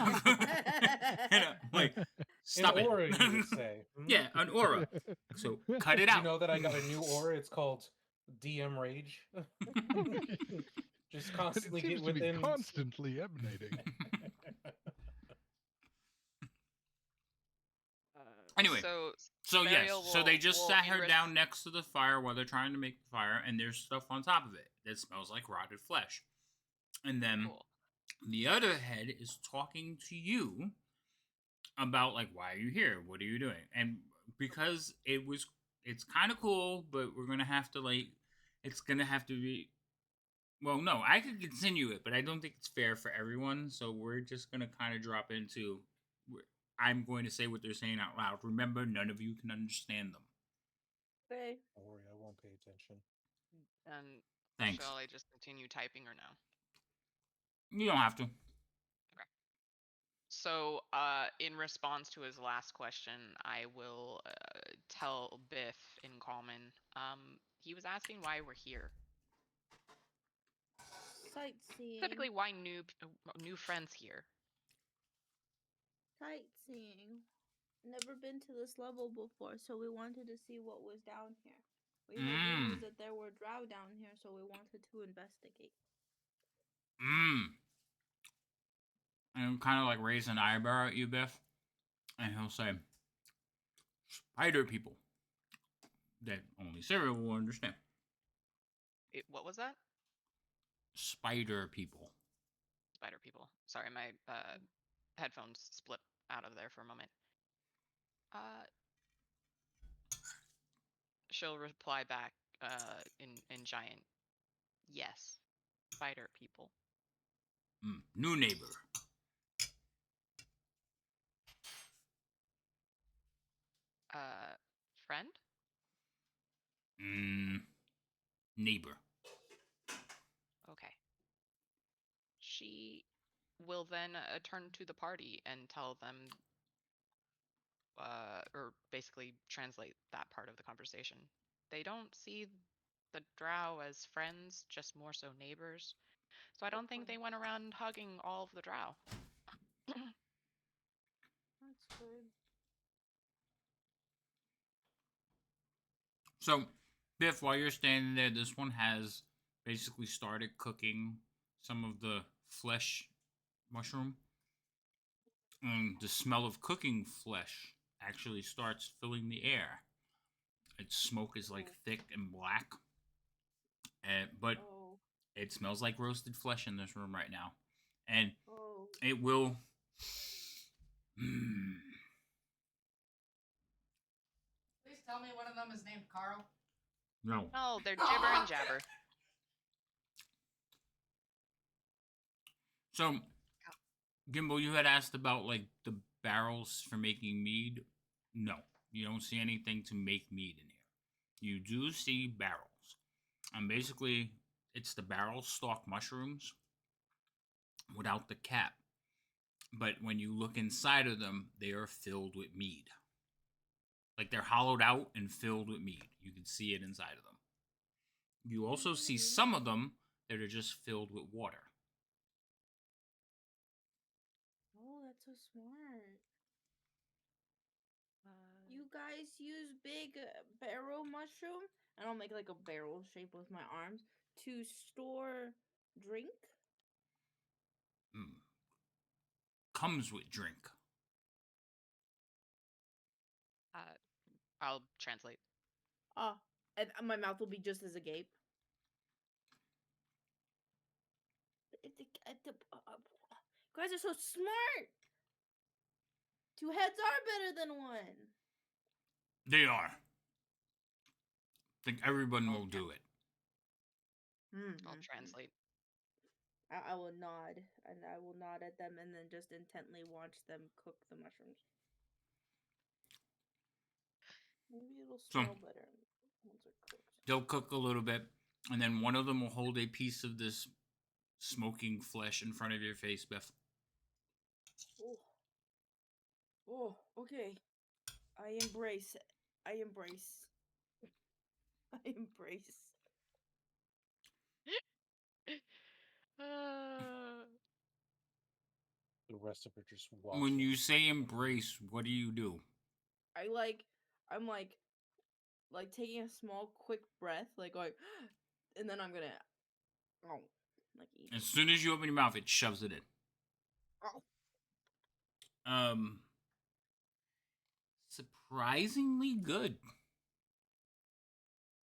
I'm like, stop an it. aura, you would say. Yeah, an aura. So cut it out. You know that I got a new aura? It's called DM Rage. Just constantly it seems to be constantly emanating. Anyway, so yes, so they just sat her down next to the fire while they're trying to make the fire, and there's stuff on top of it that smells like rotted flesh. And then the other head is talking to you about, like, why are you here? What are you doing? And because it's kind of cool, but we're gonna have to it's gonna have to be. Well, no, I could continue it, but I don't think it's fair for everyone. So we're just gonna kind of drop into. I'm going to say what they're saying out loud. Remember, none of you can understand them. Okay. Don't worry, I won't pay attention. And Thanks. shall I just continue typing or no? You don't have to. Okay. So, in response to his last question, I will tell Biff in common. He was asking why we're here. Sightseeing. Typically, why new friends here? Sightseeing. Never been to this level before, so we wanted to see what was down here. We heard rumors that there were drow down here, so we wanted to investigate. And kind of like raise an eyebrow at you, Biff, and he'll say, "Spider people." That only Sarah will understand. What was that? Spider people. Spider people. Sorry, my headphones split out of there for a moment. She'll reply back in giant. Yes, spider people. New neighbor. Friend? Neighbor. Okay. She will then turn to the party and tell them, or basically translate that part of the conversation. They don't see the drow as friends, just more so neighbors. So I don't think they went around hugging all of the drow. That's good. So, Biff, while you're standing there, this one has basically started cooking some of the flesh mushroom. And the smell of cooking flesh actually starts filling the air. Its smoke is like thick and black. But it smells like roasted flesh in this room right now. And it will... Please tell me one of them is named Carl. No. Oh, they're Jibber and Jabber. So, Gimbal, you had asked about like the barrels for making mead. No, you don't see anything to make mead in here. You do see barrels. And basically, it's the barrel stalk mushrooms without the cap. But when you look inside of them, they are filled with mead. Like they're hollowed out and filled with mead. You can see it inside of them. You also see some of them that are just filled with water. Oh, that's so smart. You guys use big barrel mushroom, and I'll make like a barrel shape with my arms to store drink. Comes with drink. I'll translate. And my mouth will be just as agape. Guys are so smart. Two heads are better than one. They are. I think everyone will do it. I'll translate. I will nod, and I will nod at them and then just intently watch them cook the mushrooms. Maybe it'll smell better once they're cooked. They'll cook a little bit, and then one of them will hold a piece of this smoking flesh in front of your face, Biff. Oh, okay. I embrace. I embrace. The rest of it just watching. When you say embrace, what do you do? I'm like taking a small, quick breath, like going, and then I'm gonna, eat. As soon as you open your mouth, it shoves it in. Surprisingly good.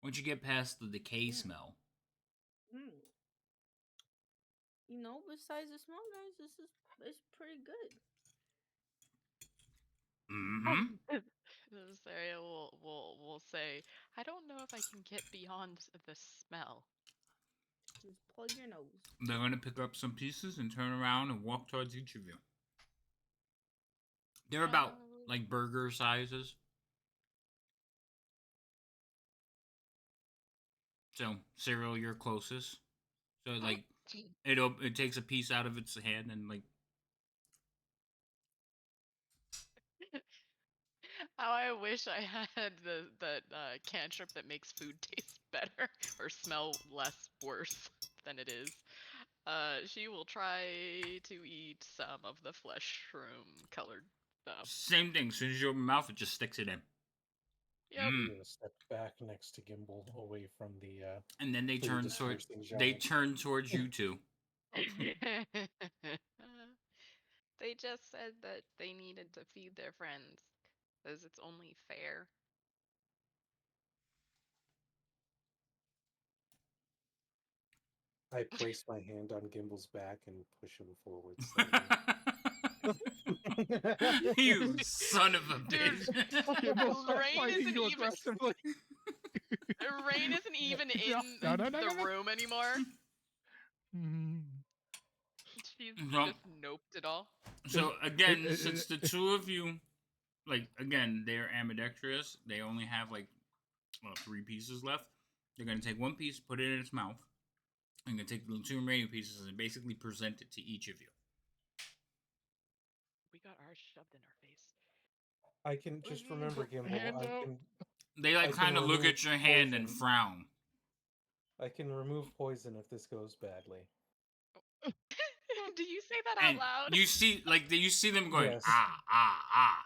Once you get past the decay smell. You know, besides the smell, guys, it's pretty good. Zarya will say, I don't know if I can get beyond the smell. Just plug your nose. They're going to pick up some pieces and turn around and walk towards each of you. They're about like burger sizes. So, Cyril, you're closest. So, like, it takes a piece out of its hand and, like... How I wish I had the cantrip that makes food taste better or smell less worse than it is. She will try to eat some of the flesh shroom colored stuff. Same thing. As soon as you open your mouth, it just sticks it in. Yep. I'm gonna step back next to Gimbal, away from the. And then they turn towards. They turn towards you two. They just said that they needed to feed their friends, because it's only fair. I place my hand on Gimbal's back and push him forward slightly. You son of a bitch! Rain isn't even. Rain isn't even in the room anymore. She's just noped it all. So again, since the two of you, like, again, they're ambidextrous, they only have like 3 pieces left. They're gonna take one piece, put it in its mouth, and gonna take the 2 remaining pieces and basically present it to each of you. We got ours shoved in our face. I can just remember, Gimbal. They like kind of look at your hand and frown. I can remove poison if this goes badly. Do you say that out loud? You see, like, you see them going, Yes. ah.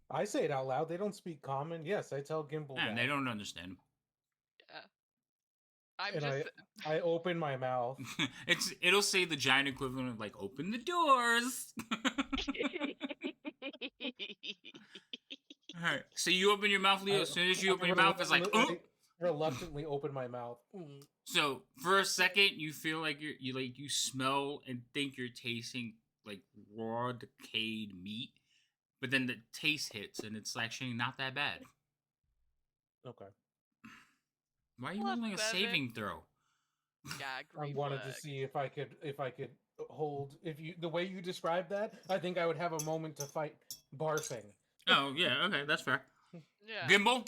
I say it out loud. They don't speak common. Yes, I tell Gimbal that. They don't understand. Yeah. I open my mouth. It'll say the giant equivalent of, like, open the doors. Alright, so you open your mouth, Leo. As soon as you open your mouth, it's like, oh! Reluctantly open my mouth. So for a second, you feel like you smell and think you're tasting like raw decayed meat, but then the taste hits and it's actually not that bad. Okay. Why are you rolling a saving throw? I wanted to see if I could hold the way you described that. I think I would have a moment to fight barfing. Oh yeah, okay, that's fair. Yeah. Gimbal.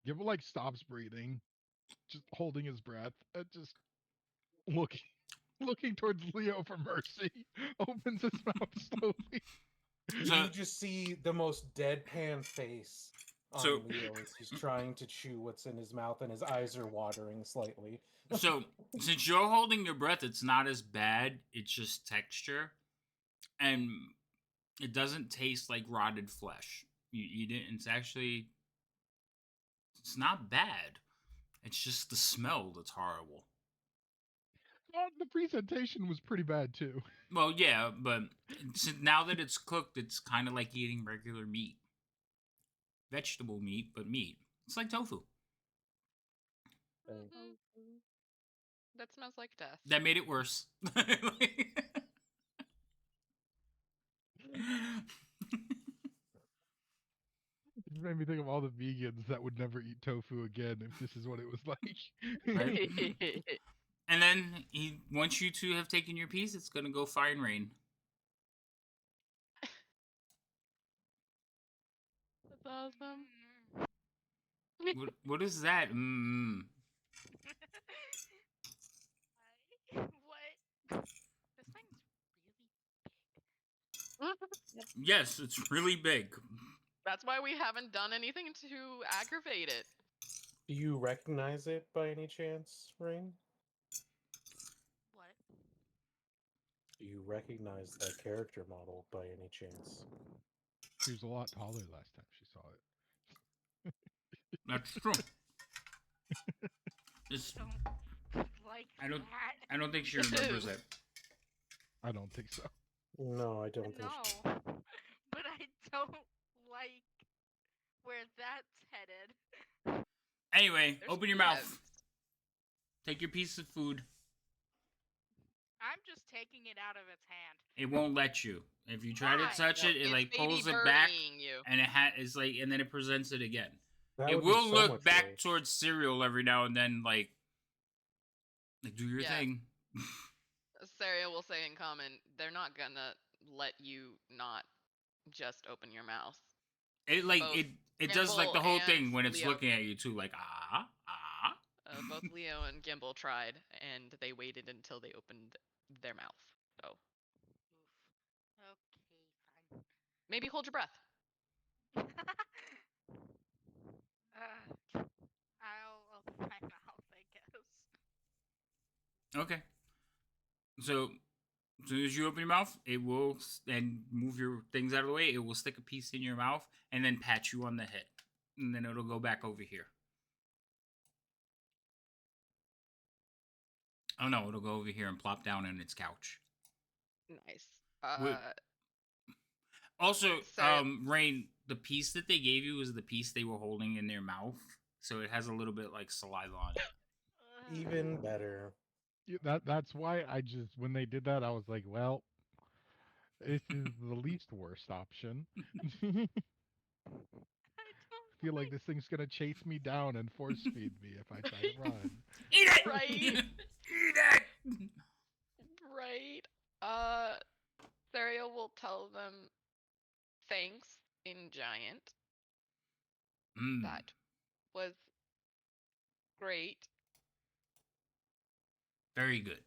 Gimbal like stops breathing, just holding his breath, and just looking towards Leo for mercy. Opens his mouth slowly. You just see the most deadpan face on Leo as he's trying to chew what's in his mouth, and his eyes are watering slightly. So, since you're holding your breath, it's not as bad. It's just texture, and it doesn't taste like rotted flesh. You eat it, and it's not bad. It's just the smell that's horrible. Well, the presentation was pretty bad too. Well, yeah, but now that it's cooked, it's kind of like eating regular meat. Vegetable meat, but meat. It's like tofu. That smells like death. That made it worse. It made me think of all the vegans that would never eat tofu again if this is what it was like. Right? And then once you two have taken your piece, it's gonna go fire and rain. That's awesome. What is that? What? This thing's really big. Yes, it's really big. That's why we haven't done anything to aggravate it. Do you recognize it by any chance, Rain? What? Do you recognize that character model by any chance? She was a lot taller last time she saw it. That's true. I don't think she remembers it. I don't think so. No, I don't think so. But I don't like where that's headed. Anyway, open your mouth. Take your piece of food. I'm just taking it out of its hand. It won't let you. If you try to Why? touch it, it It's like baby pulls it back, birdieing you. and it's like, and then it presents it again. That It would be will so look much back worse. towards cereal every now and then, like do your Yeah. thing. Saria will say in common, they're not gonna let you not just open your mouth. It like Both it does like the Gimbal whole and thing when it's Leo. looking at you too, like Both Leo and Gimbal tried, and they waited until they opened their mouth. So Oof. Okay, fine. maybe hold your breath. I'll open my mouth, I guess. Okay. So as soon as you open your mouth, it will and move your things out of the way. It will stick a piece in your mouth and then pat you on the head, and then it'll go back over here. Oh no, it'll go over here and plop down on its couch. Nice. Also, Saria, Rain, the piece that they gave you is the piece they were holding in their mouth, so it has a little bit like saliva on it. Even better. Yeah, that's why I just when they did that I was like, well, this is the least worst option. I don't Feel like this thing's gonna chase me down and force feed me if I try to run. Eat it! Right. Eat it! Right. Saria will tell them thanks in Giant. That was great. Very good.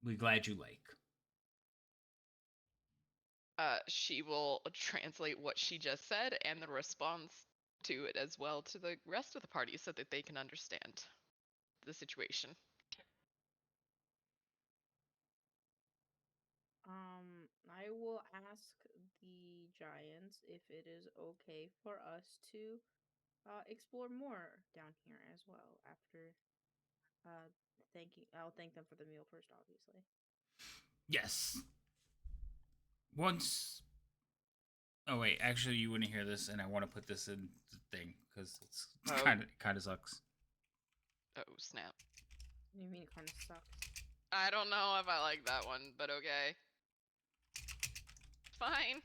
We're glad you like. She will translate what she just said and the response to it as well to the rest of the party so that they can understand the situation. I will ask the giants if it is okay for us to explore more down here as well after I'll thank them for the meal first, obviously. Yes. Once. Oh wait, actually, you wouldn't hear this, and I want to put this in the thing because it's kind of sucks. Oh snap! What do you mean it kind of sucks? I don't know if I like that one, but okay. Fine.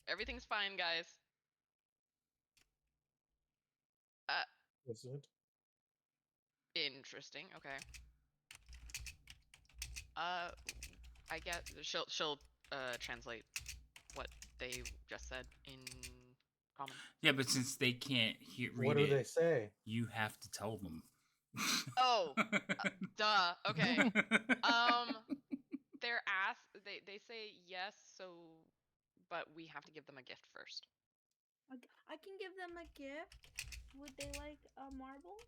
Everything's fine, guys. Is it? Interesting. Okay. I get she'll translate what they just said in common. Yeah, but since they can't read What do they say? You have to tell them. Oh, duh. Okay. They're asked. They say yes. So, but we have to give them a gift first. I can give them a gift. Would they like a marble?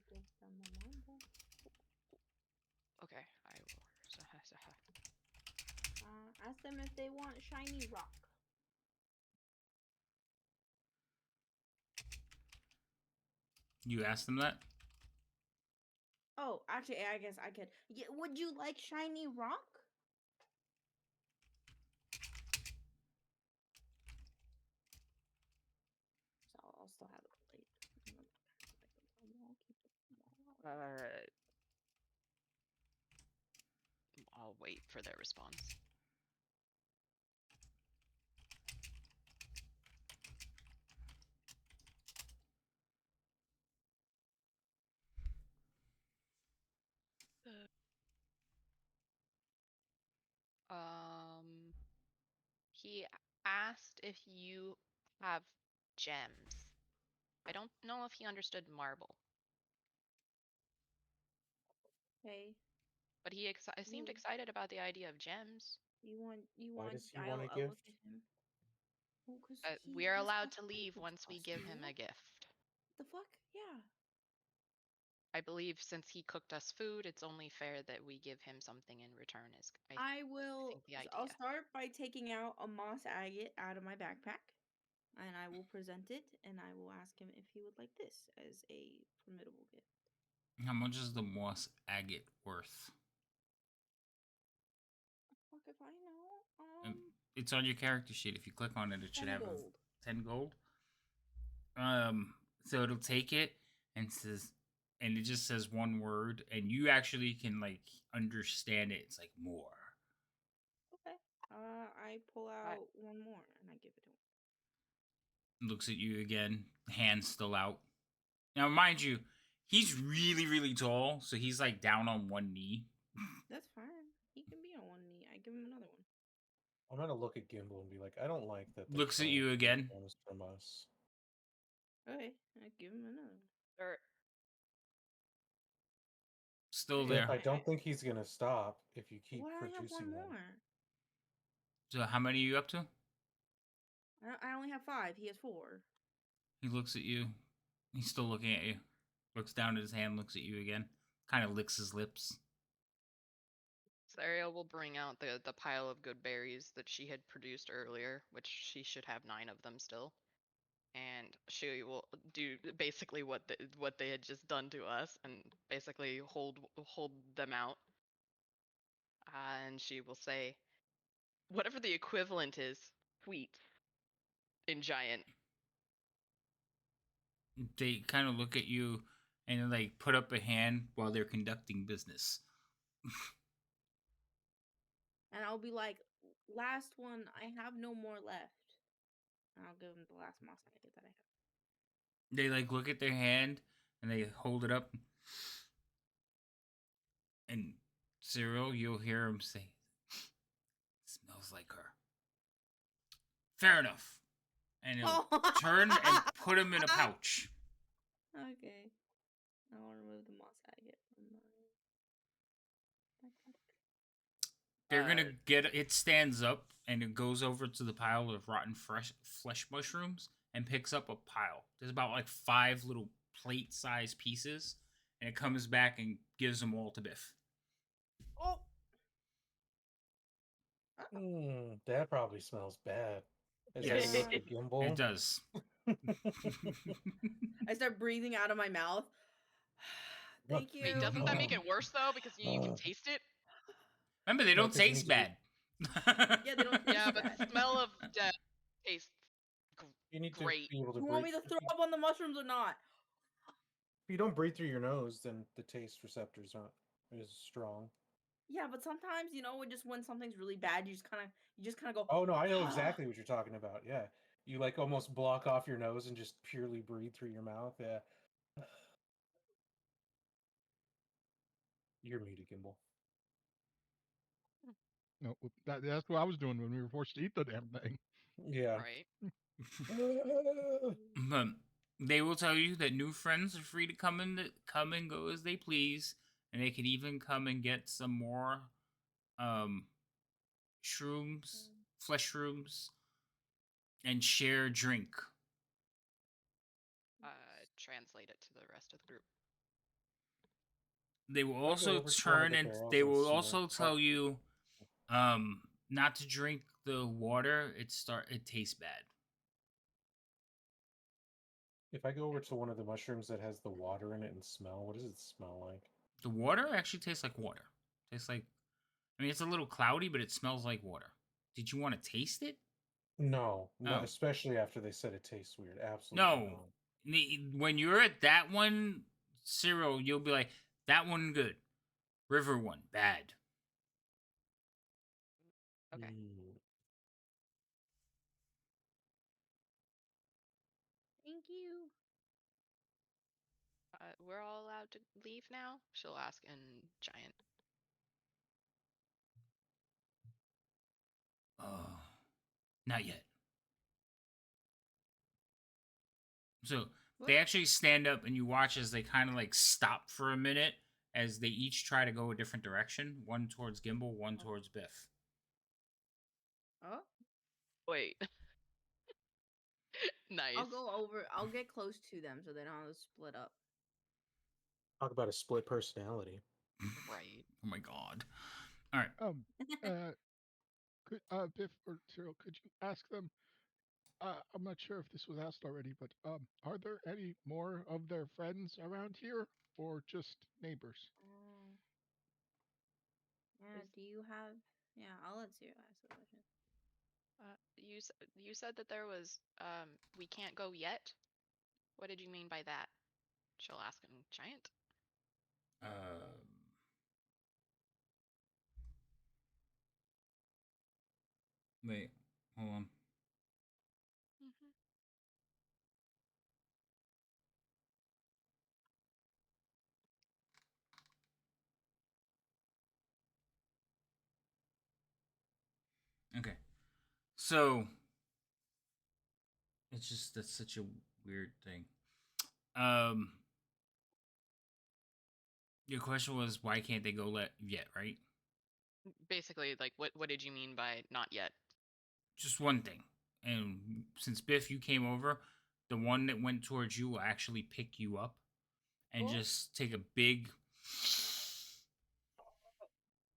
Give them a marble. Okay, I will. Ask them if they want shiny rock. You asked them that? Oh, actually, I guess I could. Yeah, would you like shiny rock? So I'll still have it plate. I'll wait for their response. He asked if you have gems. I don't know if he understood marble. Okay. But he seemed excited about the idea of gems. Why does he want a gift? Well, we are allowed to leave once we give him a gift. The fuck? Yeah. I believe since he cooked us food, it's only fair that we give him something in return. I'll start by taking out a moss agate out of my backpack, and I will present it, and I will ask him if he would like this as a formidable gift. How much is the moss agate worth? Fuck if I know. It's on your character sheet. If you click on it, it should have 10 gold. So it'll take it and says, and it just says one word, and you actually can like understand it. It's like more. Okay. I pull out one more and I give it to him. Looks at you again, hands still out. Now, mind you, he's really, really tall, so he's like down on one knee. That's fine. He can be on one knee. I give him another one. I'm gonna look at Gimbal and be like, I don't like that. Looks at you again. From us. Okay, I give him another one. Or Still But there. I don't think he's gonna stop if you keep Why do I have producing one them. more? So how many are you up to? I only have 5. He has 4. He looks at you. He's still looking at you. Looks down at his hand, looks at you again. Kind of licks his lips. Sariel will bring out the pile of good berries that she had produced earlier, which she should have 9 of them still. And she will do basically what they had just done to us, and basically hold them out. And she will say, whatever the equivalent is, sweet in giant. They kind of look at you and like put up a hand while they're conducting business. And I'll be like, last one, I have no more left. And I'll give him the last moss packet that I have. They like look at their hand and they hold it up. And Cyril, you'll hear him say, "Smells like her." Fair enough. And he'll turn and put him in a pouch. Okay. I'll remove the moss agate from my backpack. They're gonna get it. Stands up and it goes over to the pile of rotten flesh mushrooms and picks up a pile. There's about like 5 little plate-sized pieces, and it comes back and gives them all to Biff. Oh. That probably smells bad. Yes, Gimbal? it does. I start breathing out of my mouth. Thank you. Wait, doesn't that make it worse though? Because you can taste it. Remember, they don't taste bad. Yeah, they don't taste Yeah, bad. but the smell of death tastes You need great. to be able to You breathe. want me to throw up on the mushrooms or not? If you don't breathe through your nose, then the taste receptors aren't as strong. Yeah, but sometimes, when something's really bad, you just kind of go. Oh no, I know exactly what you're talking about. Yeah, you like almost block off your nose and just purely breathe through your mouth. Yeah, you're muted, Gimbal. No, that's what I was doing when we were forced to eat the damn thing. Yeah. Right. They will tell you that new friends are free to come and go as they please, and they can even come and get some more shrooms, flesh shrooms, and share drink. Translate it to the rest of the group. They will also turn and they will also tell you not to drink the water. It tastes bad. If I go over to one of the mushrooms that has the water in it and smell, what does it smell like? The water actually tastes like water. Tastes like, it's a little cloudy, but it smells like water. Did you want to taste it? No, Oh. Especially after they said it tastes weird. Absolutely no. When you're at that one, Cyril, you'll be like, that one good. River one, bad. Okay. Thank you. We're all allowed to leave now? She'll ask in giant. Not yet. So they actually stand up and you watch as they kind of like stop for a minute as they each try to go a different direction. One towards Gimbal, one towards Biff. Oh? Wait. Nice. I'll go over. I'll get close to them so they don't have to split up. Talk about a split personality. Right. Oh my god. All right. Could Biff or Cyril, could you ask them? I'm not sure if this was asked already, but are there any more of their friends around here, or just neighbors? Yeah. Do you have? Yeah, I'll let you ask the question. You said that there was we can't go yet. What did you mean by that? She'll ask in giant. Wait, hold on. Mhm. Okay. So it's just that's such a weird thing. Your question was why can't they go yet, right? Basically, like, what did you mean by not yet? Just one thing. And since Biff, you came over, the one that went towards you will actually pick you up and just take a big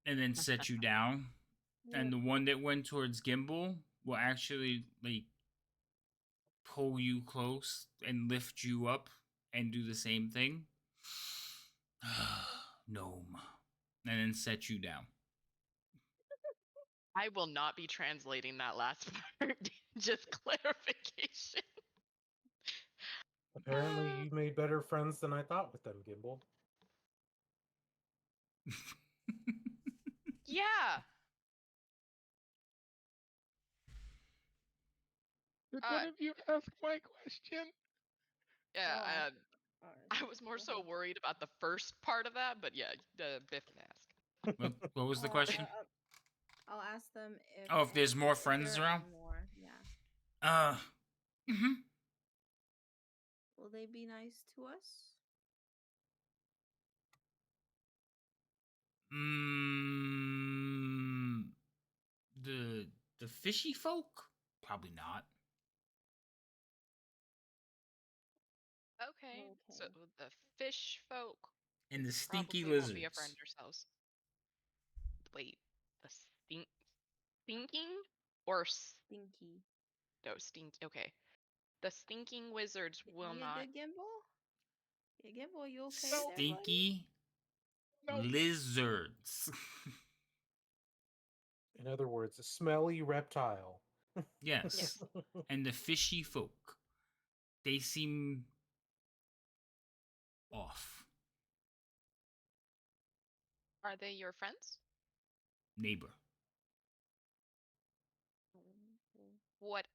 and then set you down. And the one that went towards Gimbal will actually like pull you close and lift you up and do the same thing. Gnome. And then set you down. I will not be translating that last part. Just clarification. Apparently, you made better friends than I thought with them, Gimbal. Yeah. Did one of you ask my question? Yeah. I was more so worried about the first part of that, but yeah, Biff can ask. What was the question? I'll ask them if. Oh, if there's more friends there are around? more, yeah. Mm-hmm. Will they be nice to us? The fishy folk? Probably not. Okay. So the fish folk And the stinky probably won't be a friend lizards. ourselves. Wait, the stinking or Stinky. no stink? Okay, the stinking wizards will You not. good, Gimbal? Yeah, Gimbal, you okay Stinky there, buddy? lizards. In other words, a smelly reptile. Yes. And the fishy folk. They seem off. Are they your friends? Neighbor. What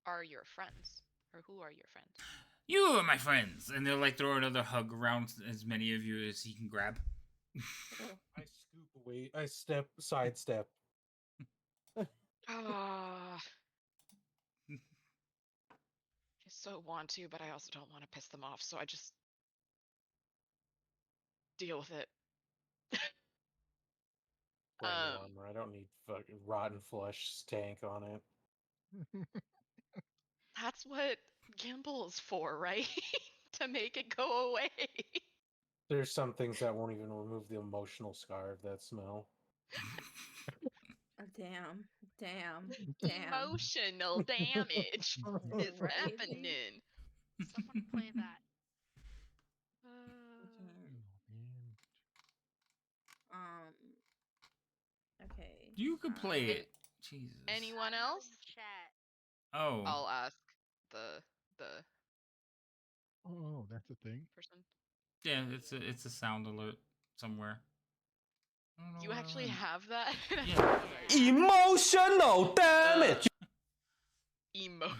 are your friends, or who are your friends? You are my friends. And they'll like throw another hug around as many of you as he can grab. I scoop away. I sidestep. Ah. I so want to, but I also don't want to piss them off, so I just deal with it. Brand new armor. I don't need fucking rotten flesh stank on it. That's what Gimbal is for, right? To make it go away. There's some things that won't even remove the emotional scar of that smell. Oh, damn. Emotional damage is happening. Someone play that. Okay. You could play it. Jesus. Anyone else? Chat. Oh. I'll ask the Oh, that's a thing. person. Yeah, it's a sound alert somewhere. You actually have that? Yeah. Emotional damage. Emo.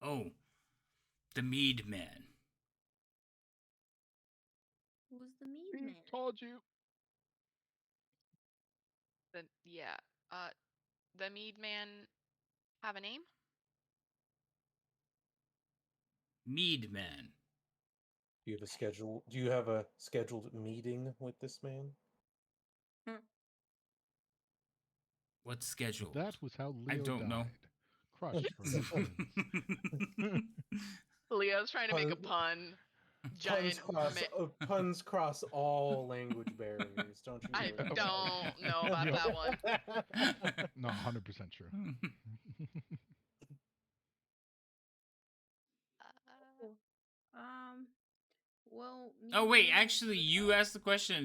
Oh. The Mead Man. Who's the mead man? Told you. Yeah. The Mead Man have a name? Mead Man. Do you have a scheduled meeting with this man? What's scheduled? That was how Leo I don't died. know. Crushed for his sins. Leo's trying to make a pun. Giant puns cross all language barriers. Don't you? I don't know about that one. No, 100% true. Well, Oh wait, me- actually, you asked the question and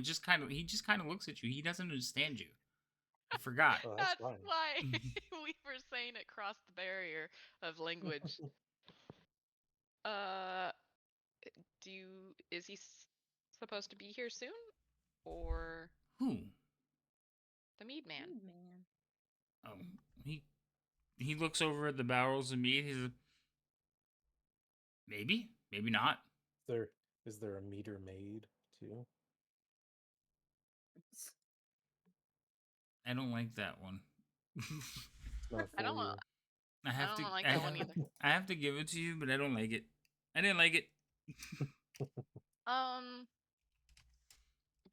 he just kind of looks at you. He doesn't understand you. I forgot. Oh, that's That's fine. why we were saying it crossed the barrier of language. Is he supposed to be here soon, or Who? the mead man? Mead man. Oh, he looks over at the barrels of meat. He's maybe, maybe not. Is there a meter maid too? I don't like that one. Not I for don't. you. I don't like that one either. I have to give it to you, but I don't like it. I didn't like it.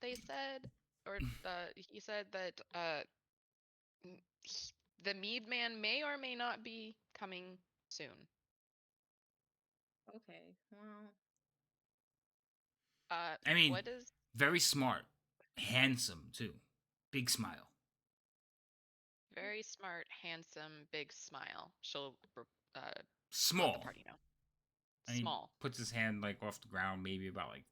They said, or he said that the mead man may or may not be coming soon. Okay, well. I mean, what is very smart, handsome too, big smile. very smart, handsome, big smile? She'll Small. let the party know. And he Small. puts his hand like off the ground, maybe about like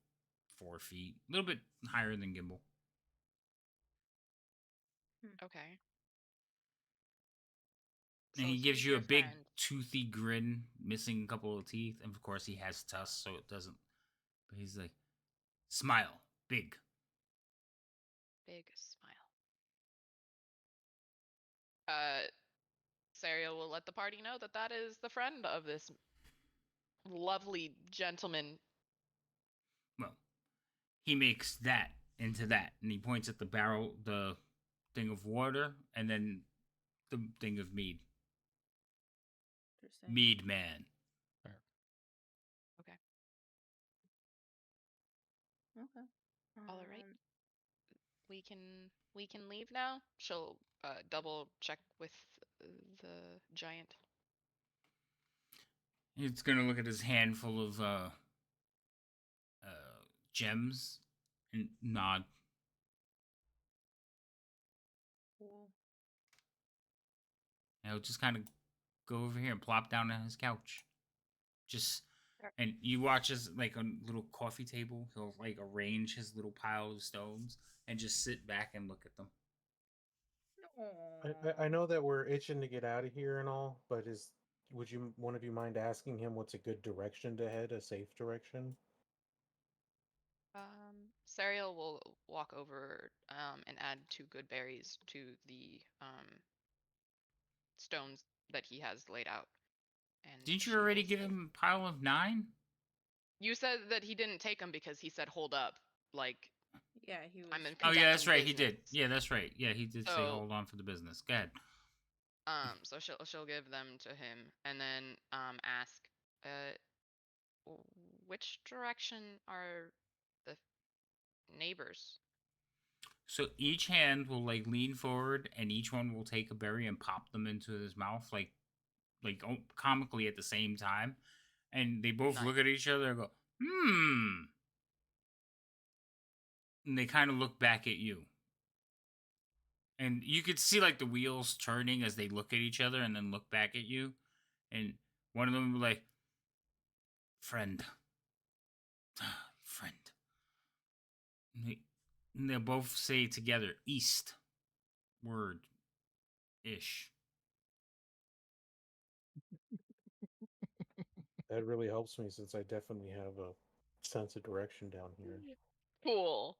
4 feet, a little bit higher than Gimbal. Okay. And So he gives he's you a your big friend. toothy grin, missing a couple of teeth, and of course he has tusks, so it doesn't. But he's like, smile, big. Big smile. Saria will let the party know that that is the friend of this lovely gentleman. Well, he makes that into that, and he points at the barrel, the thing of water, and then the thing of mead. Mead man. Okay. Okay. All right. We can leave now. She'll double check with the giant. He's gonna look at his handful of gems and nod. Cool. And he'll just kind of go over here and plop down on his couch. Just and you watch as like a little coffee table. He'll like arrange his little pile of stones and just sit back and look at them. I know that we're itching to get out of here and all, but would you one of you mind asking him what's a good direction to head, a safe direction? Sariel will walk over and add 2 good berries to the stones that he has laid out. And Didn't you she already will give say- him a pile of 9? You said that he didn't take them because he said hold up. Like, yeah, he was. I'm in Oh yeah, that's conducting right. He did. business. Yeah, that's right. Yeah, he did say So- hold on for the business. Go ahead. So she'll give them to him and then ask, which direction are the neighbors? So each hand will like lean forward, and each one will take a berry and pop them into his mouth, like comically at the same time. And they both look at each other and go, and they kind of look back at you. And you could see like the wheels turning as they look at each other and then look back at you. And one of them will be like, friend. Friend. And they'll both say together, east. Word. Ish. That really helps me since I definitely have a sense of direction down here. Cool.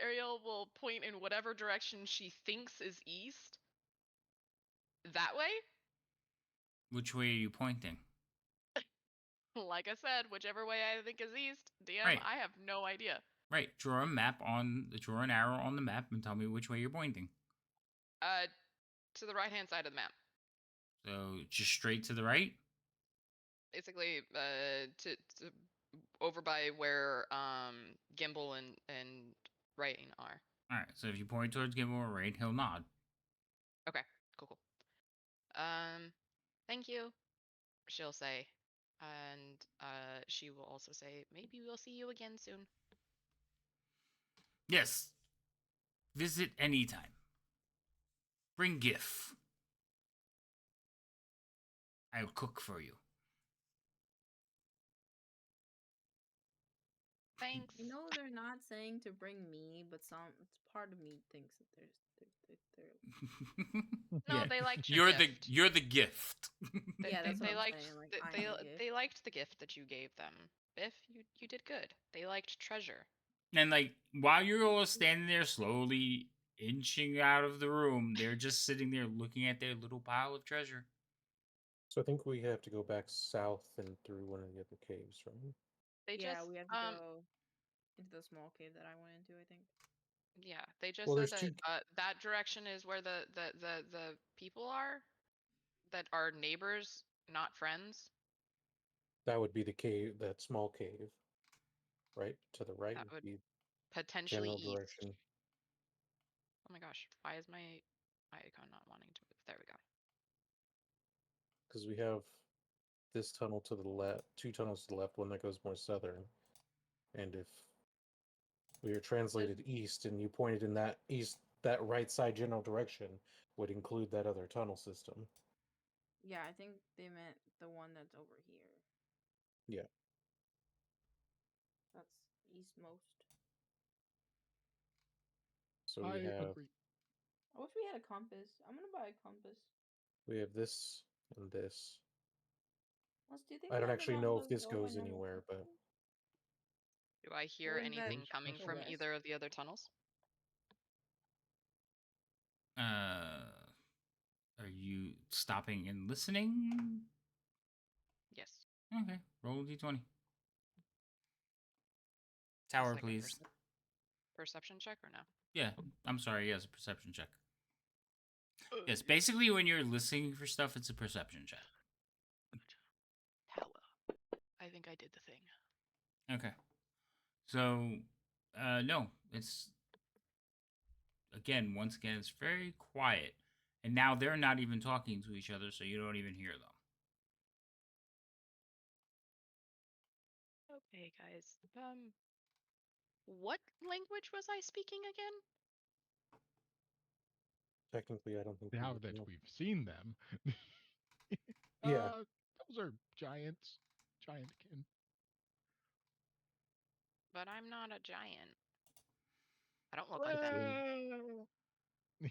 Ariel will point in whatever direction she thinks is east. That way? Which way are you pointing? Like I said, whichever way I think is east. DM, Right. I have no idea. Right. Draw an arrow on the map and tell me which way you're pointing. To the right-hand side of the map. So just straight to the right? Basically, to over by where Gimbal and Rain are. Alright, so if you point towards Gimbal or Rain, he'll nod. Okay, cool. Thank you, she'll say. And she will also say, maybe we'll see you again soon. Yes. Visit anytime. Bring GIF. I'll cook for you. Thanks. You know they're not saying to bring me, but part of me thinks that they're No, Yeah. they liked your You're gift. You're the gift. Yeah, that's what They I'm liked saying. Like, th- I they am the gift. they liked the gift that you gave them. Biff, you did good. They liked treasure. And like while you're all standing there slowly inching out of the room, they're just sitting there looking at their little pile of treasure. So I think we have to go back south and through one of the other caves, right? They Yeah, just we have to go into the small cave that I went into, I think. yeah, they just Well, said there's that two. that direction is where the people are that are neighbors, not friends. That would be the cave, that small cave, right? To the right That would would be potentially general east. direction. Oh my gosh, why is my icon not wanting to move? There we go. Because we have this tunnel to the left, two tunnels to the left, one that goes more southern. And if we are translated east and you pointed in that east, that right side general direction would include that other tunnel system. Yeah, I think they meant the one that's over here. Yeah. That's eastmost. So we have agree. I wish we had a compass. I'm gonna buy a compass. we have this and this. Do you think I we don't have the actually know if longbow? this Oh, I goes know. anywhere, but Do I hear Wouldn't that anything coming go from west? either of the other tunnels? Are you stopping and listening? Yes. Okay, roll a d20. It's Tower, like a please. perception check or no? Yeah, I'm sorry. Yes, a perception check. Yes, basically when you're listening for stuff, it's a perception check. Hella. I think I did the thing. Okay. So, no, it's once again, it's very quiet, and now they're not even talking to each other, so you don't even hear them. Okay, guys. What language was I speaking again? technically I don't think we Now would that know. we've seen them, Yeah. Those are giants, giantkin. But I'm not a giant. I don't look like them. Well,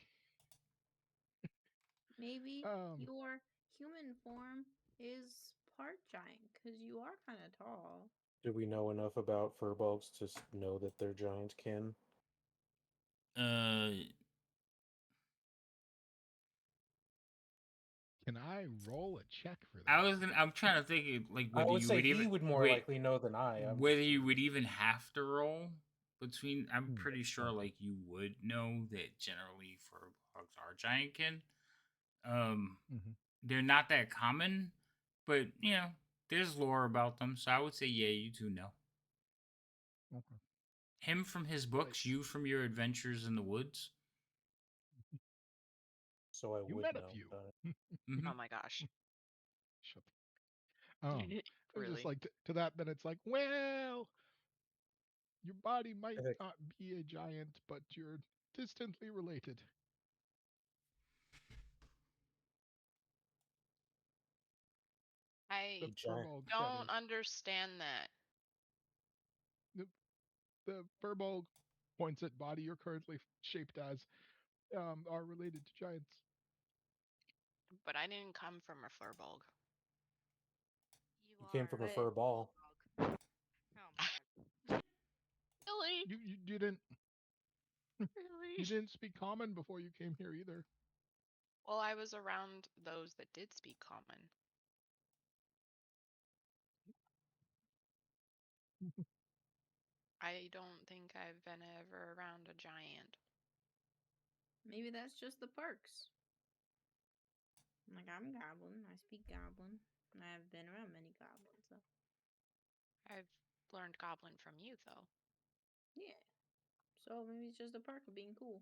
Maybe um, your human form is part giant because you are kind of tall. Do we know enough about furbolgs to know that they're giant kin? can I roll a check for that? I'm trying to think like I whether would you say would even he would more likely know than I. whether you would even have to roll between. I'm pretty sure Okay. like you would know that generally furbolgs are giantkin. They're not that common, but you know there's lore about them, so I would say yeah, you two know. Okay. Him from his books, you from your adventures in the woods. So I You would met a know. few. Oh my gosh. Shut the It was Really? just like to that, then it's like, well, your body might not be a giant, but you're distantly related. I The furbolg don't understand that. the furbolg points at body you're currently shaped as are related to giants. But I didn't come from a furbolg. You came from a fur ball. Oh my god. Really? You didn't Really? you didn't speak common before you came here either. Well, I was around those that did speak common. I don't think I've been ever around a giant. Maybe that's just the perks. Like, I'm Goblin. I speak Goblin. And I've been around many goblins, so. I've learned goblin from you, though. Yeah. So maybe it's just a perk of being cool.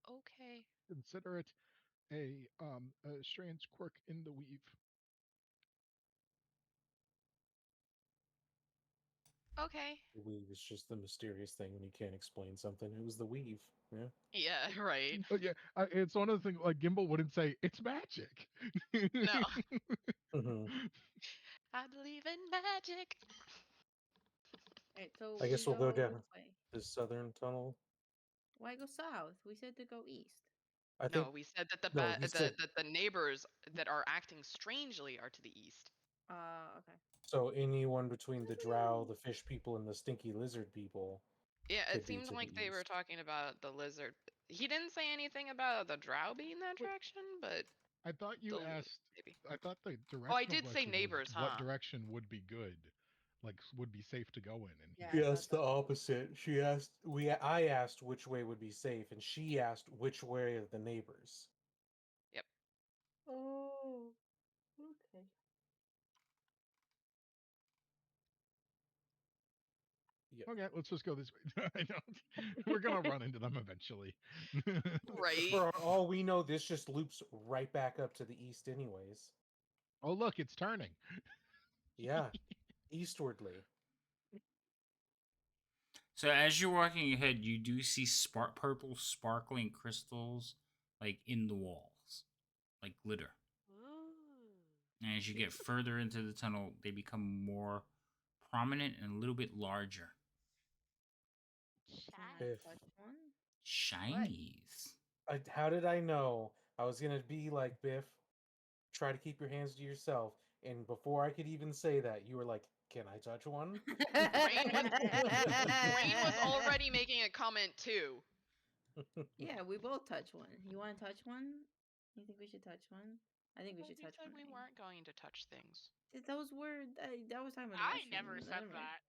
Okay. Consider it a strange quirk in the weave. Okay. The weave is just the mysterious thing when you can't explain something. It was the weave. Yeah. Yeah, right. Oh yeah, it's one of the things like Gimbal wouldn't say it's magic. No. Mm-hmm. I believe in magic. Alright, so I guess we we'll go go down which way? the southern tunnel. Why go south? We said to go east. I No, think we said that the no. He said that the neighbors that are acting strangely are to the east. Okay. so. Anyone between the drow, the fish people, and the stinky lizard people. Yeah, Could it be seemed to the like they were east. talking about the lizard. He didn't say anything about the drow being that Wait. direction, but I thought you the- asked. maybe. I thought the Oh, I directional did say question was neighbors, what huh? direction would be good, like would be safe to go in. And Yeah, he I said, Yes, thought the that. opposite. She asked. I asked which way would be safe, and she asked which way are the neighbors. Yep. Oh, okay. Yeah. okay, let's just go this way. I don't. We're gonna run into them eventually. Right. For all we know, this just loops right back up to the east, anyways. Oh look, it's turning. Yeah, eastwardly. So as you're walking ahead, you do see purple sparkling crystals like in the walls, like glitter. Ooh. And as you get further into the tunnel, they become more prominent and a little bit larger. Can I Biff. touch one? Shinies. How did I know I was gonna be like Biff? Try to keep your hands to yourself. And before I could even say that, you were like, "Can I touch one?" Rain was already making a comment too. Yeah, we both touch one. You want to touch one? You think we should touch one? I think we Well, should we touch said one. we Rain. weren't going to touch things. Those were that was talking about the I mushroom. never said Never mind. that.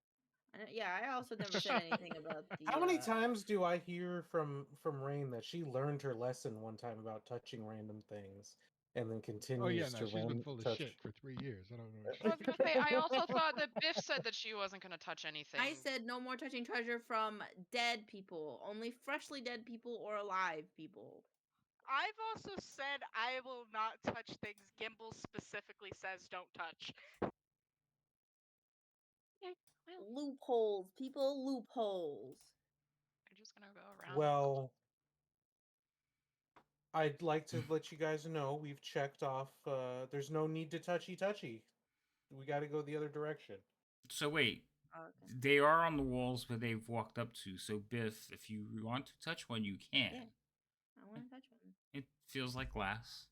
Yeah, I also never said anything about the. How many times do I hear from Rain that she learned her lesson one time about touching random things, and then Oh yeah, continues no, to she's been random full of touch? shit for 3 years. I don't know. What Well, I she's was gonna say, I also thought that Biff said that she wasn't gonna touch anything. I said no more touching treasure from dead people. Only freshly dead people or alive people. I've also said I will not touch things Gimbal specifically says don't touch. Okay, well, Loopholes, people. Loopholes. we're just gonna go around. Well, I'd like to let you guys know we've checked off. There's no need to touchy. We got to go the other direction. So wait, Okay. they are on the walls where they've walked up to. So Biff, if you want to touch one, you can. Yeah, I want to touch one. It feels like glass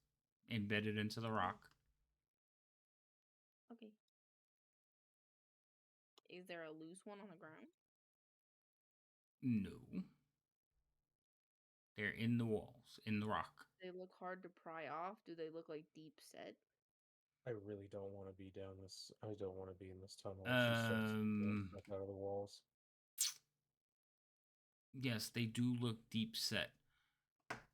embedded into the rock. Okay. Is there a loose one on the ground? No. They're in the walls, in the rock. They look hard to pry off. Do they look like deep set? I really don't want to be down this. I don't want to be in this tunnel. If she starts throwing stuff out of the walls. Yes, they do look deep set.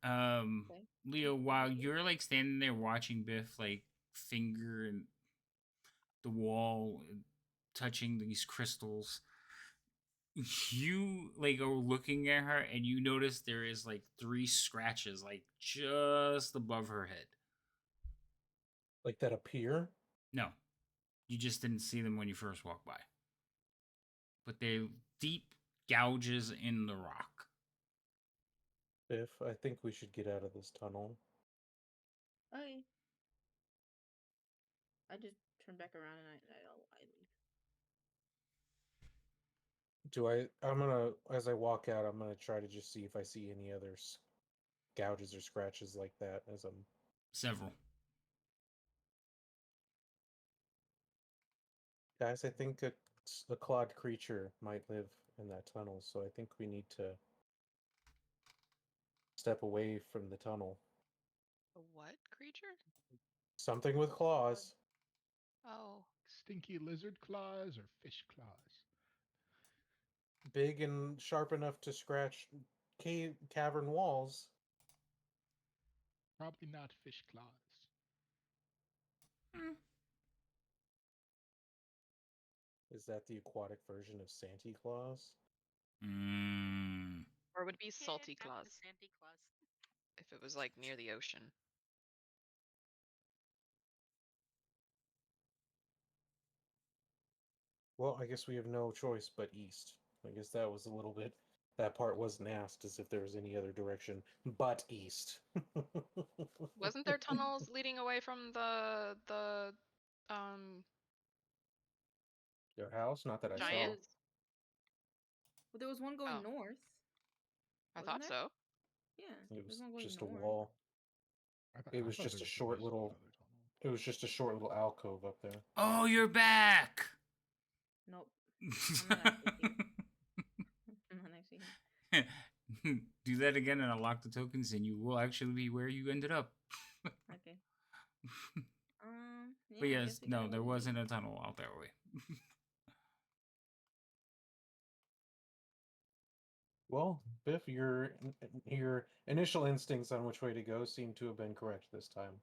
Okay. Leo, while you're like standing there watching Biff like finger and the wall, touching these crystals, you like are looking at her and you notice there is like 3 scratches like just above her head. Like that appear? No, you just didn't see them when you first walked by. But they're deep gouges in the rock. Biff, I think we should get out of this tunnel. Okay. I just turn back around and I leave. I'm gonna, as I walk out, I'm gonna try to just see if I see any other gouges or scratches like that as I'm. Several. Guys, I think a clawed creature might live in that tunnel, so I think we need to step away from the tunnel. A what creature? Something with claws. Oh. stinky lizard claws or fish claws. Big and sharp enough to scratch cavern walls. Probably not fish claws. Is that the aquatic version of Santa Claus? Or would it be salty Kidnap claws the Santa Claus. if it was like near the ocean? Well, I guess we have no choice but east. I guess that was a little bit. That part wasn't asked as if there was any other direction but east. Wasn't there tunnels leading away from the Their house? Not that I saw. Giant. Well, there was one going Oh. north. I Wasn't thought there? so. Yeah, It there's was one going just a north. wall. It I was thought just there a was short at least one little. other tunnel. It was just a short little alcove up there. Oh, you're back. Nope. I'm not actually here. I'm not actually here. Do that again and unlock the tokens, and you will actually be where you ended up. Okay. Yeah, But I yes, guess we no, gotta there leave. wasn't a tunnel out that way. Well, Biff, your initial instincts on which way to go seem to have been correct this time.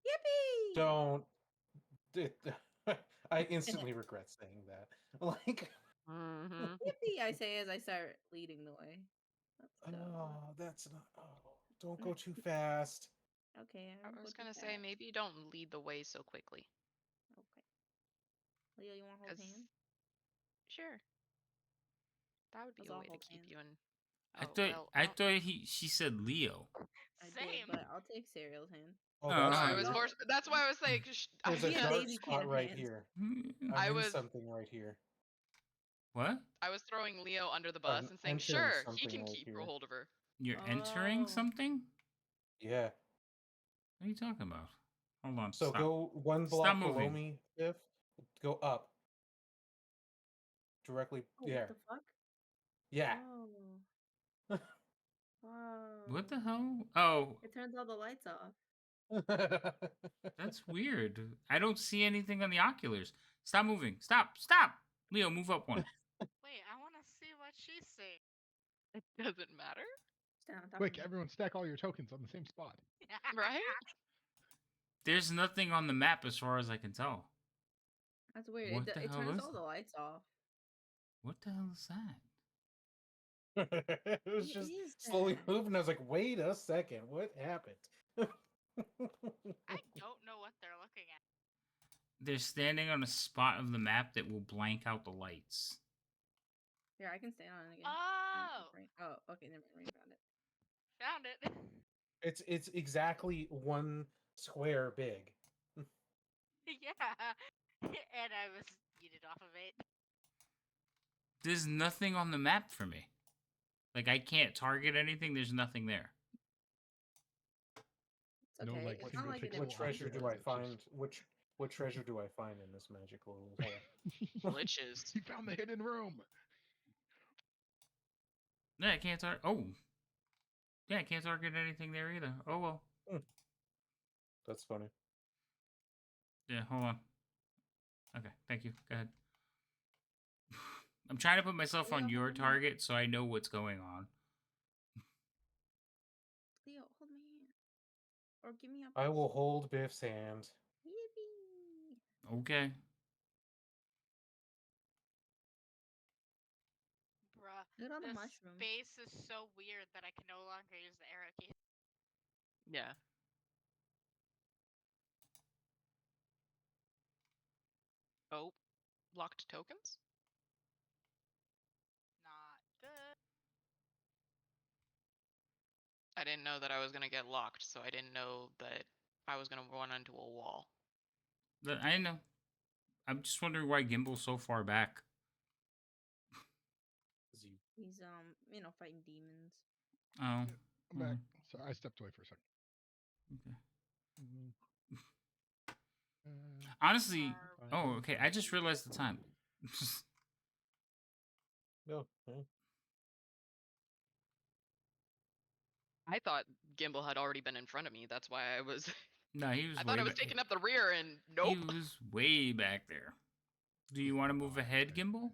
Yippee! Don't. I instantly regret saying that. Like, Mm-hmm. Yippee! I say as I start leading the way. Let's go. oh, that's not. Oh, don't go too fast. Okay, I won't go was too gonna say fast. maybe don't lead the way so quickly. Okay. Leo, you want to hold 'Cause- hands? Sure. That would be Let's a all way to hold keep hands. you in. I Oh thought well. I thought she said Leo. I did, Same. but I'll take Cereal's hand. Oh, Oh, No, that's I alright. was weird. more. That's why I was like. There's a Be a dark daisy spot can right hands. here. Hmm. I'm in was- something right here. What? I was throwing Leo under the I'm bus and saying, entering sure, he something can right keep here. a hold of her. You're entering Oh. something? Yeah. What are you talking about? Hold on. So stop. go one Stop block below moving. me, Biff. Go up. Directly Oh, there. what the fuck? Yeah. Oh. Wow. What the hell? Oh, It turns all the lights off. that's weird. I don't see anything on the oculars. Stop moving. Stop. Stop. Leo, move up one. Wait, I want to see what she's saying. It doesn't matter, Stand on top Quick, of me. everyone stack all your tokens on the same spot. right? There's nothing on the map as far as I can tell. That's weird. What It, the it hell turns is all the that? lights off. What the hell is that? It was What just is slowly that? moving. I was like, wait a second, what happened? I don't know what they're looking at. They're standing on a spot of the map that will blank out the lights. Here, I can stand on it again. Oh, Oh, okay, never mind. found it. It's exactly one square big. Yeah, and I was yeeted off of it. There's nothing on the map for me. Like, I can't target anything. There's nothing there. It's No, okay. like, It's not like it single What didn't pixel treasure change do I options, find? just- What treasure do I find in this magical little hole? Glitches. He found the hidden room. Yeah, I can't target. Oh. Yeah, I can't target anything there either. Oh, well. That's funny. Yeah, hold on. Okay, thank you. Go ahead. I'm trying to put myself Leo, on your hold me. target so I know what's going on. Leo, hold my hand. Or give me up. I will hold Biff's hand. Yippee! Okay. Bruh, Look at all the this mushrooms. space is so weird that I can no longer use the arrow key. Yeah. Oh, locked tokens? Not good. I didn't know that I was gonna get locked, so I didn't know that I was gonna run into a wall. I know. I'm just wondering why Gimbal's so far back. He's fighting demons. Oh. I'm back. So I stepped away for a second. Okay. Uh, Honestly, oh, okay. I just realized the time. No. I thought Gimbal had already been in front of me. That's why I was. No, he was. I thought I was taking up the rear, and nope. He was way back there. Do you want to move ahead, Gimbal?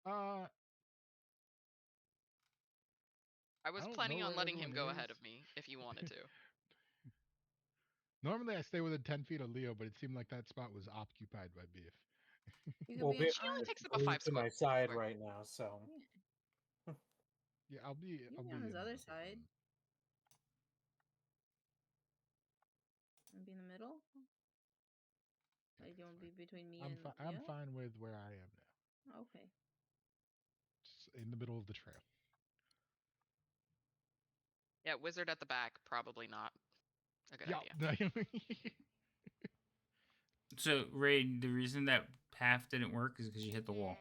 I was don't planning know on where letting him everyone go ahead is. of me if he wanted to. Normally I stay within 10 feet of Leo, but it seemed like that spot was occupied by Beef. Well, Biff She only is takes up a glued 5 to my square. side right now, so. Yeah, I'll be on his in other another side. one. And be in the middle? Like, you want to be between me and I'm Leo? fine with where I am now. Okay. Just in the middle of the trail. Yeah, wizard at the back, probably not a good idea. idea. So, Ray, the reason that path didn't work is because you hit the wall.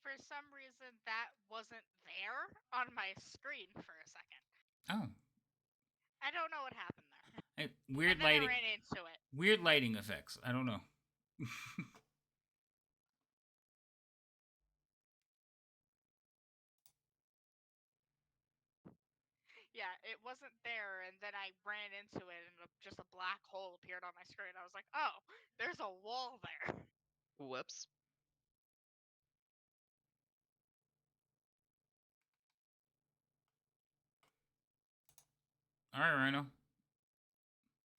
For some reason, that wasn't there on my screen for a second. Oh. I don't know what happened there. Weird and then lighting. I ran into it. Weird lighting effects. I don't know. Yeah, it wasn't there, and then I ran into it, and just a black hole appeared on my screen. I was like, oh, there's a wall there. Whoops. All right, Rhino.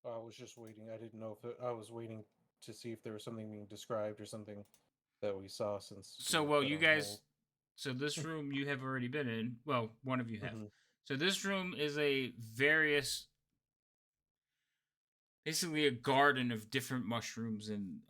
I was just waiting. I didn't know if I was waiting to see if there was something being described or something that we saw since. So, well, you guys. So this room you have already been in. Well, one of you have. So this room is a basically a garden of different mushrooms and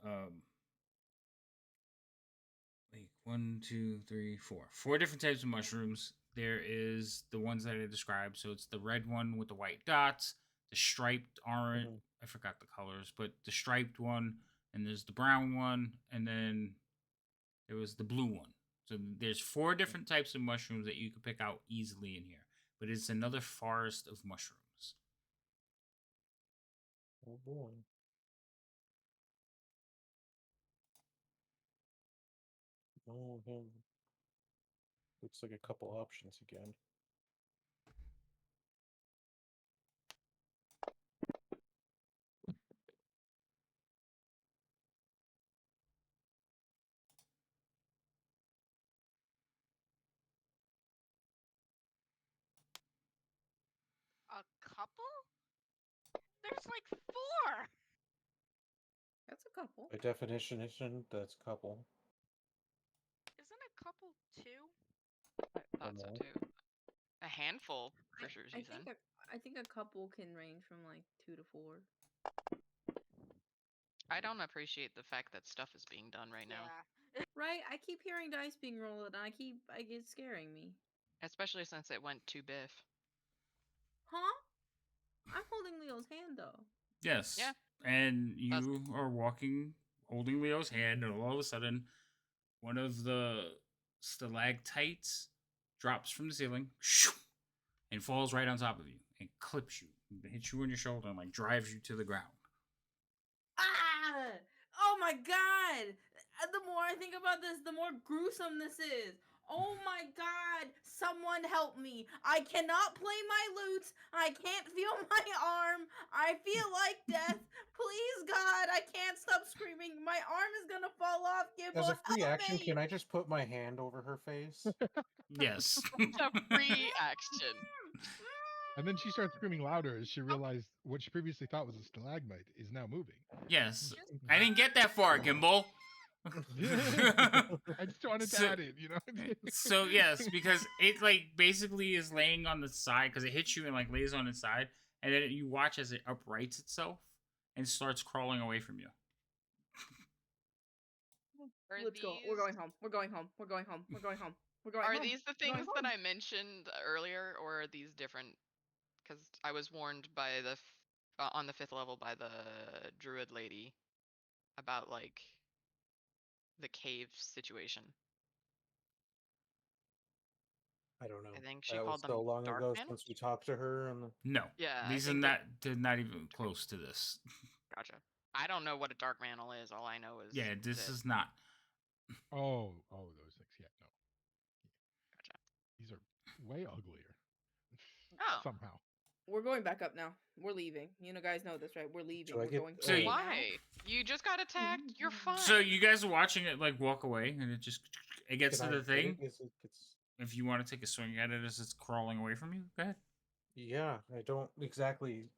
like 1, 2, 3, 4. 4 different types of mushrooms. There is the ones that I described. So it's the red one with the white dots, the striped orange. I forgot the colors, but the striped one, and there's the brown one, and then there was the blue one. So there's 4 different types of mushrooms that you can pick out easily in here. But it's another forest of mushrooms. Oh boy. Oh, looks like a couple options again. A couple? There's like 4! That's a couple. By definition, that's a couple. Isn't a couple 2? I thought so too. A handful, for sure, you said. I think a couple can range from like 2 to 4. I don't appreciate the fact that stuff is being done right now. Right? I keep hearing dice being rolled, and it's scaring me. Especially since it went to Biff. Huh? I'm holding Leo's hand, though. Yes. Yeah. And you are walking, holding Leo's hand, and all of a sudden, one of the stalactites drops from the ceiling and falls right on top of you and clips you, and hits you on your shoulder, and like drives you to the ground. Ah! Oh my god! The more I think about this, the more gruesome this is. Oh my god! Someone help me! I cannot play my lute. I can't feel my arm. I feel like death. Please, God! I can't stop screaming. My arm is gonna fall off. Gibble, As a free help action, me! can I just put my hand over her face? Yes. It's a free action. And then she starts screaming louder as she realized what she previously thought was a stalagmite is now moving. Yes. I didn't get that far, Gimbal. I just wanted to add it, you know? So yes, because it like basically is laying on the side because it hits you and like lays on its side, and then you watch as it uprights itself and starts crawling away from you. Let's go. We're going home. We're going home. We're going home. We're going home. We're going home. Are these the things that I mentioned earlier, or are these different? Because I was warned by on the 5th level by the druid lady about like the cave situation. I don't know. I think she that called was them so long dark ago mantle? since we talked to her. And No. Yeah, These are not even close to this. Gotcha. I don't know what a dark mantle is. All I know is this is not. Oh, those things. Yeah, no. Gotcha. These are way uglier. Oh. Somehow. We're going back up now. We're leaving. You know, guys know this, right? We're leaving. We're going. So why? You just got attacked. You're fine. So you guys are watching it like walk away, and it gets to the thing. If you want to take a swing at it as it's crawling away from you, go ahead. Yeah, I don't exactly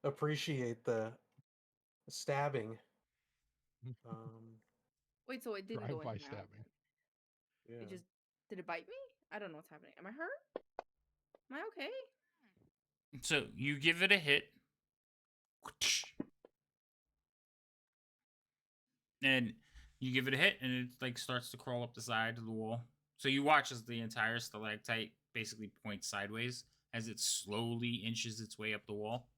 appreciate the stabbing. Wait, so it didn't go Drive-by in and out? stabbing. Yeah. Did it bite me? I don't know what's happening. Am I hurt? Am I okay? So you give it a hit, and you give it a hit, and it like starts to crawl up the side of the wall. So you watch as the entire stalactite basically points sideways as it slowly inches its way up the wall.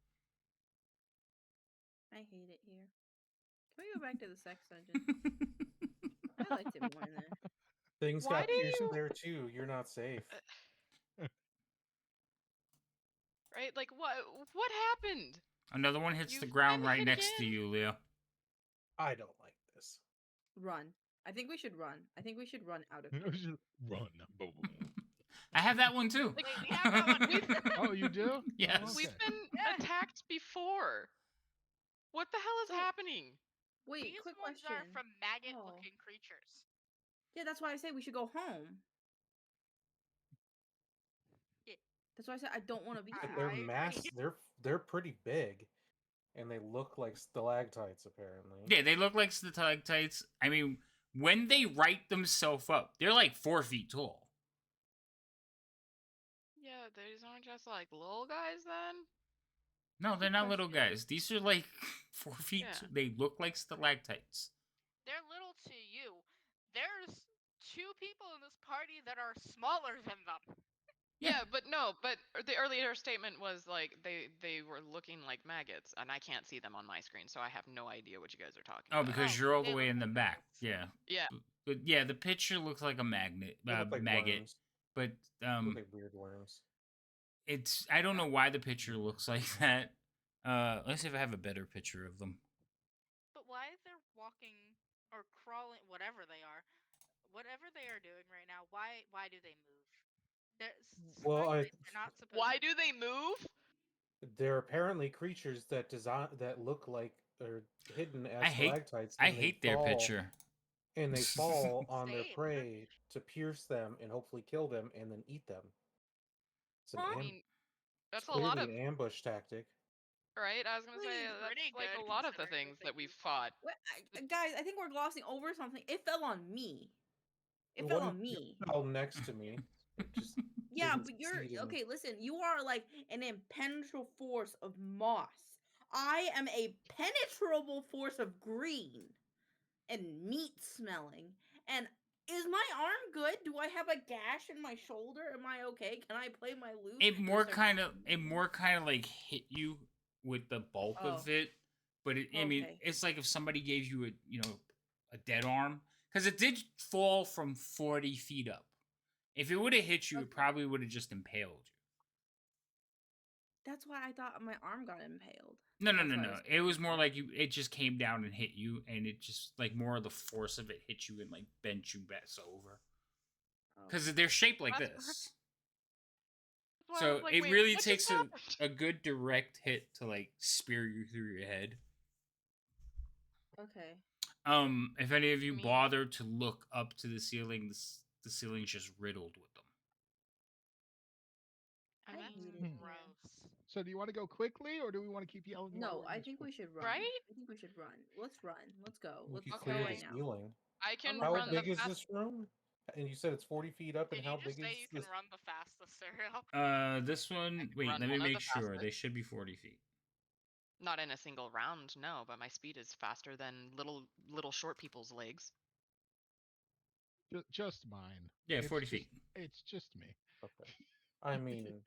I hate it here. Can we go back to the sex dungeon? I liked it more in there. Things Why got do pierced you- there too. You're not safe. Right? Like what happened? Another one hits You the ground finally right hit next to again? you, Leo. I don't like this. Run. I think we should run. I think we should run out of here. Run. Boom. I have that one too. Wait, we have that one. Oh, you do? Yes. Oh, We've okay. been attacked before. What the hell is So- happening? Wait, These quick ones question. are from maggot-looking creatures. Yeah, that's why I say we should go home. Yeah. That's why I said I don't want to be I- here. They're I agree. mass. They're pretty big, and they look like stalactites apparently. Yeah, they look like stalactites. I mean, when they write themselves up, they're like 4 feet tall. Yeah, these aren't just like little guys then? No, they're Good not little question. guys. These are like 4 feet. Yeah. They look like stalactites. They're little to you. There's 2 people in this party that are smaller than them. Yeah, but the earlier statement was like they were looking like maggots, and I can't see them on my screen, so I have no idea what you guys are talking Oh, about. because Oh, you're all the they way look in the like back. maggots. Yeah. Yeah. But yeah, the picture looks like a magnet, They look like maggot. worms. But They look like weird worms. it's I don't know why the picture looks like that. Let's see if I have a better picture of them. But why they're walking or crawling, whatever they are doing right now, why do they move? Well, Supposedly they're not supposed Why to. do they move? They're apparently creatures that look like they're hidden as I hate stalactites. I and they hate their fall- picture. And they fall on their Same. prey to pierce them and hopefully kill them and then eat them. It's an Huh? I am- mean, that's it's a lot clearly of an ambush tactic. right. I was gonna say Pretty that's like good a lot of the considering things what that they we've do. fought. Guys, I think we're glossing over something. It fell on me. It The fell one on me. fell next to me. It just Yeah, didn't but you're succeed in- okay. Listen, you are like an impenetrable force of moss. I am a penetrable force of green and meat smelling. And is my arm good? Do I have a gash in my shoulder? Am I okay? Can I play my lute? It more Is there- kind of like hit you with the bulk Oh. of it, but I mean, Okay. it's like if somebody gave you a dead arm, because it did fall from 40 feet up. If it would have hit you, it Okay. probably would have just impaled you. That's why I thought my arm got impaled. No. That's why I was- It was more like it just came down and hit you, and it just like more of the force of it hit you and like bent you back over. Oh. Because they're shaped like That's this. That's why I So was like, it wait, really what takes just happened? a good direct hit to like spear you through your head. Okay. If any of you I mean- bother to look up to the ceiling, the ceiling's just riddled with them. And I that's hate it here. gross. So do you want to go quickly, or do we want to keep yelling? while No, we're in I this think room? we should run. Right? I think we should run. Let's run. Let's go. We Let's could go clear right the now. ceiling. I can How run big the is fast- this room? And you said it's 40 feet up, Did and you how just big say is you can this? run the fastest, Serial? This one. Wait, run let me one of make the sure. fastest. They should be 40 feet. Not in a single round, no, but my speed is faster than little short people's legs. Just mine. Yeah, It's 40 just- feet. It's just me. Okay. I mean,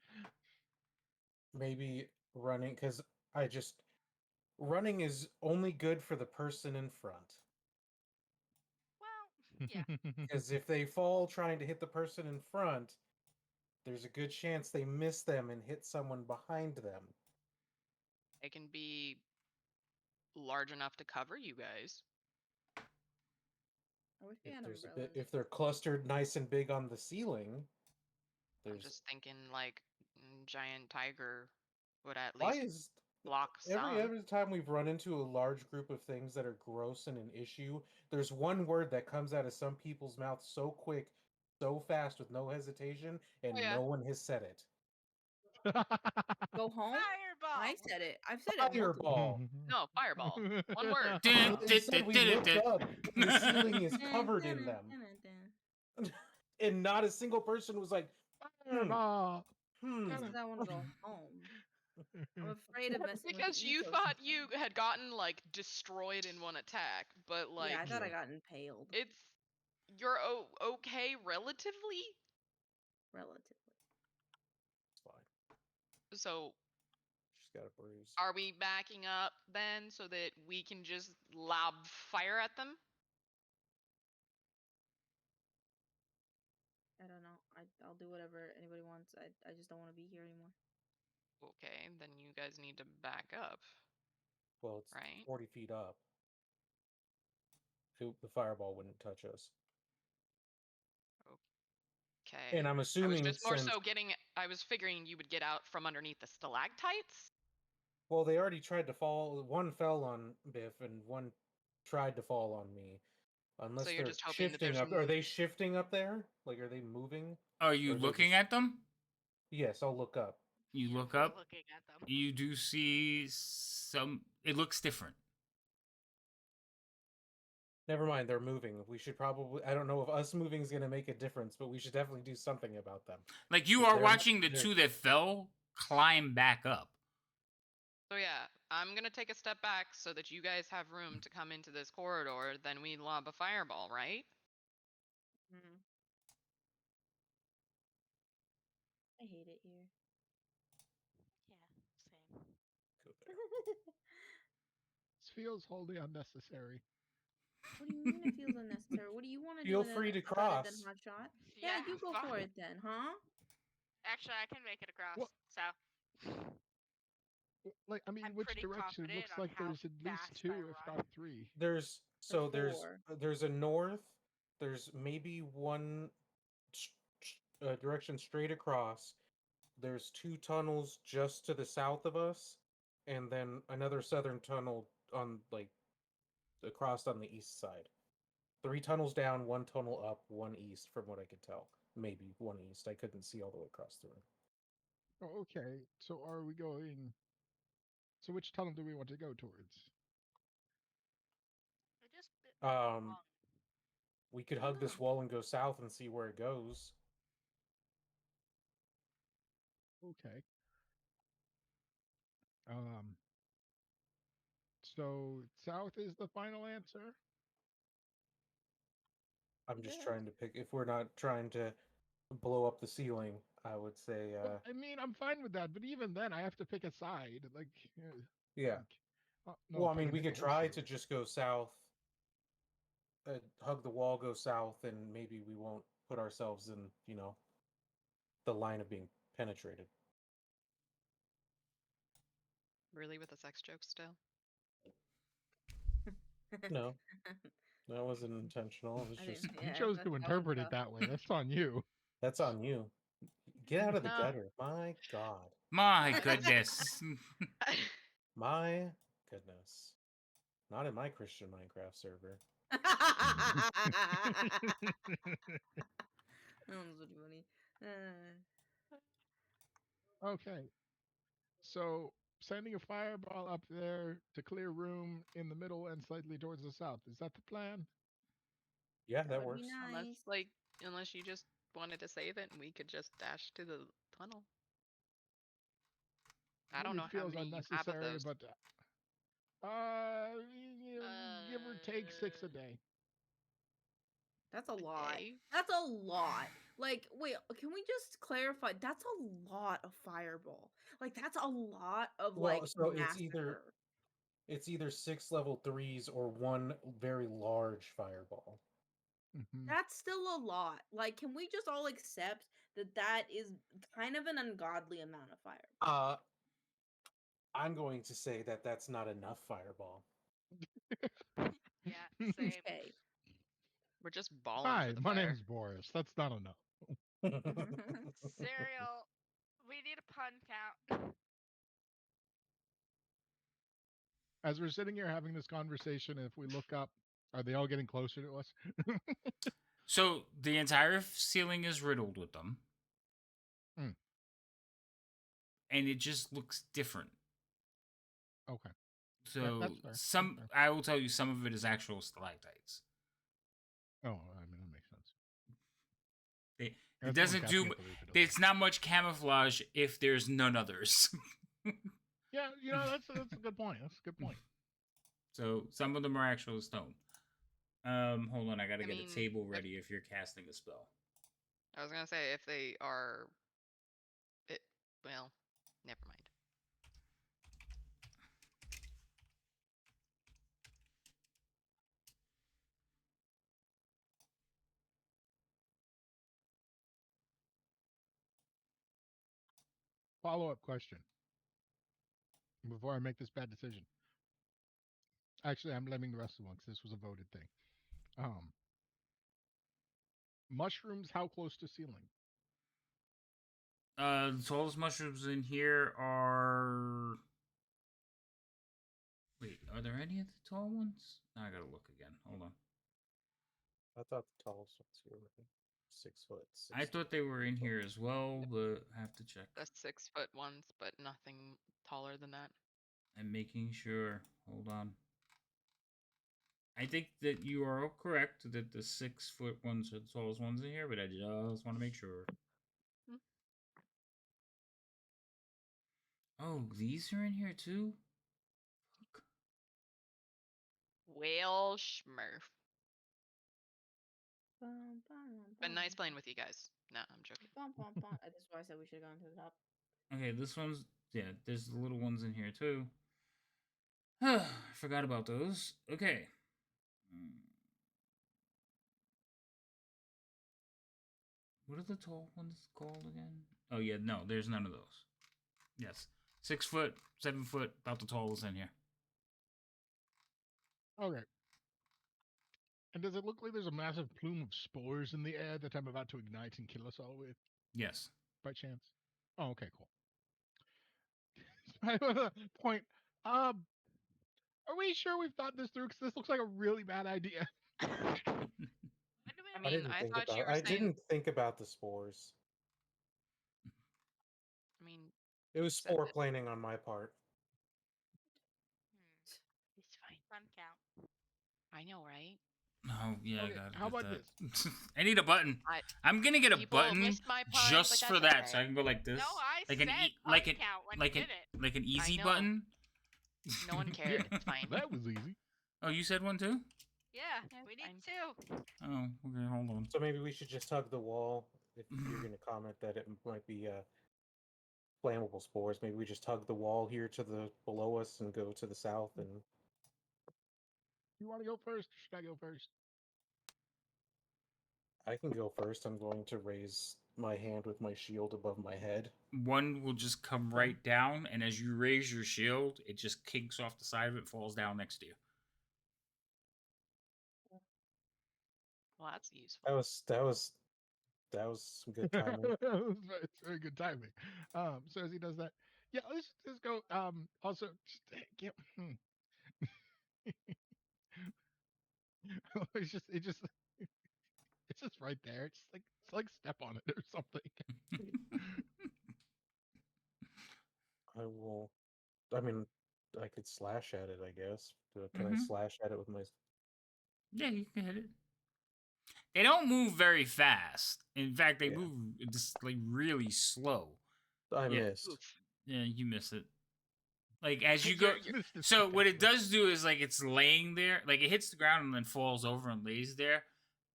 maybe running, because running is only good for the person in front. Well, yeah. Because if they fall trying to hit the person in front, there's a good chance they miss them and hit someone behind them. It can be large enough to cover you guys. I wish we If had there's umbrellas. if they're clustered nice and big on the ceiling, I'm there's just thinking like giant tiger would at why least is block some. every time we've run into a large group of things that are gross and an issue, there's one word that comes out of some people's mouths so quick, so fast, with no hesitation, and Oh, yeah. no one has said it. Go home? Fireball! I said it. I've said it multiple Fireball. No, fireball. One word. Instead, we looked up, and the ceiling is covered in them, and not a single person was like, Fireball. Because I want to go home. I'm afraid of messing Because with the you thought ecosystem. you had gotten like destroyed in one attack, but like Yeah, I thought I got impaled. it's you're okay relatively. Relatively. it's fine. So got a bruise. Are we backing up then so that we can just lob fire at them? I don't know. I'll do whatever anybody wants. I just don't want to be here anymore. Okay, then you guys need to back up. Well, it's right? 40 feet up. The fireball wouldn't touch us. Okay. And I'm I was assuming just more since... so I was figuring you would get out from underneath the stalactites. Well, they already tried to fall. One fell on Biff, and one tried to fall on me. Unless So you're they're just hoping that shifting there's up. Are they shifting up there? Like, are they moving? Are you Or they're looking just... at them? Yes, I'll look up. You Yeah, look we're up. looking at them. You do see some. It looks different. Never mind, they're moving. We should probably... I don't know if us moving is going to make a difference, but we should definitely do something about them. Like, you 'Cause are watching the two that fell climb back up. So yeah, I'm gonna take a step back so that you guys have room to come into this corridor. Then we lob a fireball, right? Mm-hmm. I hate it here. Yeah, same. This feels wholly unnecessary. What do you mean it feels unnecessary? What do you want to do Feel free to about it then, cross. Hotshot? Yeah, you go fine. for it then, huh? Actually, I can make it across. What? So. Like, I mean, I'm which pretty direction? It confident looks on like how there's at least fast two, I if run. not three. There's four. there's a north. There's maybe one direction straight across. There's two tunnels just to the south of us, and then another southern tunnel on across on the east side. 3 tunnels down, 1 tunnel up, 1 east, from what I could tell. Maybe 1 east. I couldn't see all the way across the room. Oh, okay. So are we going... So which tunnel do we want to go towards? We could I don't hug this know. wall and go south and see where it goes. Okay. So south is the final answer? I'm just Yes. trying to pick... If we're not trying to blow up the ceiling, I would say... Well, I mean, I'm fine with that, but even then, I have to pick a side. Like, yeah. No Well, I mean, pun we in the could try horseshoe. to just go south, hug the wall, go south, and maybe we won't put ourselves in, the line of being penetrated. Really, with a sex joke still? No, that wasn't intentional. It was just... You chose to interpret it that way. That's on you. That's on you. Get out of the No. gutter. My God. My goodness. My goodness. Not in my Christian Minecraft server. That was really funny. Okay. So sending a fireball up there to clear room in the middle and slightly towards the south. Is that the plan? Yeah, that would works. be nice. Unless you just wanted to save it and we could just dash to the tunnel. I don't know how feels many you have of unnecessary, those. but give or take 6 a day. That's a lot. Okay. That's a lot. Like, wait, can we just clarify? That's a lot of fireball. Like, that's a lot of so massacre. it's either 6 level 3s or 1 very large fireball. That's still a lot. Like, can we just all accept that is kind of an ungodly amount of fireball? I'm going to say that that's not enough fireball. Yeah, same. Okay. We're just balling Hi, for the my fire. name's Boris. That's not enough. Cereal, we need a pun count. As we're sitting here having this conversation, if we look up, are they all getting closer to us? So the entire ceiling is riddled with them. And it just looks different. Okay. So that's fair. some, That's I will tell you, some of it is actual stalactites. Oh, I mean, that makes sense. It doesn't do. It's not much camouflage if there's none others. Yeah, that's a good point. That's a good point. So some of them are actual stone. Hold on, I gotta get a table ready if you're casting a spell. I was gonna say if they are, well, never mind. Follow-up question. Before I make this bad decision. Actually, I'm blaming the rest of the one because this was a voted thing. Mushrooms, how close to ceiling? The tallest mushrooms in here are. Wait, are there any of the tall ones? I gotta look again. Hold on. I thought the tallest ones here were 6 foot. I thought they were in here as well, but I have to check. The 6-foot ones, but nothing taller than that. I'm making sure. Hold on. I think that you are all correct that the 6-foot ones are the tallest ones in here, but I just want to make sure. Hmm. Oh, these are in here too? Fuck. Whale Schmurf. Been nice playing with you guys. Nah, I'm joking. That's why I said we should have gone to the top. Okay, this one's. Yeah, there's the little ones in here too. I forgot about those. Okay. What are the tall ones called again? Oh, yeah, no, there's none of those. Yes. 6 foot, 7 foot, about the tallest in here. Okay. And does it look like there's a massive plume of spores in the air that I'm about to ignite and kill us all with? Yes. By chance? Oh, okay, cool. I have a point. Are we sure we've thought this through? Because this looks like a really bad idea. I mean, I thought you were I saying. didn't think about the spores. I mean, It was spore planing on my part. it's fine. Fun count. I know, right? Oh, yeah, Okay, I gotta how get about that. I need a button. I'm gonna get a People button missed my pun, just but for that's that, so I okay. can go like this. No, I like said an pun count when you did it. like an easy know. button. No one cared. It's fine. That was easy. Oh, you said one too? Yeah, we need fine. 2. Oh, okay, hold on. So maybe we should just hug the wall. If you're going to comment that it might be flammable spores, maybe we just hug the wall here to the below us and go to the south. And You want to go first? Or should I go first? I can go first. I'm going to raise my hand with my shield above my head. One will just come right down, and as you raise your shield, it just kinks off the side of it, falls down next to you. Well, that's useful. That was some good timing. It's very good timing. So as he does that, yeah, let's go. Also, just get. It's just right there. It's like step on it or something. I will. I mean, I could slash at it. I guess. Can I slash at it with my? Yeah, you can hit it. They don't move very fast. In fact, they move just like really slow. I missed. Yeah, you miss it. Like as you go. You're So what it does do is like it's laying there, like it hits the ground and then falls over and lays there.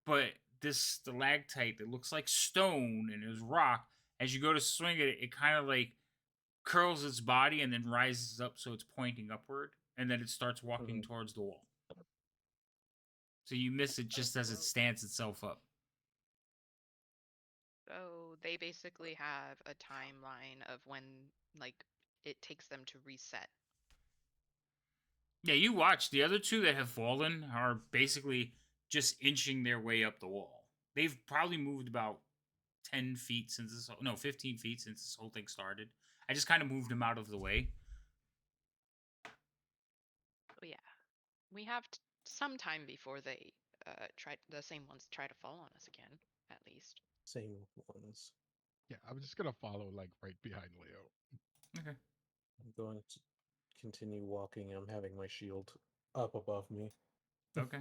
But this stalactite that looks like stone and is rock, as you go to swing it, it kind of like curls its body and then rises up so it's pointing upward, and then it starts walking towards the wall. So you miss it just as it stands itself up. So they basically have a timeline of when, like, it takes them to reset. Yeah, you watch. The other two that have fallen are basically just inching their way up the wall. They've probably moved about 10 feet since this... No, 15 feet since this whole thing started. I just kind of moved them out of the way. Oh, yeah. We have some time before they the same ones try to fall on us again, at least. Same ones. Yeah, I'm just gonna follow like right behind Leo. Okay. I'm going to continue walking. I'm having my shield up above me. Okay.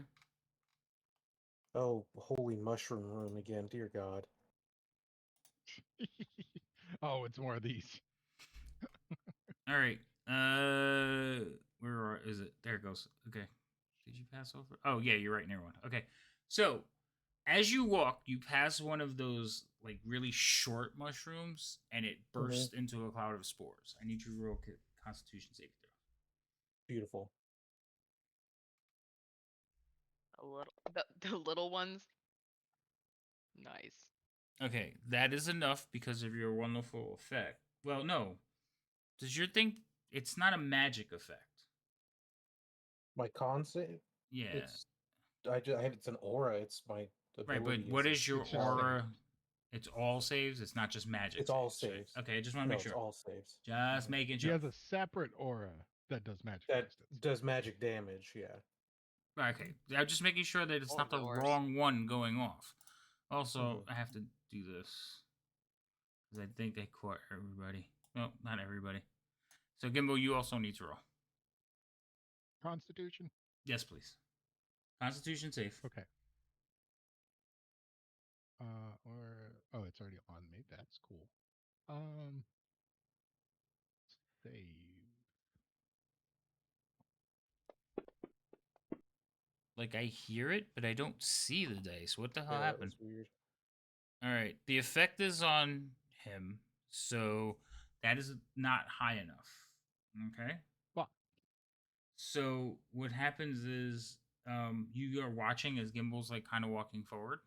Oh, holy mushroom room again, dear God. Oh, it's more of these. All right. Where is it? There it goes. Okay. Did you pass over? Oh, yeah, you're right near one. Okay. So, as you walk, you pass one of those like really short mushrooms, and it bursts into a cloud of spores. I need you to roll Constitution saving throw. Beautiful. The little ones. Nice. Okay, that is enough because of your wonderful effect. Well, no. Does your thing? It's not a magic effect. My con save? Yeah. It's an aura. It's my Right, but ability. what is your It's just aura? saved. It's all saves. It's not just magic. It's all saves, right? saves. Okay, I just want to No, make it's sure. all saves. Just Mhm. making He sure. has a separate aura that does magic That resistance. does magic damage. Yeah. Okay, I'm just making sure that it's Or not the lowers. wrong one going off. Also, Mhm. I have to do this because I think I caught everybody. No, not everybody. So Gimbal, you also need to roll. Constitution. Yes, please. Constitution safe. Okay. Oh, it's already on me. That's cool. Save. Like I hear it, but I don't see the dice. What the hell Yeah, that happened? was weird. All right, the effect is on him, so that is not high enough. Okay. Fuck. So what happens is, you are watching as Gimbal's like kind of walking forward,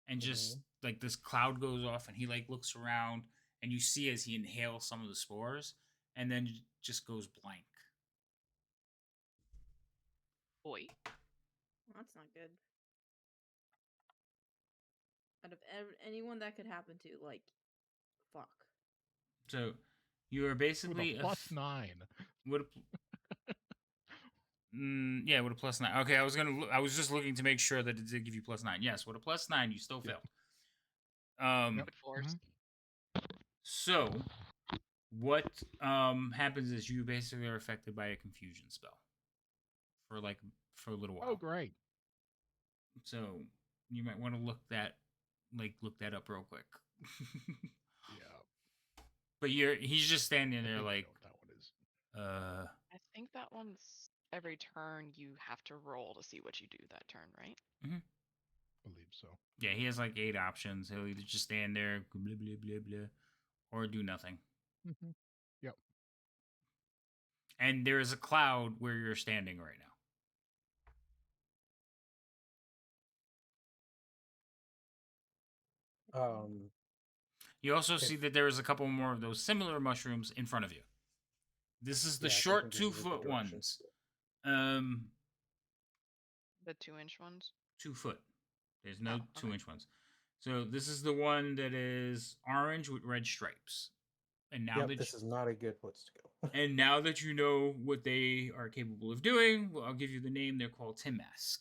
and just like this cloud goes off, and he like looks around, and you see as he inhales some of the spores, and then just goes blank. Boy. That's not good. Out of anyone that could happen to, like, fuck. So you are With basically a +9. What? Yeah, with a +9. Okay, I was just looking to make sure that it did give you +9. Yes, with a +9, you still Yeah. failed. Yep. Force. So what happens is you basically are affected by a confusion spell for a little while. Oh, great. So you might want to look that up real quick. Yeah. But he's just standing I there think I like, know what that one is. I think that one's every turn you have to roll to see what you do that turn, right? Believe so. Yeah, he has like 8 options. He'll either just stand there, blah, blah, blah, blah, or do nothing. Yep. And there is a cloud where you're standing right now. You also see that there is a couple more of those similar mushrooms in front of you. This is the short 2-foot ones. The 2-inch ones? 2 foot. There's no 2-inch ones. So this is the one that is orange with red stripes. And now this is not a good place to go. And now that you know what they are capable of doing, well, I'll give you the name. They're called Timmask.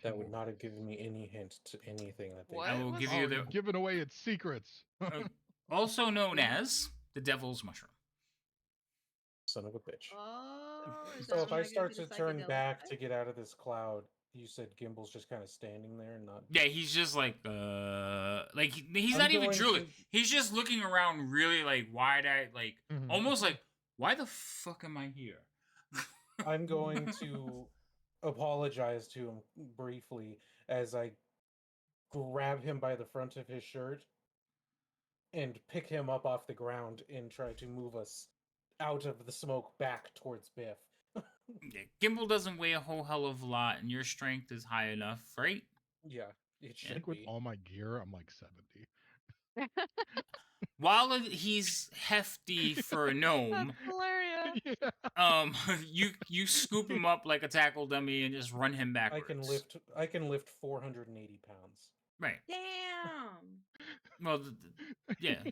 That would not have given me any hint to anything that they. I will give you the giving away its secrets. Also known as the Devil's Mushroom. Son of a bitch. Oh, So if I start to turn back to get out of this cloud, you said Gimbal's just kind of standing there and not. Yeah, he's just like he's not even drooling. He's just looking around, really like wide-eyed, like almost like, why the fuck am I here? I'm going to apologize to him briefly as I grab him by the front of his shirt and pick him up off the ground and try to move us out of the smoke back towards Biff. Yeah, Gimbal doesn't weigh a whole hell of a lot, and your strength is high enough, right? Yeah, it should I think with be. all my gear, I'm like 70. While he's hefty for a gnome, hilarious. You scoop him up like a tackle dummy and just run him backwards. I can lift 480 pounds. Right. Damn. Well, yeah.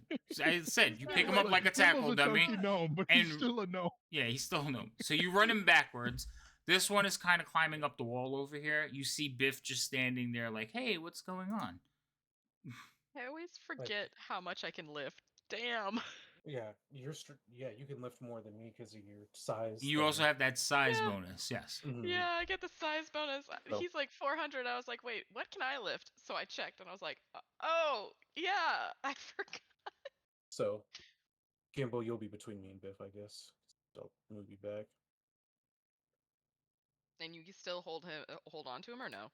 I said you pick him up like a tackle dummy. Gnome, but he's still a gnome. Yeah, he's still a gnome. So you run him backwards. This one is kind of climbing up the wall over here. You see Biff just standing there like, hey, what's going on? I always forget how much I can lift. Damn. Yeah, you can lift more than me because of your size. You also have that size bonus, yes. Yeah, I get the size bonus. He's like 400. I was like, wait, what can I lift? So I checked and I was like, oh, yeah, I forgot. So, Gimbal, you'll be between me and Biff, I guess. I'll move you back. And you can still hold on to him or no?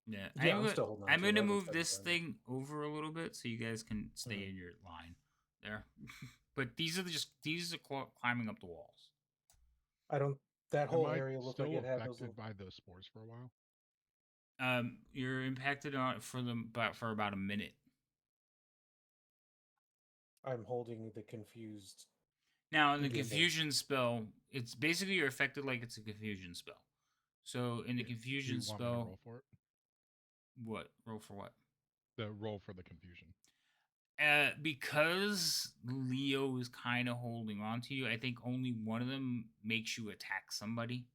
Yeah, I'm still holding on I'm to him. gonna move this thing over a little bit so you guys can stay in your line there. But these are climbing up the walls. That whole area looks like it had those. By those spores for a while. You're impacted on for about a minute. I'm holding the confused. Now, in the Gimbal. confusion spell, it's basically you're affected like it's a confusion spell. So in the Do confusion you want me to spell, roll for it? what roll for what? The roll for the confusion. Because Leo is kind of holding on to you, I think only one of them makes you attack somebody.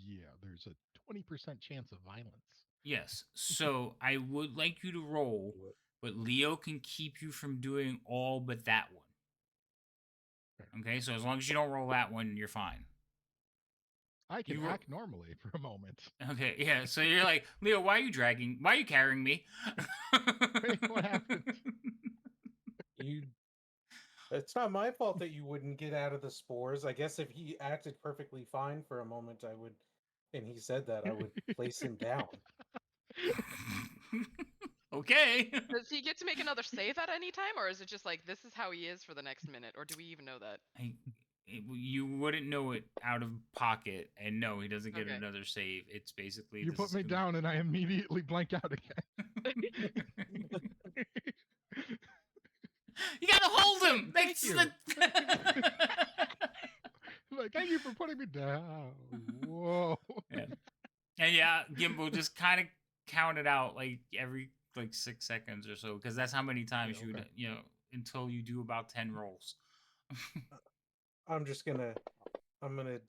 Yeah, there's a 20% chance of violence. Yes. So I would like you to roll, but Leo can keep you from doing all but that one. Okay, so as long as you don't roll that one, you're fine. I can act normally for a moment. Okay, yeah. So you're like, Leo, why are you carrying me? Wait, what happened? It's not my fault that you wouldn't get out of the spores. I guess if he acted perfectly fine for a moment, I would, and he said that, I would place him down. Okay. Does he get to make another save at any time, or is it just like this is how he is for the next minute, or do we even know that? You wouldn't know it out of pocket, and no, he doesn't get Okay. another save. It's basically You put me down, and I immediately blank out again. You gotta hold him. Thank you. Like, thank you for putting me down. Whoa. Yeah. And yeah, Gimbal just kind of counted out like every 6 seconds or so, because that's how many times Yeah, okay. you would until you do about 10 rolls. I'm gonna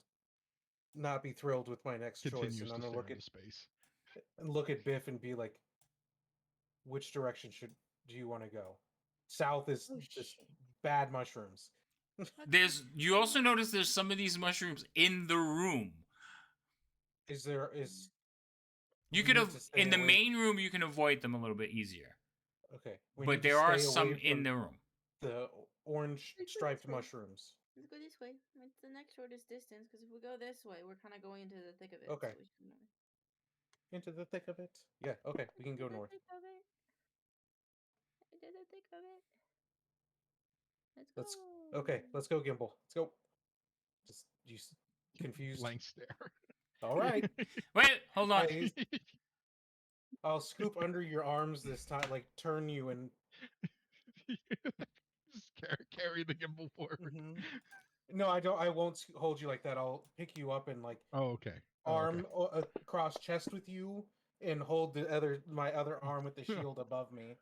not be thrilled with my next choice, Continues and I'm to gonna stare look into at space. Biff and be like, which direction do you want to go? South is just bad mushrooms. You also notice there's some of these mushrooms in the room. You could have in the main room you can avoid them a little bit easier. Okay. But there are some in the room. The orange striped mushrooms. Let's go this way. It's the next shortest distance, because if we go this way, we're kind of going into the thick of it. Okay. So we should know. Into the thick of it? Yeah, okay. We can go north. Into the thick of it. Let's go. Okay, let's go, Gimbal. Let's go. Just you confused. Blank stare. All right. Wait, hold on. I'll scoop under your arms this time, like turn you and just carry the gimbal forward. Mm-hmm. No, I don't. I won't hold you like that. I'll pick you up and like. Oh, okay. Arm across chest with you, and hold my other arm with the shield above me.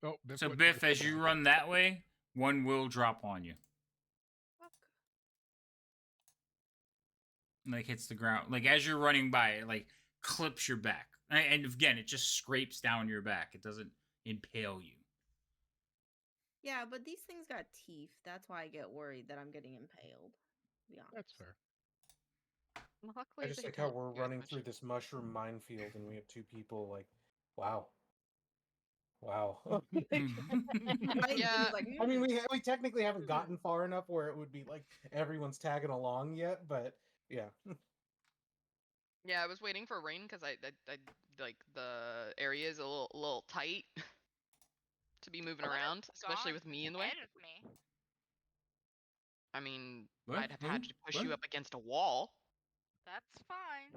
Oh, so Biff, as you run that way, one will drop on you. Like hits the ground. Like as you're running by, it like clips your back. And again, it just scrapes down your back. It doesn't impale you. Yeah, but these things got teeth. That's why I get worried that I'm getting impaled. To be honest. That's fair. I just like how we're running through this mushroom minefield, and we have two people. Like, wow. Yeah. I mean, we technically haven't gotten far enough where it would be like everyone's tagging along yet, but yeah. Yeah, I was waiting for rain because I like the area is a little tight to be moving around, especially with me in the way. I mean, I'd have had to push you up against a wall. That's fine.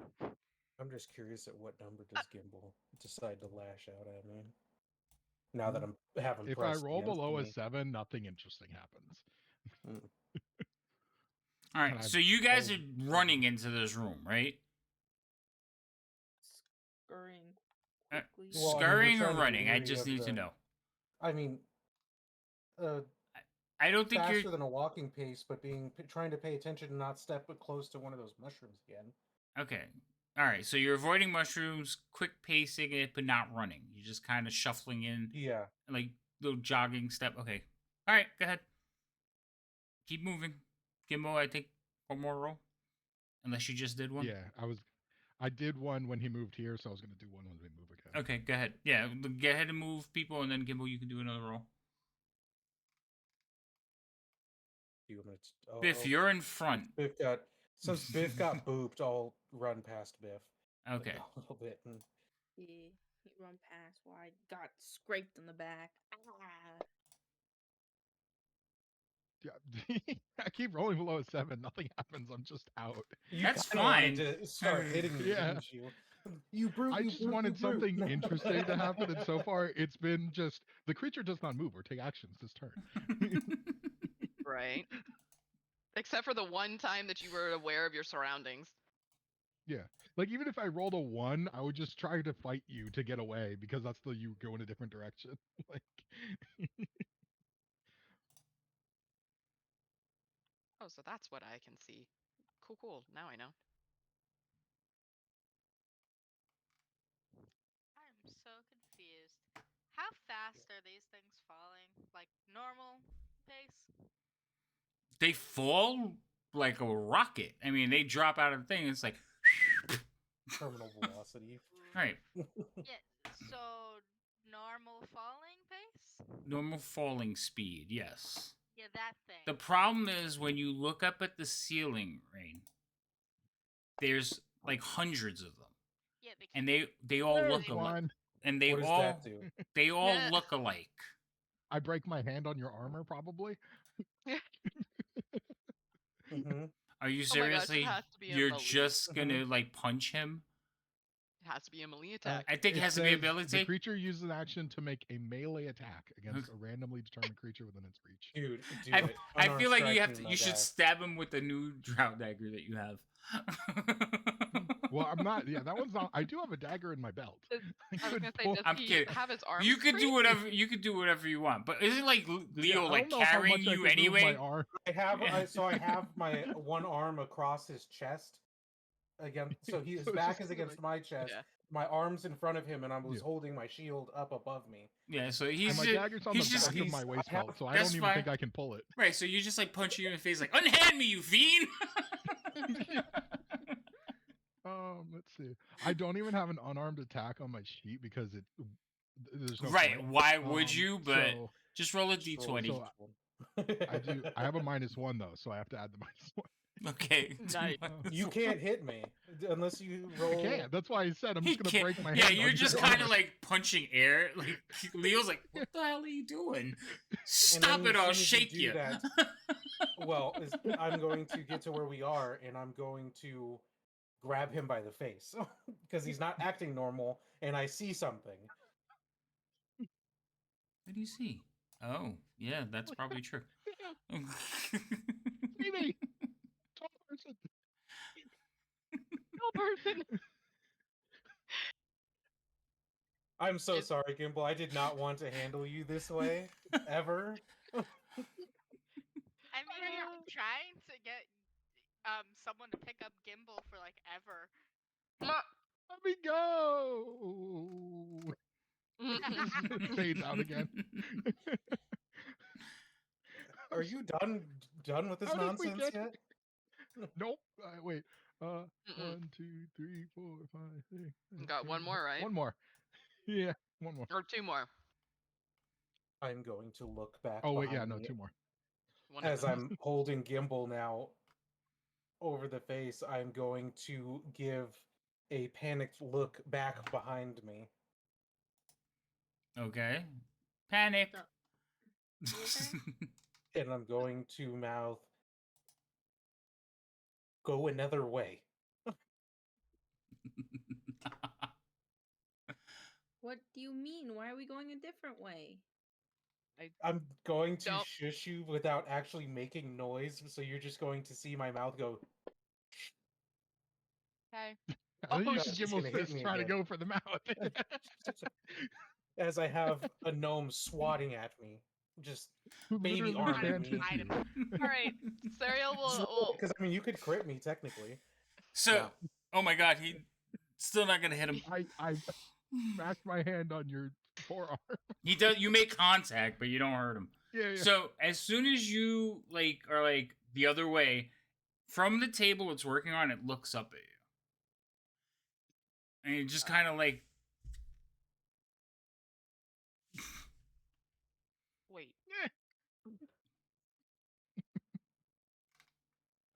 I'm just curious at what number does Gimbal decide to lash out at me? Now that I'm having if I roll below a 7, nothing interesting happens. All right, so you guys are running into this room, right? Scurrying quickly. Scurrying or running? I just need to know. I mean, I don't think faster than a walking pace, but trying to pay attention and not step close to one of those mushrooms again. Okay. All right, so you're avoiding mushrooms, quick pacing it, but not running. You're just kind of shuffling in. Yeah. Like little jogging step. Okay. All right, go ahead. Keep moving. Gimbal, I think one more roll. Unless you just did one. Yeah, I did one when he moved here, so I was going to do one when we move again. Okay, go ahead. Yeah, go ahead and move people, and then Gimbal, you can do another roll. Biff, you're in front. Since Biff got booped, I'll run past Biff. Okay. A little bit. Yeah, he run past where I got scraped in the back. Yeah, I keep rolling below a 7. Nothing happens. I'm just out. That's fine. To start hitting me, yeah. didn't you? You brute! I you just brute, wanted you brute. something interesting to happen, and so far it's been just the creature does not move or take actions this turn. Right. Except for the one time that you were aware of your surroundings. Yeah, like even if I rolled a 1, I would just try to fight you to get away because that's the you go in a different direction. Like, Oh, so that's what I can see. Cool, cool. Now I know. I'm so confused. How fast are these things falling? Like normal pace? They fall like a rocket. I mean, they drop out of the thing. It's like Terminal velocity. right. Yeah, so normal falling pace? Normal falling speed, yes. Yeah, that thing. The problem is when you look up at the ceiling, Rain, there's like hundreds of them. Yeah, they And keep they all there's look alike. one. And they What does all that do? they all Yeah. look alike. I break my hand on your armor, probably. Mm-hmm. Are you Oh my gosh, it seriously? has to be a You're melee. just gonna like punch him? It has to be a melee attack. I think it has to be says ability. The creature uses an action to make a melee attack against a randomly determined creature within its reach. Dude, do I, it. I Unarmed feel like you strike have me, to. my You should guy. stab him with the new drow dagger that you have. Well, I'm not. Yeah, that one's not. I do have a dagger in my belt. I was could gonna say, pull- does I'm he kidding. have his arms You could free? do whatever. You could do whatever you want. But isn't like Yeah, Leo I like don't know how carrying much I you can move anyway? my arm. I have so I have my one arm across his chest. Again, so his So it's back just is against my chest. Yeah. My arm's in front of him, and I was Yeah. holding my shield up above me. Yeah. So And he's my just, dagger's on he's the just back of my I waist have- belt, so I that's don't even think fine. I can pull it. right. So you just like punch you in the face, like unhand me, you fiend. Let's see. I don't even have an unarmed attack on my sheet because there's no right. point. Why would you? But so just roll a Just roll d20. so I do. I have a -1 though, so I have to add the -1. Okay. Nice. You can't hit me unless you I roll. can't. That's why I said I'm He just gonna can't- break my yeah, hand. you're on just your kind of armor. like punching air. Like Leo's like, what the hell are you doing? And Stop then it! as I'll soon as shake do you. that, well, I'm going to get to where we are, and I'm going to grab him by the face because he's not acting normal, and I see something. What do you see? Oh, yeah, that's probably true. Maybe. Tall person. No person. I'm so Is- sorry, Gimbal. I did not want to handle you this way ever. I mean, you're trying to get someone to pick up Gimbal for like ever. Let me go. It fades out again. Are you done with this How did we nonsense get- yet? Nope. Wait. Mm-mm. 1, 2, 3, 4, 5, 6. You got one more, right? One more. Yeah, one more. Or two more. I'm going to look back. Oh wait, yeah, behind no, me. 2 more. One As of them. I'm holding Gimbal now over the face, I'm going to give a panicked look back behind me. Okay. Panic. And I'm going to mouth, go another way. What do you mean? Why are we going a different way? I'm going to Don't- shush you without actually making noise, so you're just going to see my mouth go. Okay. I think you no, should she's give gonna hit fist me try to again. go for the mouth. As I have a gnome swatting at me, just Who baby literally arming can't me. hit Hide you. him. All right. Serial will. Because I mean, you could crit me technically. So, Yeah. oh my god, he still not gonna hit him. I smashed my hand on your forearm. He does. You make contact, but you don't hurt him. Yeah. So as soon as you like are like the other way from the table it's working on, it looks up at you, and it just kind of like Wait.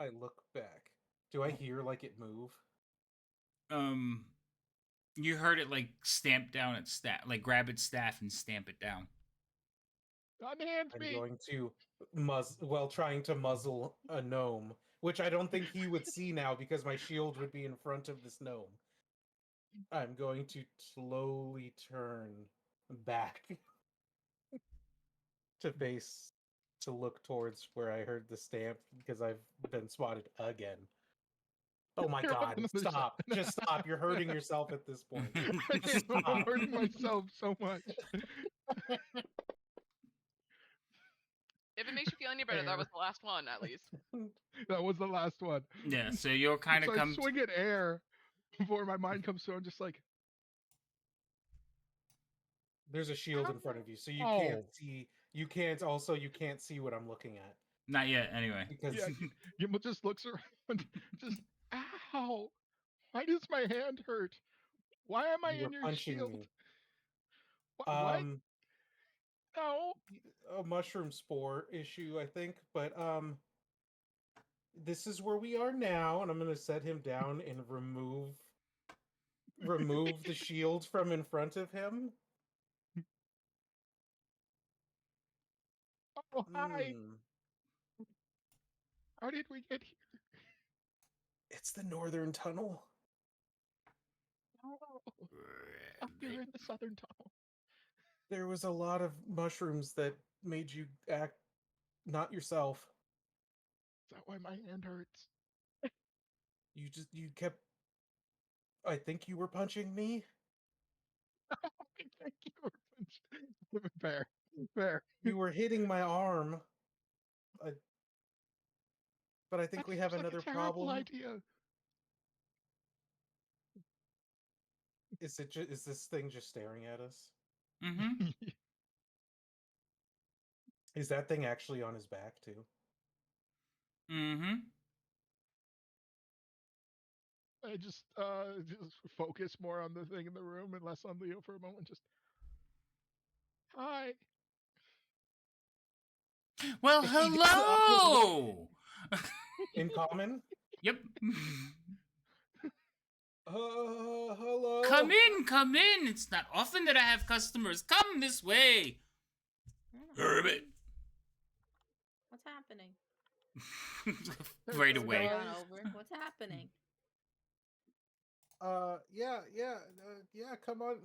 I look back. Do I hear like it move? you heard it like stamp down its staff, like grab its staff and stamp it down. Unhand I'm me. going to trying to muzzle a gnome, which I don't think he would see now because my shield would be in front of this gnome. I'm going to slowly turn back to face to look towards where I heard the stamp because I've been spotted again. Oh my You're on god, another stop. side. Just stop. You're hurting yourself at this point. I Just am. I'm stop. hurting myself so much. If it makes you feel any better, that was Air. the last one, at least. That was the last one. Yeah, so you'll kind of So I come. swing at air before my mind comes through. I'm just like, There's a shield in front of you, so you oh. can't see. You can't see what I'm looking at. Not yet, anyway. Because Yeah, Gimbal just looks around. Just, ow! Why does my hand hurt? Why am I you were in your punching shield? me. What? No. A mushroom spore issue, I think, but this is where we are now, and I'm gonna set him down and remove the shield from in front of him. Oh, hi. How did we get here? It's the northern tunnel. Oh, you're in the southern tunnel. There was a lot of mushrooms that made you act not yourself. Is that why my hand hurts? You kept. I think you were punching me. Thank you. Fair. Fair. You were hitting my arm. But I think That we have seems like another a terrible problem. idea. Is this thing just staring at us? Mm-hmm. Is that thing actually on his back too? Mm-hmm. I just focus more on the thing in the room and less on Leo for a moment. Just, hi. Well, hello! In common? Yep. Hello? Come in! It's not often that I have customers. Come this way! Hermit! What's happening? Right away. What's happening? Yeah, come on.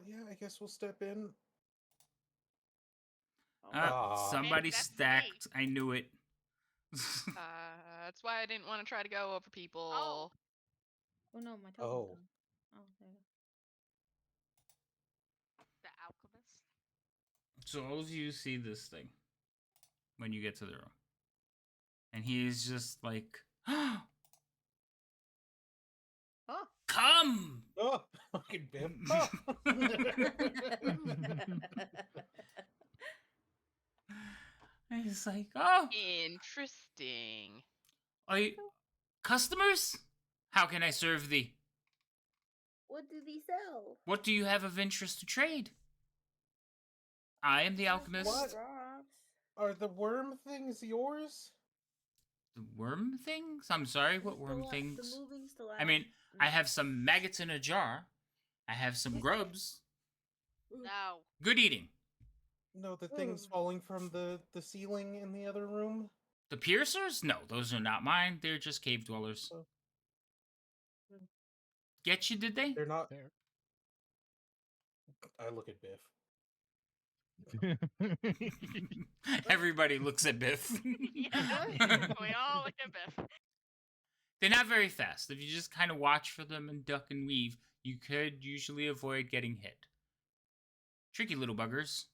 Yeah, I guess we'll step in. Somebody that's stacked. I knew it. That's why I didn't want to try to go over people. Oh. Oh no, my token's Oh. gone. Oh, there you go. The alchemist. So all of you see this thing when you get to the room. And he's just like, Oh. come! Oh, fucking Biff. And he's like, oh. Interesting. Are you customers? How can I serve thee? What do they sell? What do you have of interest to trade? I am the alchemist. What? Are the worm things yours? The worm things? I'm sorry, what worm things? The moving still I mean, I have some maggots in a jar. I have some grubs. No. Good eating. No, the things falling from the ceiling in the other room? The piercers? No, those are not mine. They're just cave dwellers. Get you, did they? They're not. I look at Biff. Everybody looks at Biff. Yeah, we all look at Biff. They're not very fast. If you just kind of watch for them and duck and weave, you could usually avoid getting hit. Tricky little buggers.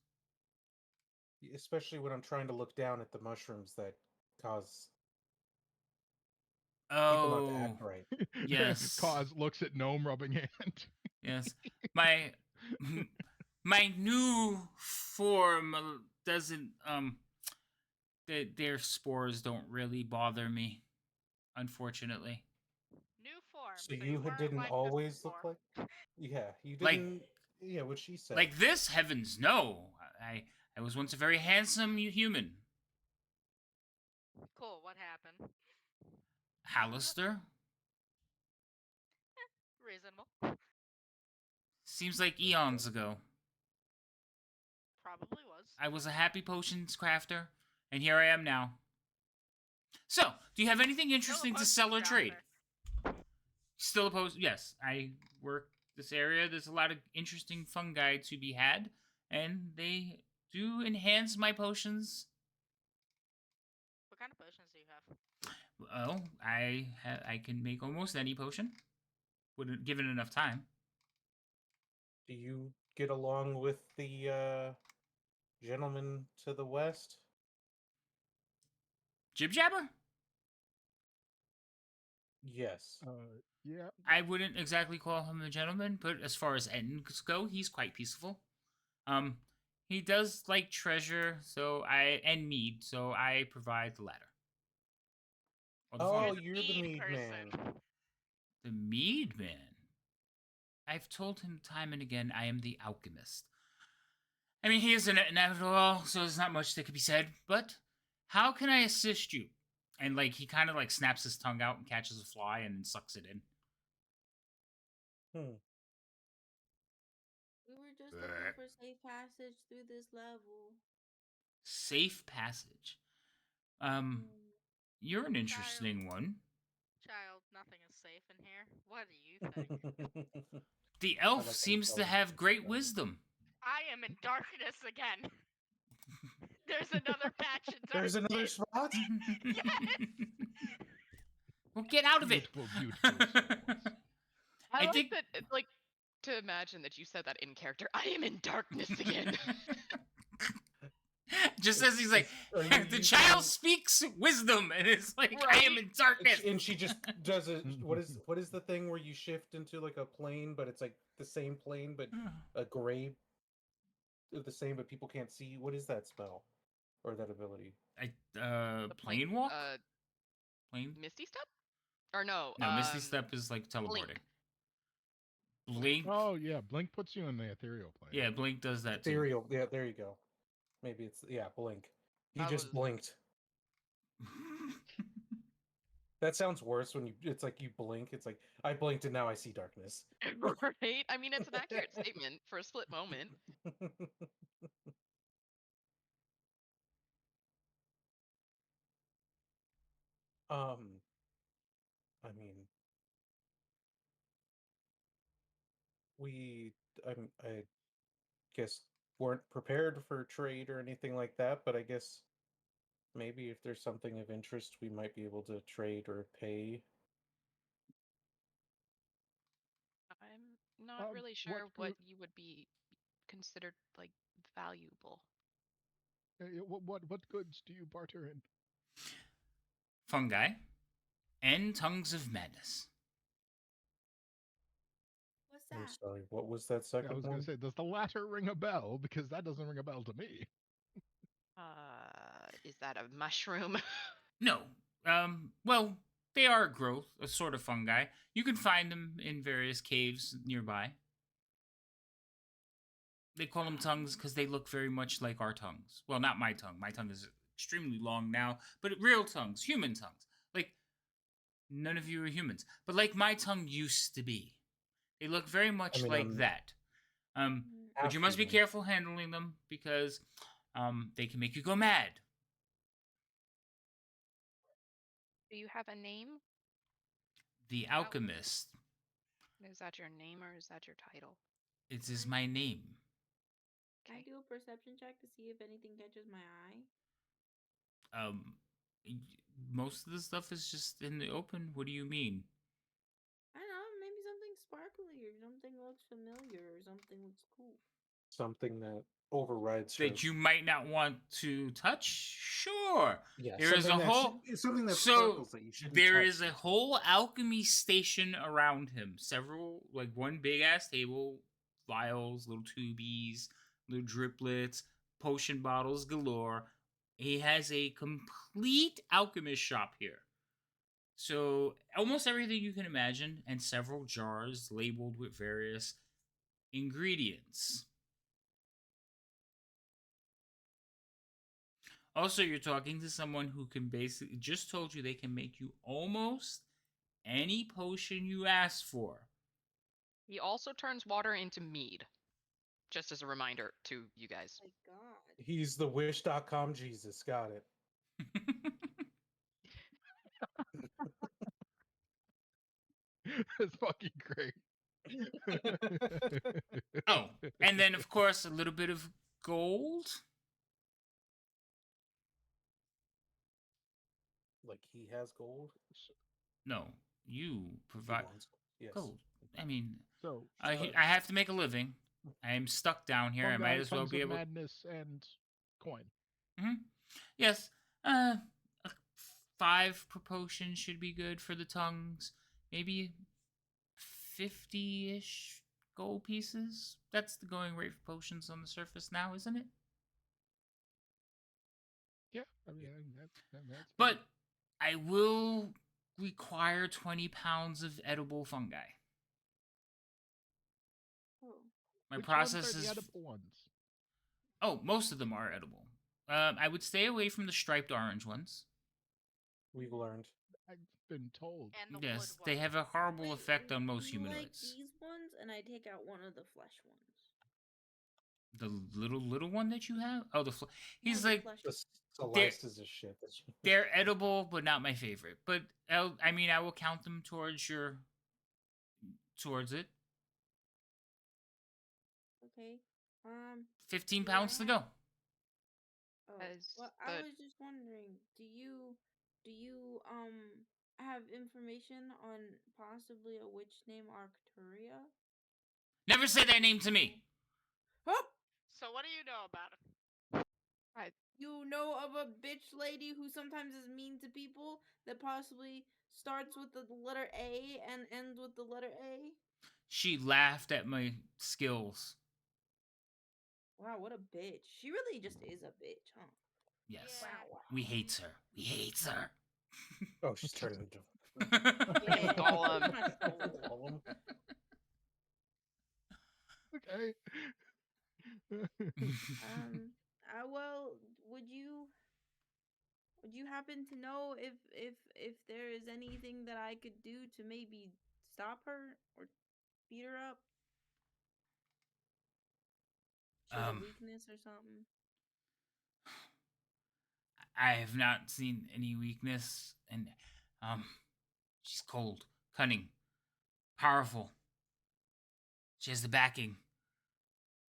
Especially when I'm trying to look down at the mushrooms that cause people not to act right. Yes. Cause looks at gnome rubbing hand. Yes. My new form doesn't their spores don't really bother me, unfortunately. New form. So you didn't like always look like? Yeah, you Like- didn't. Yeah, what she said. Like this, heavens no. I was once a very handsome human. Cool, what happened? Hallister? Reasonable. Seems like eons ago. Probably was. I was a happy potions crafter, and here I am now. So, do you have anything interesting to sell or trade? Still opposed? Yes, I work this area. There's a lot of interesting fungi to be had, and they do enhance my potions. What kind of potions do you have? Well, I can make almost any potion, given enough time. Do you get along with the gentleman to the west? Jib Jabber? Yes. Yeah. I wouldn't exactly call him a gentleman, but as far as ends go, he's quite peaceful. He does like treasure, and mead, so I provide the latter. Or the Oh, former. you're the mead man. The mead man. I've told him time and again I am the alchemist. I mean, he is an inevitable, so there's not much that could be said, but how can I assist you? And like he kind of like snaps his tongue out and catches a fly and then sucks it in. We were just looking for safe passage through this level. Safe passage. You're an interesting one. Child, nothing is safe in here. What do you think? The elf seems to have great wisdom. I am in darkness again. There's another patch in darkness. There's another spot? Yes! Well, get out of it! I like that, like, to imagine that you said that in character. I am in darkness again. Just as he's like, the child speaks wisdom, and it's like, right? I am in darkness. And she just does a what is the thing where you shift into like a plane, but it's like the same plane, but a gray the same, but people can't see. What is that spell or that ability? Plane walk. Plane Misty Step, or no? No, Misty Step is like teleporting. Blink. Oh yeah, Blink puts you in the ethereal plane. Yeah, Blink does that too. Ethereal. Yeah, there you go. Maybe it's Blink. He just blinked. That sounds worse when it's like you blink. It's like I blinked and now I see darkness. Right? I mean, it's an accurate statement for a split moment. I mean, I guess weren't prepared for trade or anything like that, but I guess maybe if there's something of interest, we might be able to trade or pay. I'm not really sure what you would be considered like valuable. What goods do you barter in? Fungi and tongues of madness. What's that? I'm sorry, what was that second one? I was going to say, does the latter ring a bell? Because that doesn't ring a bell to me. Is that a mushroom? No. Well, they are a growth, a sort of fungi. You can find them in various caves nearby. They call them tongues because they look very much like our tongues. Well, not my tongue. My tongue is extremely long now, but real tongues, human tongues. Like, none of you are humans. But like my tongue used to be. They look very much like that. But you must be careful handling them because they can make you go mad. Do you have a name? The Alchemist. Is that your name or is that your title? It is my name. Can I do a perception check to see if anything catches my eye? Most of the stuff is just in the open. What do you mean? I don't know, maybe something sparkly or something looks familiar or something looks cool. Something that overrides that you might not want to touch. Sure. Yeah, there is a whole something that so that you shouldn't there touch. is a whole alchemy station around him. Several, like one big ass table, vials, little tubies, little driplets, potion bottles galore. He has a complete alchemist shop here. So almost everything you can imagine, and several jars labeled with various ingredients. Also, you're talking to someone who can basically just told you they can make you almost any potion you ask for. He also turns water into mead. Just as a reminder to you guys. Oh my god. He's the wish.com Jesus. Got it. That's fucking great. Oh, and then of course a little bit of gold. Like he has gold. No, you He provide wants yes. gold. I mean, So I have to make a living. I am stuck down here. I might fungi, as well tongues be of able. madness, and coin. Yes. A 5 per potion should be good for the tongues. Maybe 50-ish gold pieces. That's the going rate for potions on the surface now, isn't it? Yeah, I mean that's But I will require 20 pounds of edible fungi. Oh. My Which process ones are the is. edible ones? Oh, most of them are edible. I would stay away from the striped orange ones. We've learned. I've been told. And the Yes, wood they ones. have a horrible Wait, effect on most you like humanoids. these ones, and I take out one of the flesh ones. The little one that you have? Oh, he's the like flesh. The they're, slices of shit. That you... they're edible, but not my favorite. But I mean, I will count them towards it. Okay. 15 do pounds to I go. Oh, As well, the I was just wondering, do you have information on possibly a witch named Arcturia? Never say that name to me. Oh, So what do you know about it? you know of a bitch lady who sometimes is mean to people that possibly starts with the letter A and ends with the letter A? She laughed at my skills. Wow, what a bitch. She really just is a bitch, huh? Yes. Yeah. Wow. We hate her. We hate her. Oh, she's turning into Yeah. Golem. Golem. Okay. Well, would you happen to know if there is anything that I could do to maybe stop her or beat her up? She has a weakness or something? I have not seen any weakness, and she's cold, cunning, powerful. She has the backing,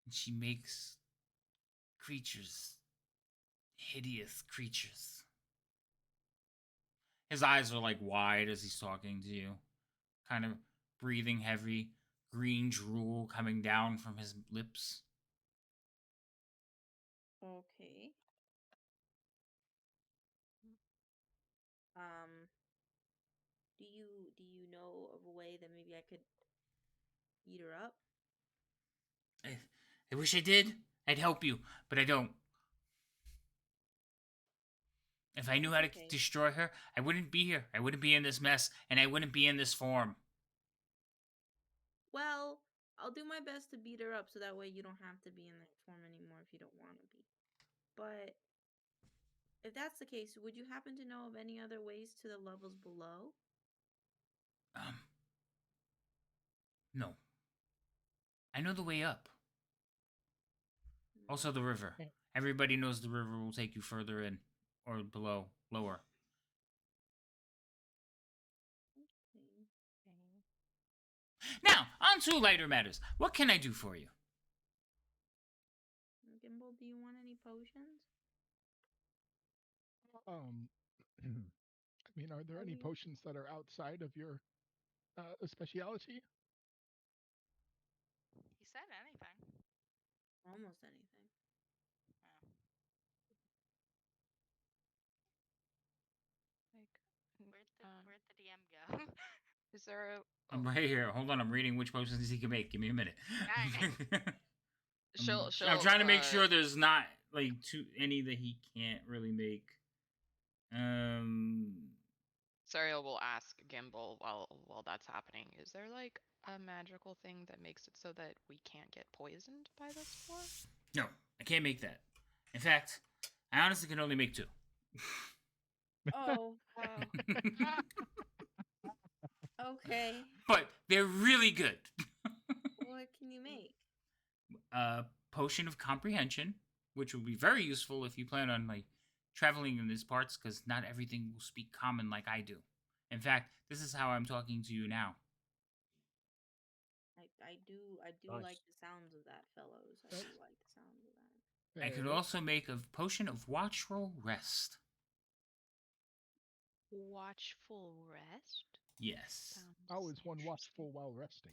and she makes creatures, hideous creatures. His eyes are like wide as he's talking to you, kind of breathing heavy, green drool coming down from his lips. Okay. Do you know of a way that maybe I could beat her up? I wish I did. I'd help you, but I don't. If I knew how to destroy her, I wouldn't be here. I wouldn't be in this mess, and I wouldn't be in this form. Well, I'll do my best to beat her up so that way you don't have to be in that form anymore if you don't want to be. But if that's the case, would you happen to know of any other ways to the levels below? No. I know the way up. Also the river. Everybody knows the river will take you further in or below, lower. Now, on to lighter matters. What can I do for you? Gimbal, do you want any potions? I mean, are there any potions that are outside of your specialty? He said anything. Almost anything. Where'd the DM go? Is there a? I'm right here. Hold on, I'm reading which potions he can make. Give me a minute. I'm trying to make sure there's not like any that he can't really make. Sariel will ask Gimbal while that's happening. Is there like a magical thing that makes it so that we can't get poisoned by this spore? No, I can't make that. In fact, I honestly can only make 2. Oh, wow. Okay. But they're really good. What can you make? A potion of comprehension, which will be very useful if you plan on like traveling in these parts, because not everything will speak common like I do. In fact, this is how I'm talking to you now. Like do Nice. like the sounds of that, fellows. I do like the sounds of that. I could also make a potion of watchful rest. Watchful rest? Yes. How is one watchful while resting?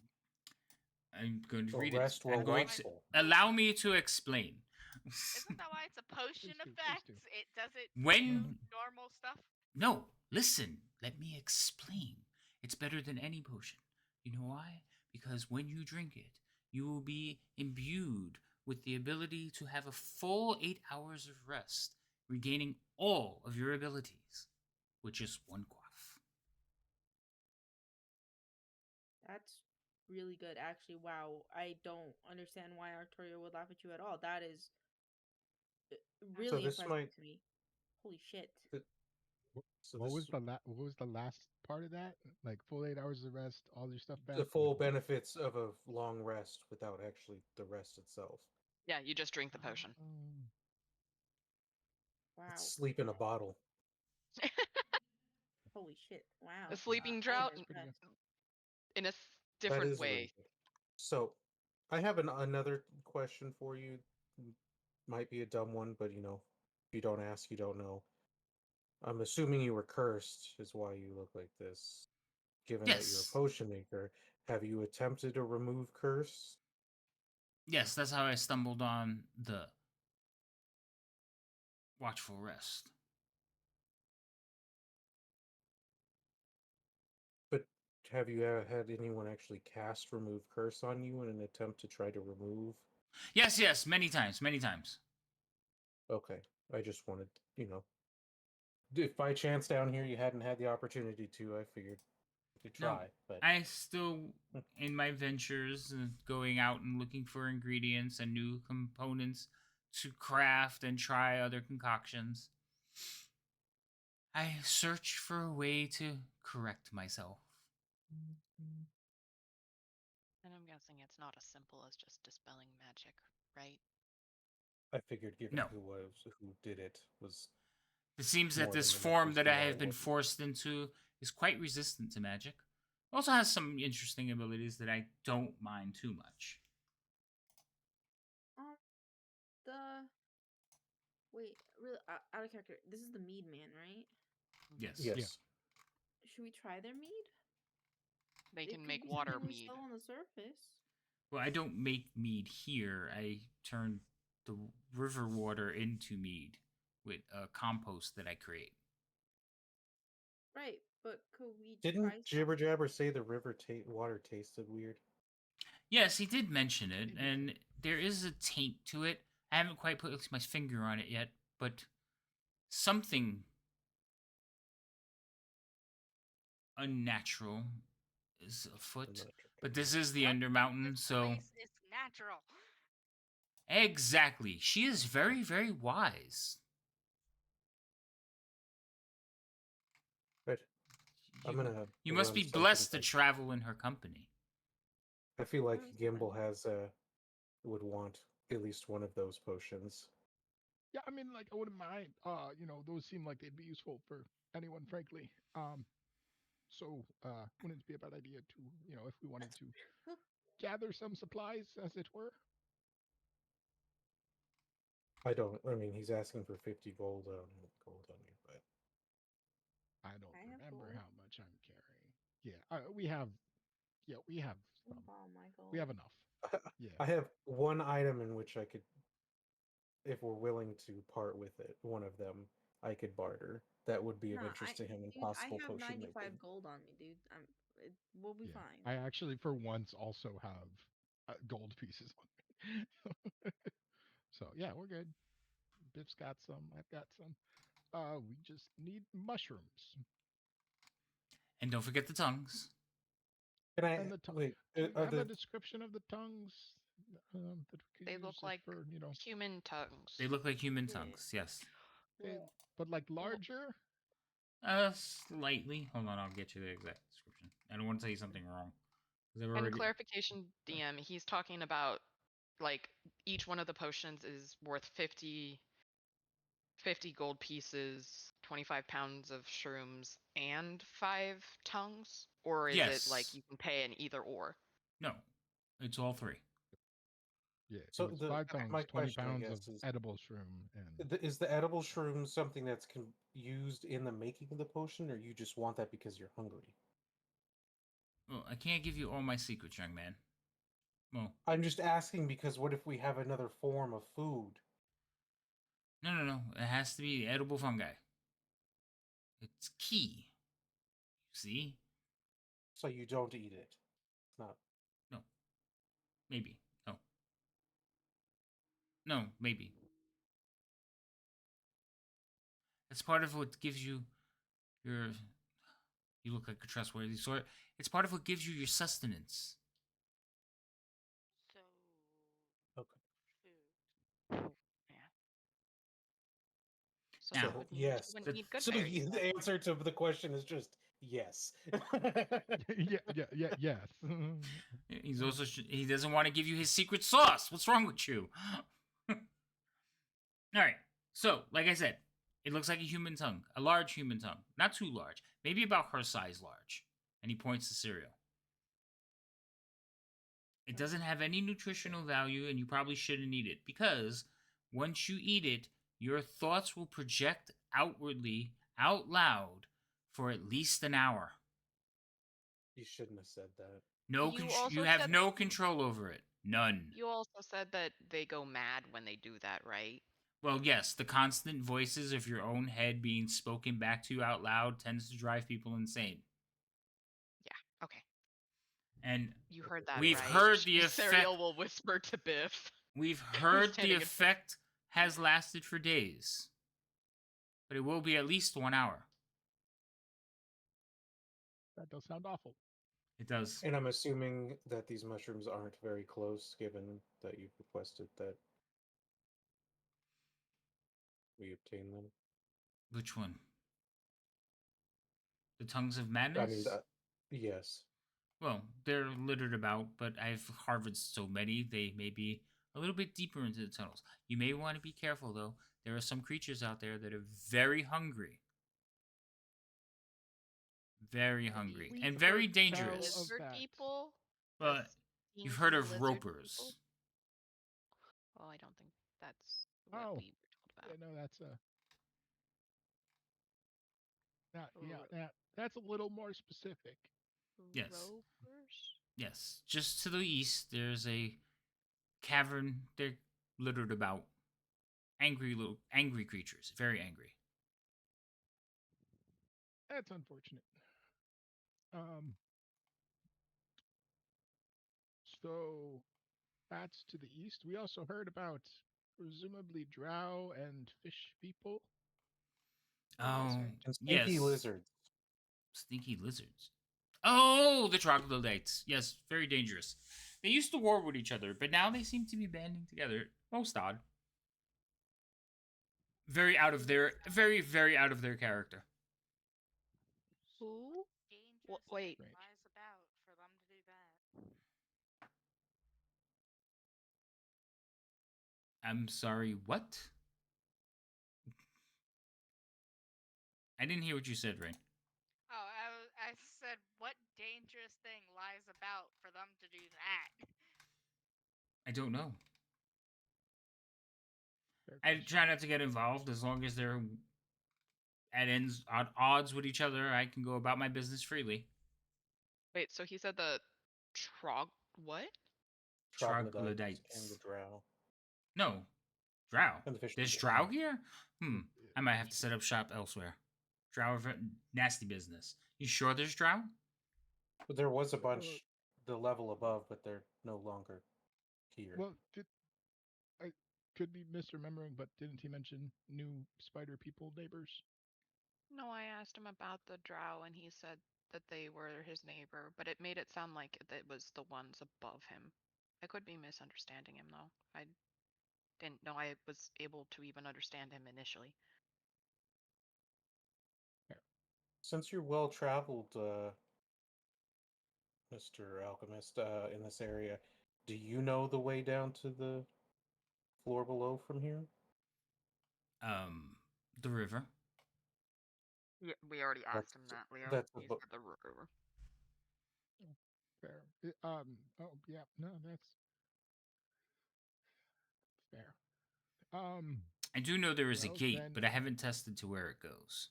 I'm going to Or read rest it. while I'm going watchful. to allow me to explain. Isn't that why it's a potion Please do, effect? please do. It doesn't When- do normal stuff. No, listen. Let me explain. It's better than any potion. You know why? Because when you drink it, you will be imbued with the ability to have a full 8 hours of rest, regaining all of your abilities, with just one quaff. That's really good, actually. Wow, I don't understand why Arturio would laugh at you at all. That is really this impressive might- to me. Holy shit! So What was this what was the last part of that? Like full 8 hours of rest, all your stuff back. the full like what? benefits of a long rest without actually the rest itself. Yeah, you just drink the potion. Wow. It's sleep in a bottle. Holy shit! Wow. A sleeping I am drought impressed. in a That different is way. really good. So, I have another question for you. Might be a dumb one, but if you don't ask, you don't know. I'm assuming you were cursed, is why you look like this. Given that you're a Yes. potion maker, have you attempted to remove curse? Yes, that's how I stumbled on the watchful rest. But have you had anyone actually cast remove curse on you in an attempt to try to remove? Yes, many times. Okay, I just wanted, if by chance down here you hadn't had the opportunity to, I figured you could No, try. But I still, in my ventures, going out and looking for ingredients and new components to craft and try other concoctions, I search for a way to correct myself. And I'm guessing it's not as simple as just dispelling magic, right? I figured, given No. who did it, was It seems that more this than form that interested I why have it been wasn't. forced into is quite resistant to magic. It also has some interesting abilities that I don't mind too much. The wait, really out of character. This is the mead man, right? Yes. Yes. Yeah. Should we try their mead? They It can could make be water something we mead. sell on the surface. Well, I don't make mead here. I turn the river water into mead with a compost that I create. Right, but could we Didn't try some? Jibber Jabber say the river water tasted weird? Yes, he did mention it, and there is a taint to it. I haven't quite put my finger on it yet, but something unnatural is afoot. But this is the Undermountain, This so place is natural. exactly. She is very, very wise. Right. I'm gonna. You must run be something blessed to by- travel in her company. I feel like Run Gimbal something. would want at least one of those potions. Yeah, I mean, like I wouldn't mind. Those seem like they'd be useful for anyone, frankly. So wouldn't it be a bad idea to, if we wanted to gather some supplies, as it were? I mean, he's asking for 50 gold on you, but I don't I have remember gold. how much I'm carrying. Yeah, we have some. Oh my god. We have enough. Yeah. I have one item in which I could, if we're willing to part with it, one of them I could barter. That would be of interest to him in Dude, possible I have potion 95 making. gold on me, dude. We'll be Yeah. fine. I actually, for once, also have gold pieces on me. So yeah, we're good. Biff's got some. I've got some. We just need mushrooms. And don't forget the tongues. Can I And the wait? Do we Are have a the description of the tongues that we could They use look like for, human tongues. They look like human Yeah. tongues, yes. but like larger? Slightly. Hold on, I'll get you the exact description. I don't want to tell you something wrong. And clarification, DM, he's talking about like each one of the potions is worth 50 gold pieces, 25 pounds of shrooms, and 5 tongues? Or is it like Yes. you can pay an either or? No. It's all three. Yeah. So It was the 5 pounds, my 20 question, I pounds of guess, is edible shroom, and is the edible shroom something that's used in the making of the potion, or you just want that because you're hungry? Well, I can't give you all my secrets, young man. Well, I'm just asking because what if we have another form of food? no. It has to be edible fungi. It's key. See? So you don't eat it. It's not. No. Maybe. No. No, maybe. It's part of what gives you your. You look like a trustworthy sort. It's part of what gives you your sustenance. So. Okay. Food. Yeah. So Now, that So would mean yes. you wouldn't eat good So berries. the answer to the question is just yes. yeah, yes. he's also he doesn't want to give you his secret sauce. What's wrong with you? All right. So, like I said, it looks like a human tongue, a large human tongue, not too large, maybe about her size large. And he points to cereal. It doesn't have any nutritional value, and you probably shouldn't eat it because once you eat it, your thoughts will project outwardly, out loud, for at least an hour. You shouldn't have said that. No, You you also have said no control over it. None. you also said that they go mad when they do that, right? Well, yes, the constant voices of your own head being spoken back to you out loud tends to drive people insane. Yeah. Okay. And You heard that we've right. heard the effect. Cereal will whisper to Biff. We've who's heard the standing in front. effect has lasted for days, but it will be at least 1 hour. That does sound awful. It does. And I'm assuming that these mushrooms aren't very close, given that you've requested that we obtain them. Which one? The tongues of I madness? mean, yes. Well, they're littered about, but I've harvested so many, they may be a little bit deeper into the tunnels. You may want to be careful, though. There are some creatures out there that are very hungry. Very hungry. We've And very heard tell dangerous. of Lizard that. people. But The you've heard stinky of lizard ropers. people? Oh, I don't think that's what Oh, we were told yeah, about. no, that's that's a little more specific. Yes. Ropers? Yes. Just to the east, there's a cavern. They're littered about. Angry creatures. Very angry. That's unfortunate. So that's to the east. We also heard about presumably drow and fish people. Oh, And yes. stinky lizards. Stinky lizards. Oh, the troglodytes. Yes, very dangerous. They used to war with each other, but now they seem to be banding together. Most odd. Very out of their very out of their character. Who? Dangerous Wait. thing lies about for them to do that. I'm sorry, what? I didn't hear what you said, Rain. Oh, I said, what dangerous thing lies about for them to do that? I don't know. Fair I question. try not to get involved as long as they're at odds with each other. I can go about my business freely. Wait, so he said the what? Troglodytes and the drow. No, drow. And the fish There's people. drow here? Yeah, I might have to set up shop elsewhere. Drow are nasty business. You sure there's drow? But there was a bunch the level above, but they're no longer here. Well, I could be misremembering, but didn't he mention new spider people neighbors? No, I asked him about the drow and he said that they were his neighbor, but it made it sound like it was the ones above him. I could be misunderstanding him though. I didn't know I was able to even understand him initially. Since you're well traveled, Mr. Alchemist, in this area, do you know the way down to the floor below from here? The river. Yeah, we already asked him that, Leo. That's He above. said the river. Fair. Oh yeah. No, that's fair. I do know there is a Well, gate, then, but I haven't tested to where it goes.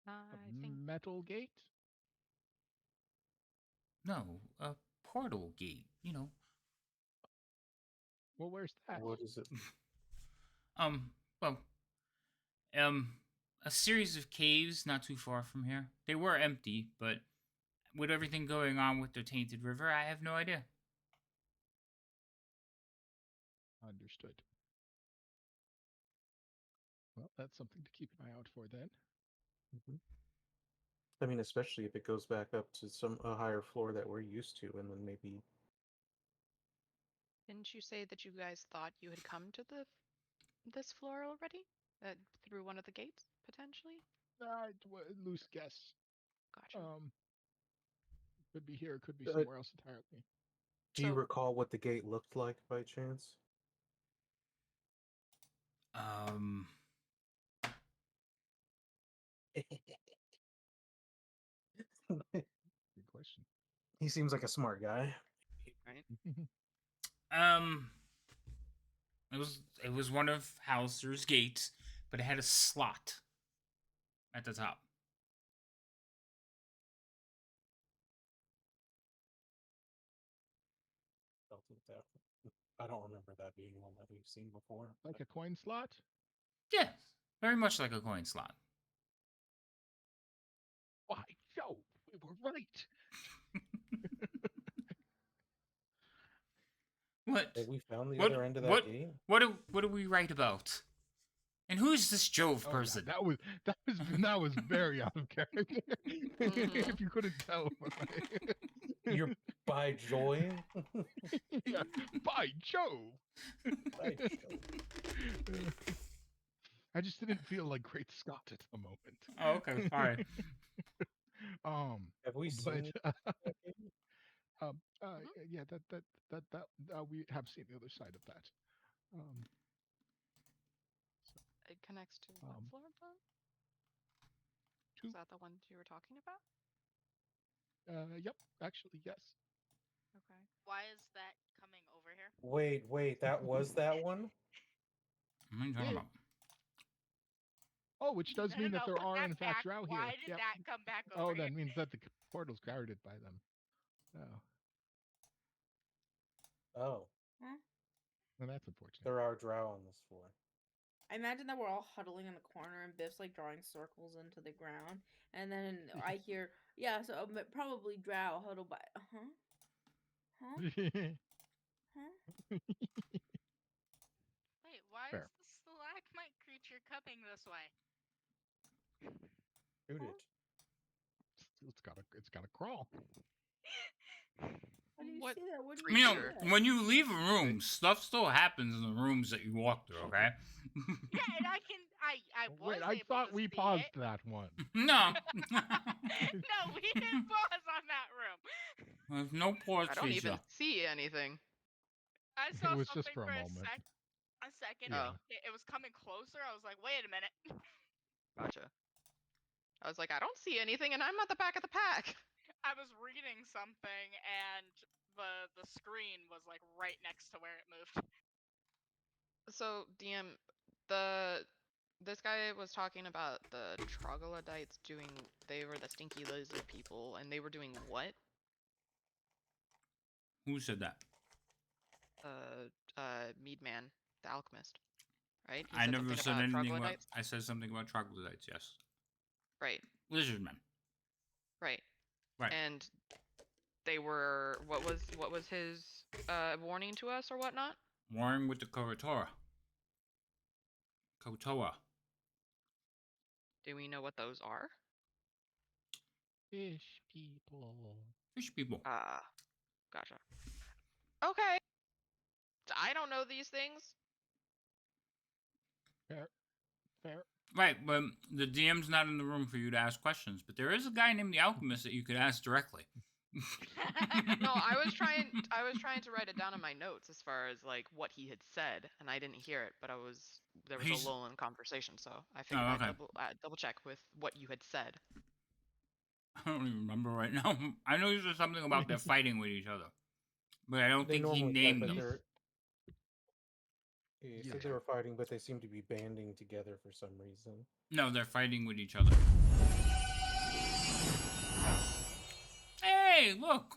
a I think metal gate. No, a portal gate. You know. Well, where's that? What is it? Well, a series of caves not too far from here. They were empty, but with everything going on with the tainted river, I have no idea. Understood. Well, that's something to keep an eye out for then. Mhm. I mean, especially if it goes back up to a higher floor that we're used to, and then maybe. didn't you say that you guys thought you had come to this floor already? Through one of the gates, potentially? Loose guess. Gotcha. Could be here, could be Uh, somewhere else entirely. Do you So- recall what the gate looked like by chance? Good question. He seems like a smart guy. Right. It was one of Hauser's gates, but it had a slot at the top. I don't remember that being one that we've seen before. Like a coin slot? Yes, very much like a coin slot. Why, Joe, we were right. What? That we found the other end of that what, gate? What do we write about? And who's this Jove Oh, person? yeah, that was very out of character. If you couldn't tell. You're by joy? Yeah, by Joe. By Joe. I just didn't feel like Great Scott at the moment. Oh, okay, sorry. Have we seen but, that game? yeah, that we have seen the other side of that. It connects to what floor then? Two. Is that the one you were talking about? Yep, actually, yes. Okay. Why is that coming over here? Wait, that was that one? What are you talking about? Oh, which does mean that there put are that in fact back. drow here. Why did Yep. that come back Oh, over here? that means that the portal's guarded by them. Oh. Huh? Well, that's unfortunate. There are drow on this floor. I imagine that we're all huddling in the corner and Biff's like drawing circles into the ground. And then I hear, yeah, so probably drow huddle by. Huh? Wait, why Fair. is the stalagmite creature coming this way? Shoot it. It's gotta crawl. How do you What see that? What do You you know, see that? when you leave a room, stuff still happens in the rooms that you walk through, okay? Yeah, and I was Wait, I able thought to we see paused it. that one. No. No, we didn't pause on that room. There's no pause I don't feature. even see anything. I saw was something just for a moment. A second. Yeah. It was coming closer. I was like, wait a minute. Gotcha. I was like, I don't see anything, and I'm at the back of the pack. I was reading something, and the screen was like right next to where it moved. So, DM, this guy was talking about the troglodytes they were the stinky lizard people, and they were doing what? Who said that? Mead Man, the alchemist, right? He I never something said about anything about. troglodytes. I said something about troglodytes. Yes. Right. Lizardmen. Right. Right. And they were what was his warning to us or whatnot? Warring with the Kotora. Kotoa. Do we know what those are? Fish people. Fish people. Gotcha. Okay. I don't know these things. Fair. Right, but the DM's not in the room for you to ask questions, but there is a guy named the Alchemist that you could ask directly. No, I was trying to write it down in my notes as far as like what he had said, and I didn't hear it, but there was a lull in conversation, so I figured okay. I'd double check with what you had said. I don't even remember right now. I know there's something about they're fighting with each other, but I don't They think he normally fight, named but them. He said they were fighting, but they seem to be banding together for some reason. No, they're fighting with each other. Hey, look!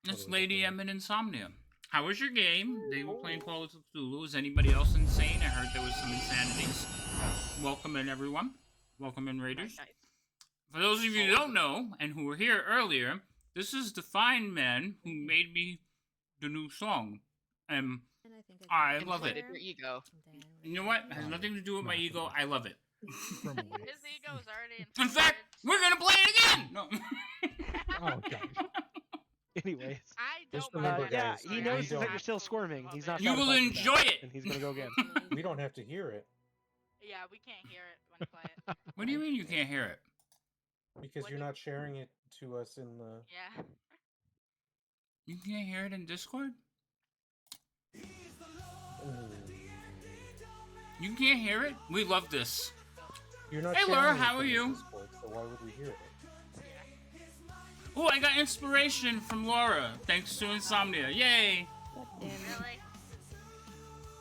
It's Lady M and Insomnia. How was your game? They were playing Call of Cthulhu. Is anybody else insane? I heard there was some insanities. Welcome in, everyone. Welcome in, Raiders. For those of you who don't know, and who were here earlier, this is the fine man who made me the new song. And I love it. Your ego. You know what? It has nothing to do with my ego. I love it. His ego is already In fact, we're gonna play it again! No. Oh, God. Anyways. I Just don't remember, mind yeah, guys, he we notices that don't- you're still squirming. He's not. You will satisfied with enjoy that, it! and he's gonna go again. We don't have to hear it Yeah, we can't hear it when you play it. What do you mean you can't hear it? because you're not sharing it to us in the. Yeah. You can't hear it in Discord? You can't hear it? We love this. You're not. Hey, sharing Laura, it how are in you? Discord, so why would we hear it? Oh, I got inspiration from Laura, thanks to Insomnia. Yay! Really?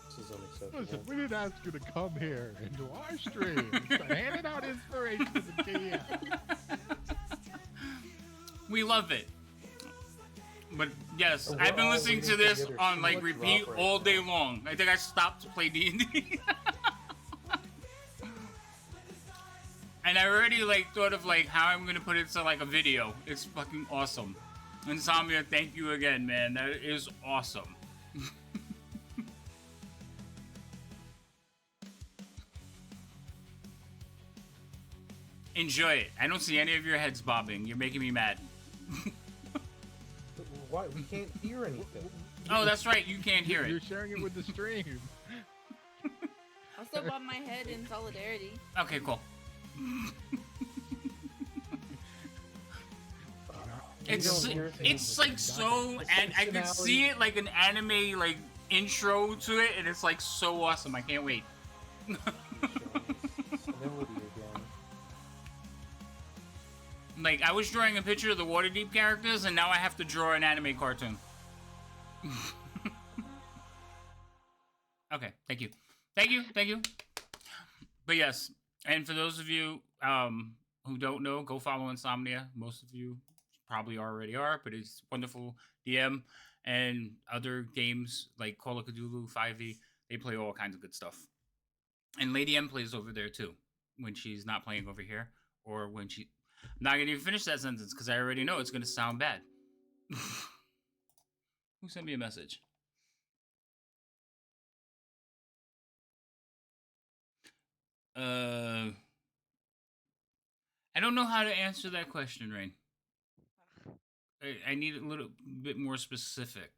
This is unacceptable. Listen, we didn't ask you to come here into our stream to handing out inspiration to the DM. We love it. But yes, We're I've been all listening to waiting for this the other on shoe like to repeat drop right all now. day long. I think I stopped to play D&D. And I already like thought of like how I'm gonna put it to like a video. It's fucking awesome. Insomnia, thank you again, man. That is awesome. Enjoy it. I don't see any of your heads bobbing. You're making me mad. Why? We can't hear anything. Oh, that's right. You can't hear You're it. sharing it with the stream. I'll still bob my head in solidarity. Okay, cool. It's like so, and I could see it like an anime like intro to it, and it's like so awesome. I can't wait. Like I was drawing a picture of the Waterdeep characters, and now I have to draw an anime cartoon. Okay, thank you, thank you, thank you. But yes, and for those of you who don't know, go follow Insomnia. Most of you probably already are, but it's wonderful DM and other games like Call of Cthulhu, 5e. They play all kinds of good stuff. And Lady M plays over there too, when she's not playing over here, or when she. I'm not gonna even finish that sentence because I already know it's gonna sound bad. Who sent me a message? I don't know how to answer that question, Rain. I need a little bit more specific.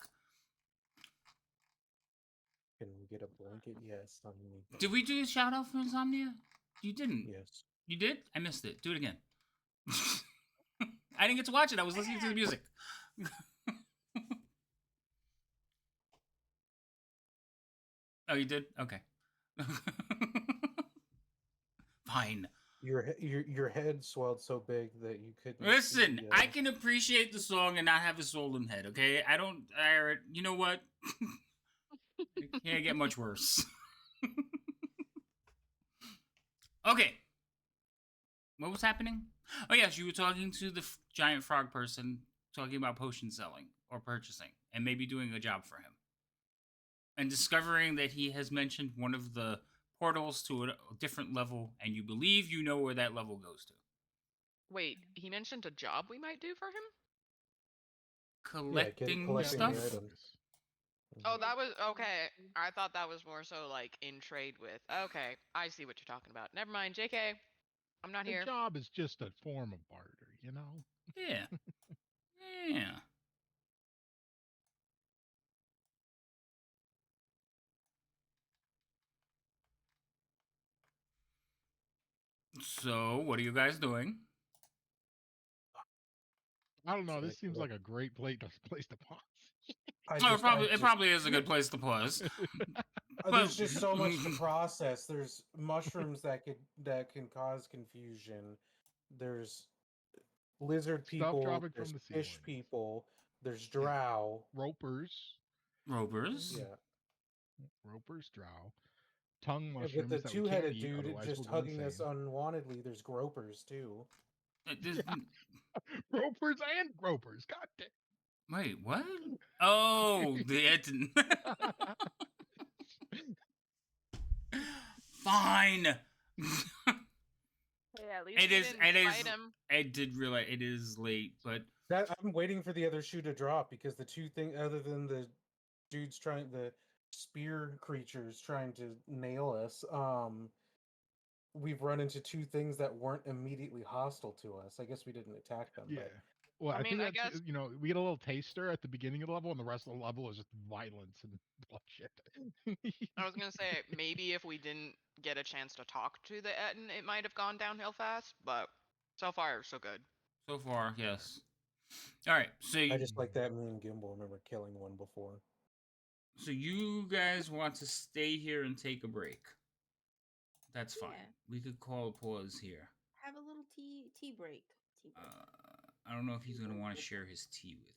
Can we get a blanket? Yes. Did we do a shout out for Insomnia? You didn't. Yes. You did? I missed it. Do it again. I didn't get to watch it. I was listening to the music. Oh, you did? Okay. Fine. Your head swelled so big that you couldn't. Listen, see, I can appreciate the song and not have a swollen head, okay? You know what? It can't get much worse. Okay. What was happening? Oh, yes, you were talking to the giant frog person, talking about potion selling or purchasing, and maybe doing a job for him. And discovering that he has mentioned one of the portals to a different level, and you believe you know where that level goes to. Wait, he mentioned a job we might do for him? Collecting stuff? Oh, that was okay. I thought that was more so like in trade with. Okay, I see what you're talking about. Never mind, JK. I'm not here. The job is just a form of barter, you know? Yeah. Yeah. So, what are you guys doing? I don't know. This seems like a great place to pause. It probably is a good place to pause. There's just so much to process. There's mushrooms that can cause confusion. there's lizard Stuff people, dropping there's from the fish ceiling. people, there's Yeah. drow. Ropers. Yeah. Ropers, drow. Tongue Yeah, mushrooms with the that we can't two-headed eat, dude otherwise just we'll go hugging us insane. unwantedly, there's gropers too. Ropers and gropers. God damn. Wait, what? Oh, the Fine. Hey, at least we didn't fight him. I did realize it is late, but that I'm waiting for the other shoe to drop because the two things, other than the dudes trying, the spear creatures trying to nail us, we've run into two things that weren't immediately hostile to us. I guess we didn't attack them. Yeah. But Well, I mean, think I that's, guess we get a little taster at the beginning of the level, and the rest of the level is just violence and bloodshed. I was gonna say maybe if we didn't get a chance to talk to the Etten, it might have gone downhill fast. But so far, so good. So far, yes. All right, so I just like that me and Gimbal remember killing one before. So you guys want to stay here and take a break? That's fine. We could call a pause here. Have a little tea break. I don't know if he's gonna want to share his tea with you.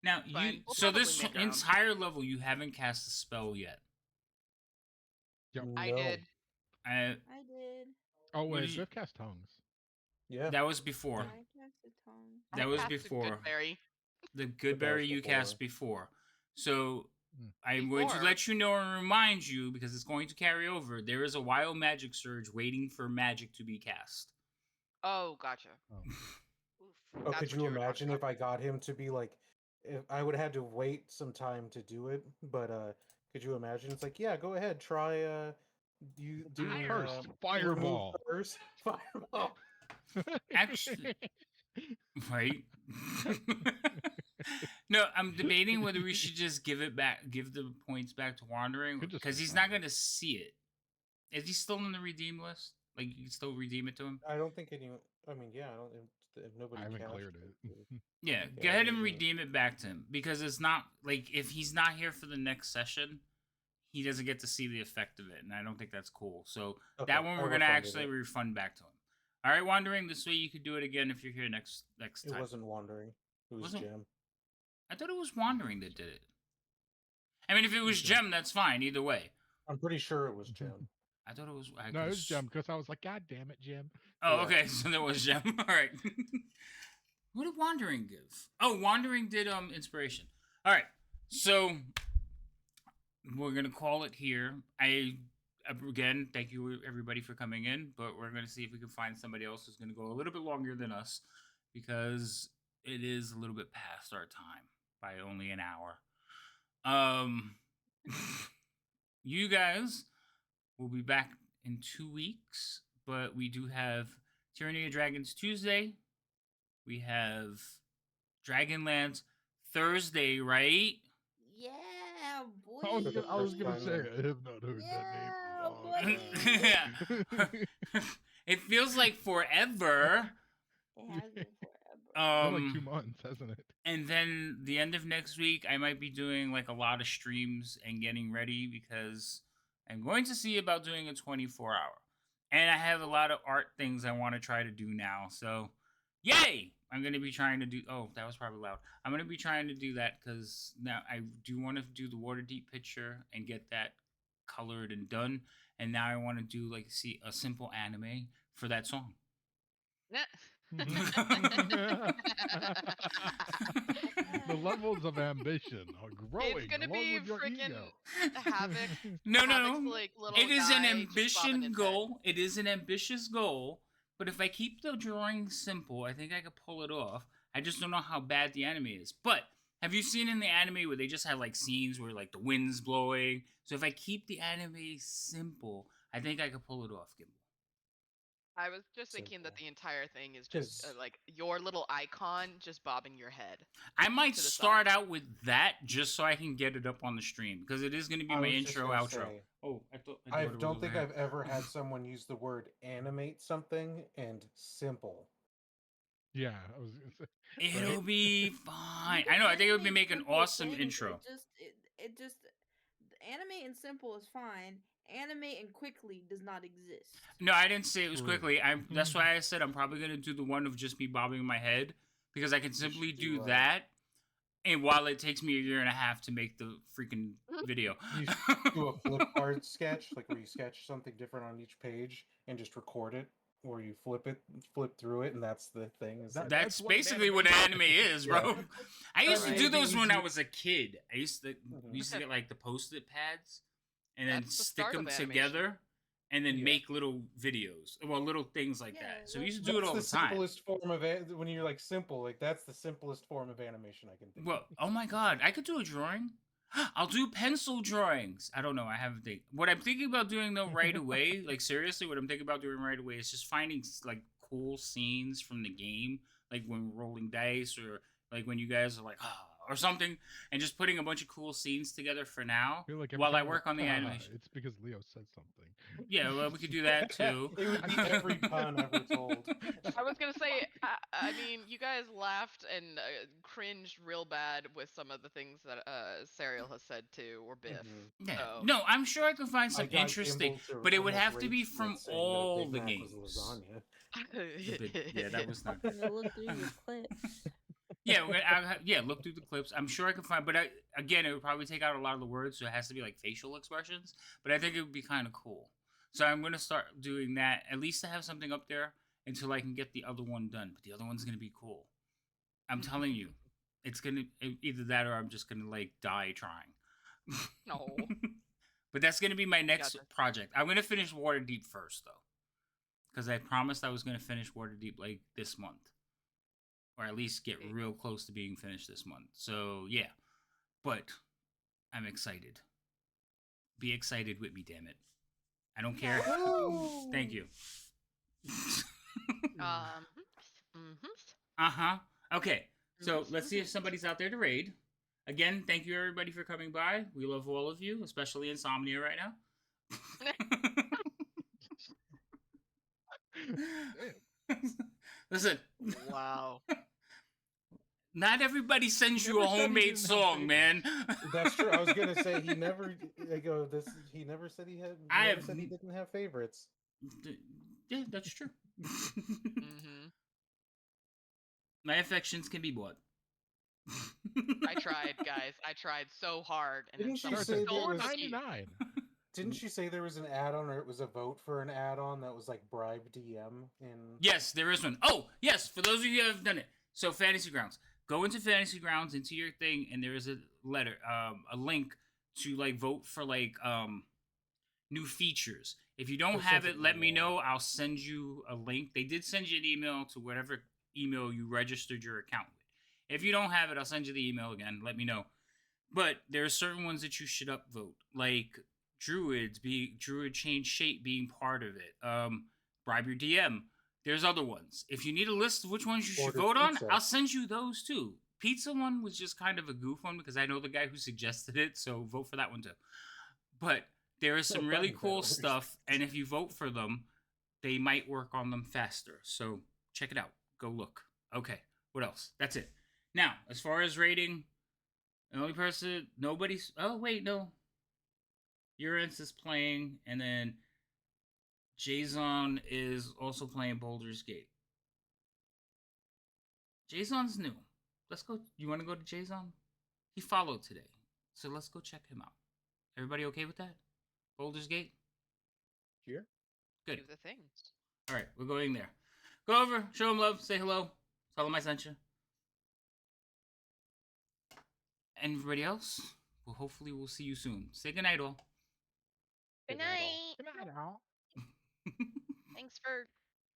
Now Fine. We'll so probably this make our own. entire level you haven't cast a spell yet. Yep. I did. I did. Oh What wait, did Jeff cast tongues. Yeah. That was before. I casted tongue. That I was casted before. Goodberry. The Goodberry you cast before. So I'm going to Before? let you know and remind you, because it's going to carry over, there is a wild magic surge waiting for magic to be cast. Oh, gotcha. Oh, That's could what you you were imagine talking if I got him to be like, if I would have had to wait some time to do it, but could you imagine? It's like, yeah, go ahead, try you do First, remove fireball. curse, fireball. Actually, right? No, I'm debating whether we should just give the points back to Wandering, because he's not going to see it. Is he still on the redeem list? Like, you can still redeem it to him? I don't think anyone. I mean, yeah, I don't. If nobody I haven't cast cleared it. Yeah, go ahead and redeem it back to him, because it's not like if he's not here for the next session, he doesn't get to see the effect of it, and I don't think that's cool. So that one we're gonna actually refund back to him. All right, Wandering. This way you could do it again if you're here next time. It wasn't Wandering. It was Gem. I thought it was Wandering that did it. I mean, if it was Gem, that's fine. Either way. I'm pretty sure it was Gem. I thought it was. No, it was Gem, because I was like, God damn it, Jim. Oh, yeah. Okay. So there was Gem. All right. What did Wandering give? Oh, Wandering did Inspiration. All right. So we're gonna call it here. Again, thank you everybody for coming in, but we're gonna see if we can find somebody else who's gonna go a little bit longer than us, because it is a little bit past our time by only an hour. You guys will be back in 2 weeks, but we do have Tyranny of Dragons Tuesday. We have Dragonlance Thursday, right? Yeah, boy. I was gonna say I have not heard that name in a long time. It feels like forever. It has been forever. Like 2 months, hasn't it? And then the end of next week, I might be doing like a lot of streams and getting ready, because I'm going to see about doing a 24-hour. And I have a lot of art things I want to try to do now. So, yay! I'm going to be trying to do... Oh, that was probably loud. I'm going to be trying to do that, because now I do want to do the Waterdeep picture and get that colored and done. And now I want to do like a simple anime for that song. The levels of ambition are growing. It's gonna along be with your freaking ego. Havoc. No. Havoc's, like, little It is an guy just bobbing ambition his goal. It is an ambitious goal. But if I keep the drawing simple, I think I could pull it off. I just don't know how bad the anime is. But have you seen in the anime where they just have like scenes where like the wind's blowing? So if I keep the anime simple, I think I could pull it off, Gimbal. I was just thinking that the entire thing is just like your little icon just bobbing your head. I might start out with that just so I can get it up on the stream, because it is going to be my intro, outro. I don't think I've ever had someone use the word animate something and simple. Yeah, I was gonna say. It'll be fine. I know. I think it would be make an awesome intro. It just animate and simple is fine. animating quickly does not exist. No, I didn't say it was True. quickly. That's why I said I'm probably gonna do the one of just me bobbing my head because I can simply should do do, that, and while it takes me a year and a half to make the freaking video. You should do a flip art sketch, like where you sketch something different on each page and just record it, or you flip through it, and that's the thing. That's basically what anime is, bro. Yeah. I used to Right. do those when I Easy. was a kid. We used to get like the post-it pads and then That's the stick start them of animation. together and then Yeah. make little videos, well, little things like that. So we used to do it That's all the the time. simplest form of when you're like simple, like that's the simplest form of animation I can think. Well, oh my god, I could do a drawing. I'll do pencil drawings. I don't know. I haven't think. What I'm thinking about doing though right away, like seriously, what I'm thinking about doing right away is just finding like cool scenes from the game, like when we're rolling dice or like when you guys are like or something, and just putting a bunch of cool scenes together for now feel like every while I time work on the animation. It's because Leo said something. Yeah, well, we could do that too. It would be every pun ever told. I was gonna say, I mean, you guys laughed and cringed real bad with some of the things that Serial has said too, or Biff. Yeah. So. No, I'm sure I can find some got interesting, Gimbal to but it would almost have to be rage from quit saying that a all Big the Mac was games. lasagna. Yeah, that was not. I'm gonna look through your clips. Yeah, look through the clips. I'm sure I can find, but again, it would probably take out a lot of the words, so it has to be like facial expressions. But I think it would be kind of cool. So I'm gonna start doing that at least to have something up there until I can get the other one done. But the other one's gonna be cool. I'm telling you, it's gonna either that or I'm just gonna like die trying. No. But that's gonna be my next project. I'm gonna finish Waterdeep first though, because I promised I was gonna finish Waterdeep like this month. Or at least get real close to being finished this month. So yeah, but I'm excited. Be excited with me, damn it! I don't care. Thank you. Okay, so let's see if somebody's out there to raid. Again, thank you everybody for coming by. We love all of you, especially Insomnia right now. Listen. Wow. Not everybody sends you a homemade song, man. That's true. I was gonna say he never. I go this. He never said he had. He never said he didn't have favorites. Yeah, that's true. My affections can be bought. I tried, guys. I tried so hard, and Didn't then you say there was $4.99? Didn't you say there was an add-on, or it was a vote for an add-on that was like bribe DM in? Yes, there is one. Oh, yes. For those of you who have done it, so Fantasy Grounds. Go into Fantasy Grounds, into your thing, and there is a letter, a link to like vote for like new features. If you don't have it, let me know. I'll send you a link. They did send you an email to whatever email you registered your account with. If you don't have it, I'll send you the email again. Let me know. But there are certain ones that you should upvote, like Druid change shape being part of it. Bribe your DM. There's other ones. If you need a list of which ones you should vote on, I'll send you those too. Pizza one was just kind of a goof one because I know the guy who suggested it, so vote for that one too. But there is some really cool stuff, and if you vote for them, they might work on them faster. So check it out. Go look. Okay, what else? That's it. Now, as far as rating, the only person, nobody's... Oh, wait, no. Urance is playing, and then Jason is also playing Baldur's Gate. Jason's new. Let's go. You want to go to Jason? He followed today. So let's go check him out. Everybody okay with that? Baldur's Gate? Here. Do Good. the things. All right, we're going there. Go over, show him love, say hello. Tell him I sent you. And everybody else, well, hopefully we'll see you soon. Say goodnight, all. Good night. Good night, all. Thanks for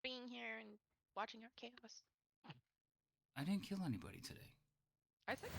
being here and watching our chaos. I didn't kill anybody today. I said.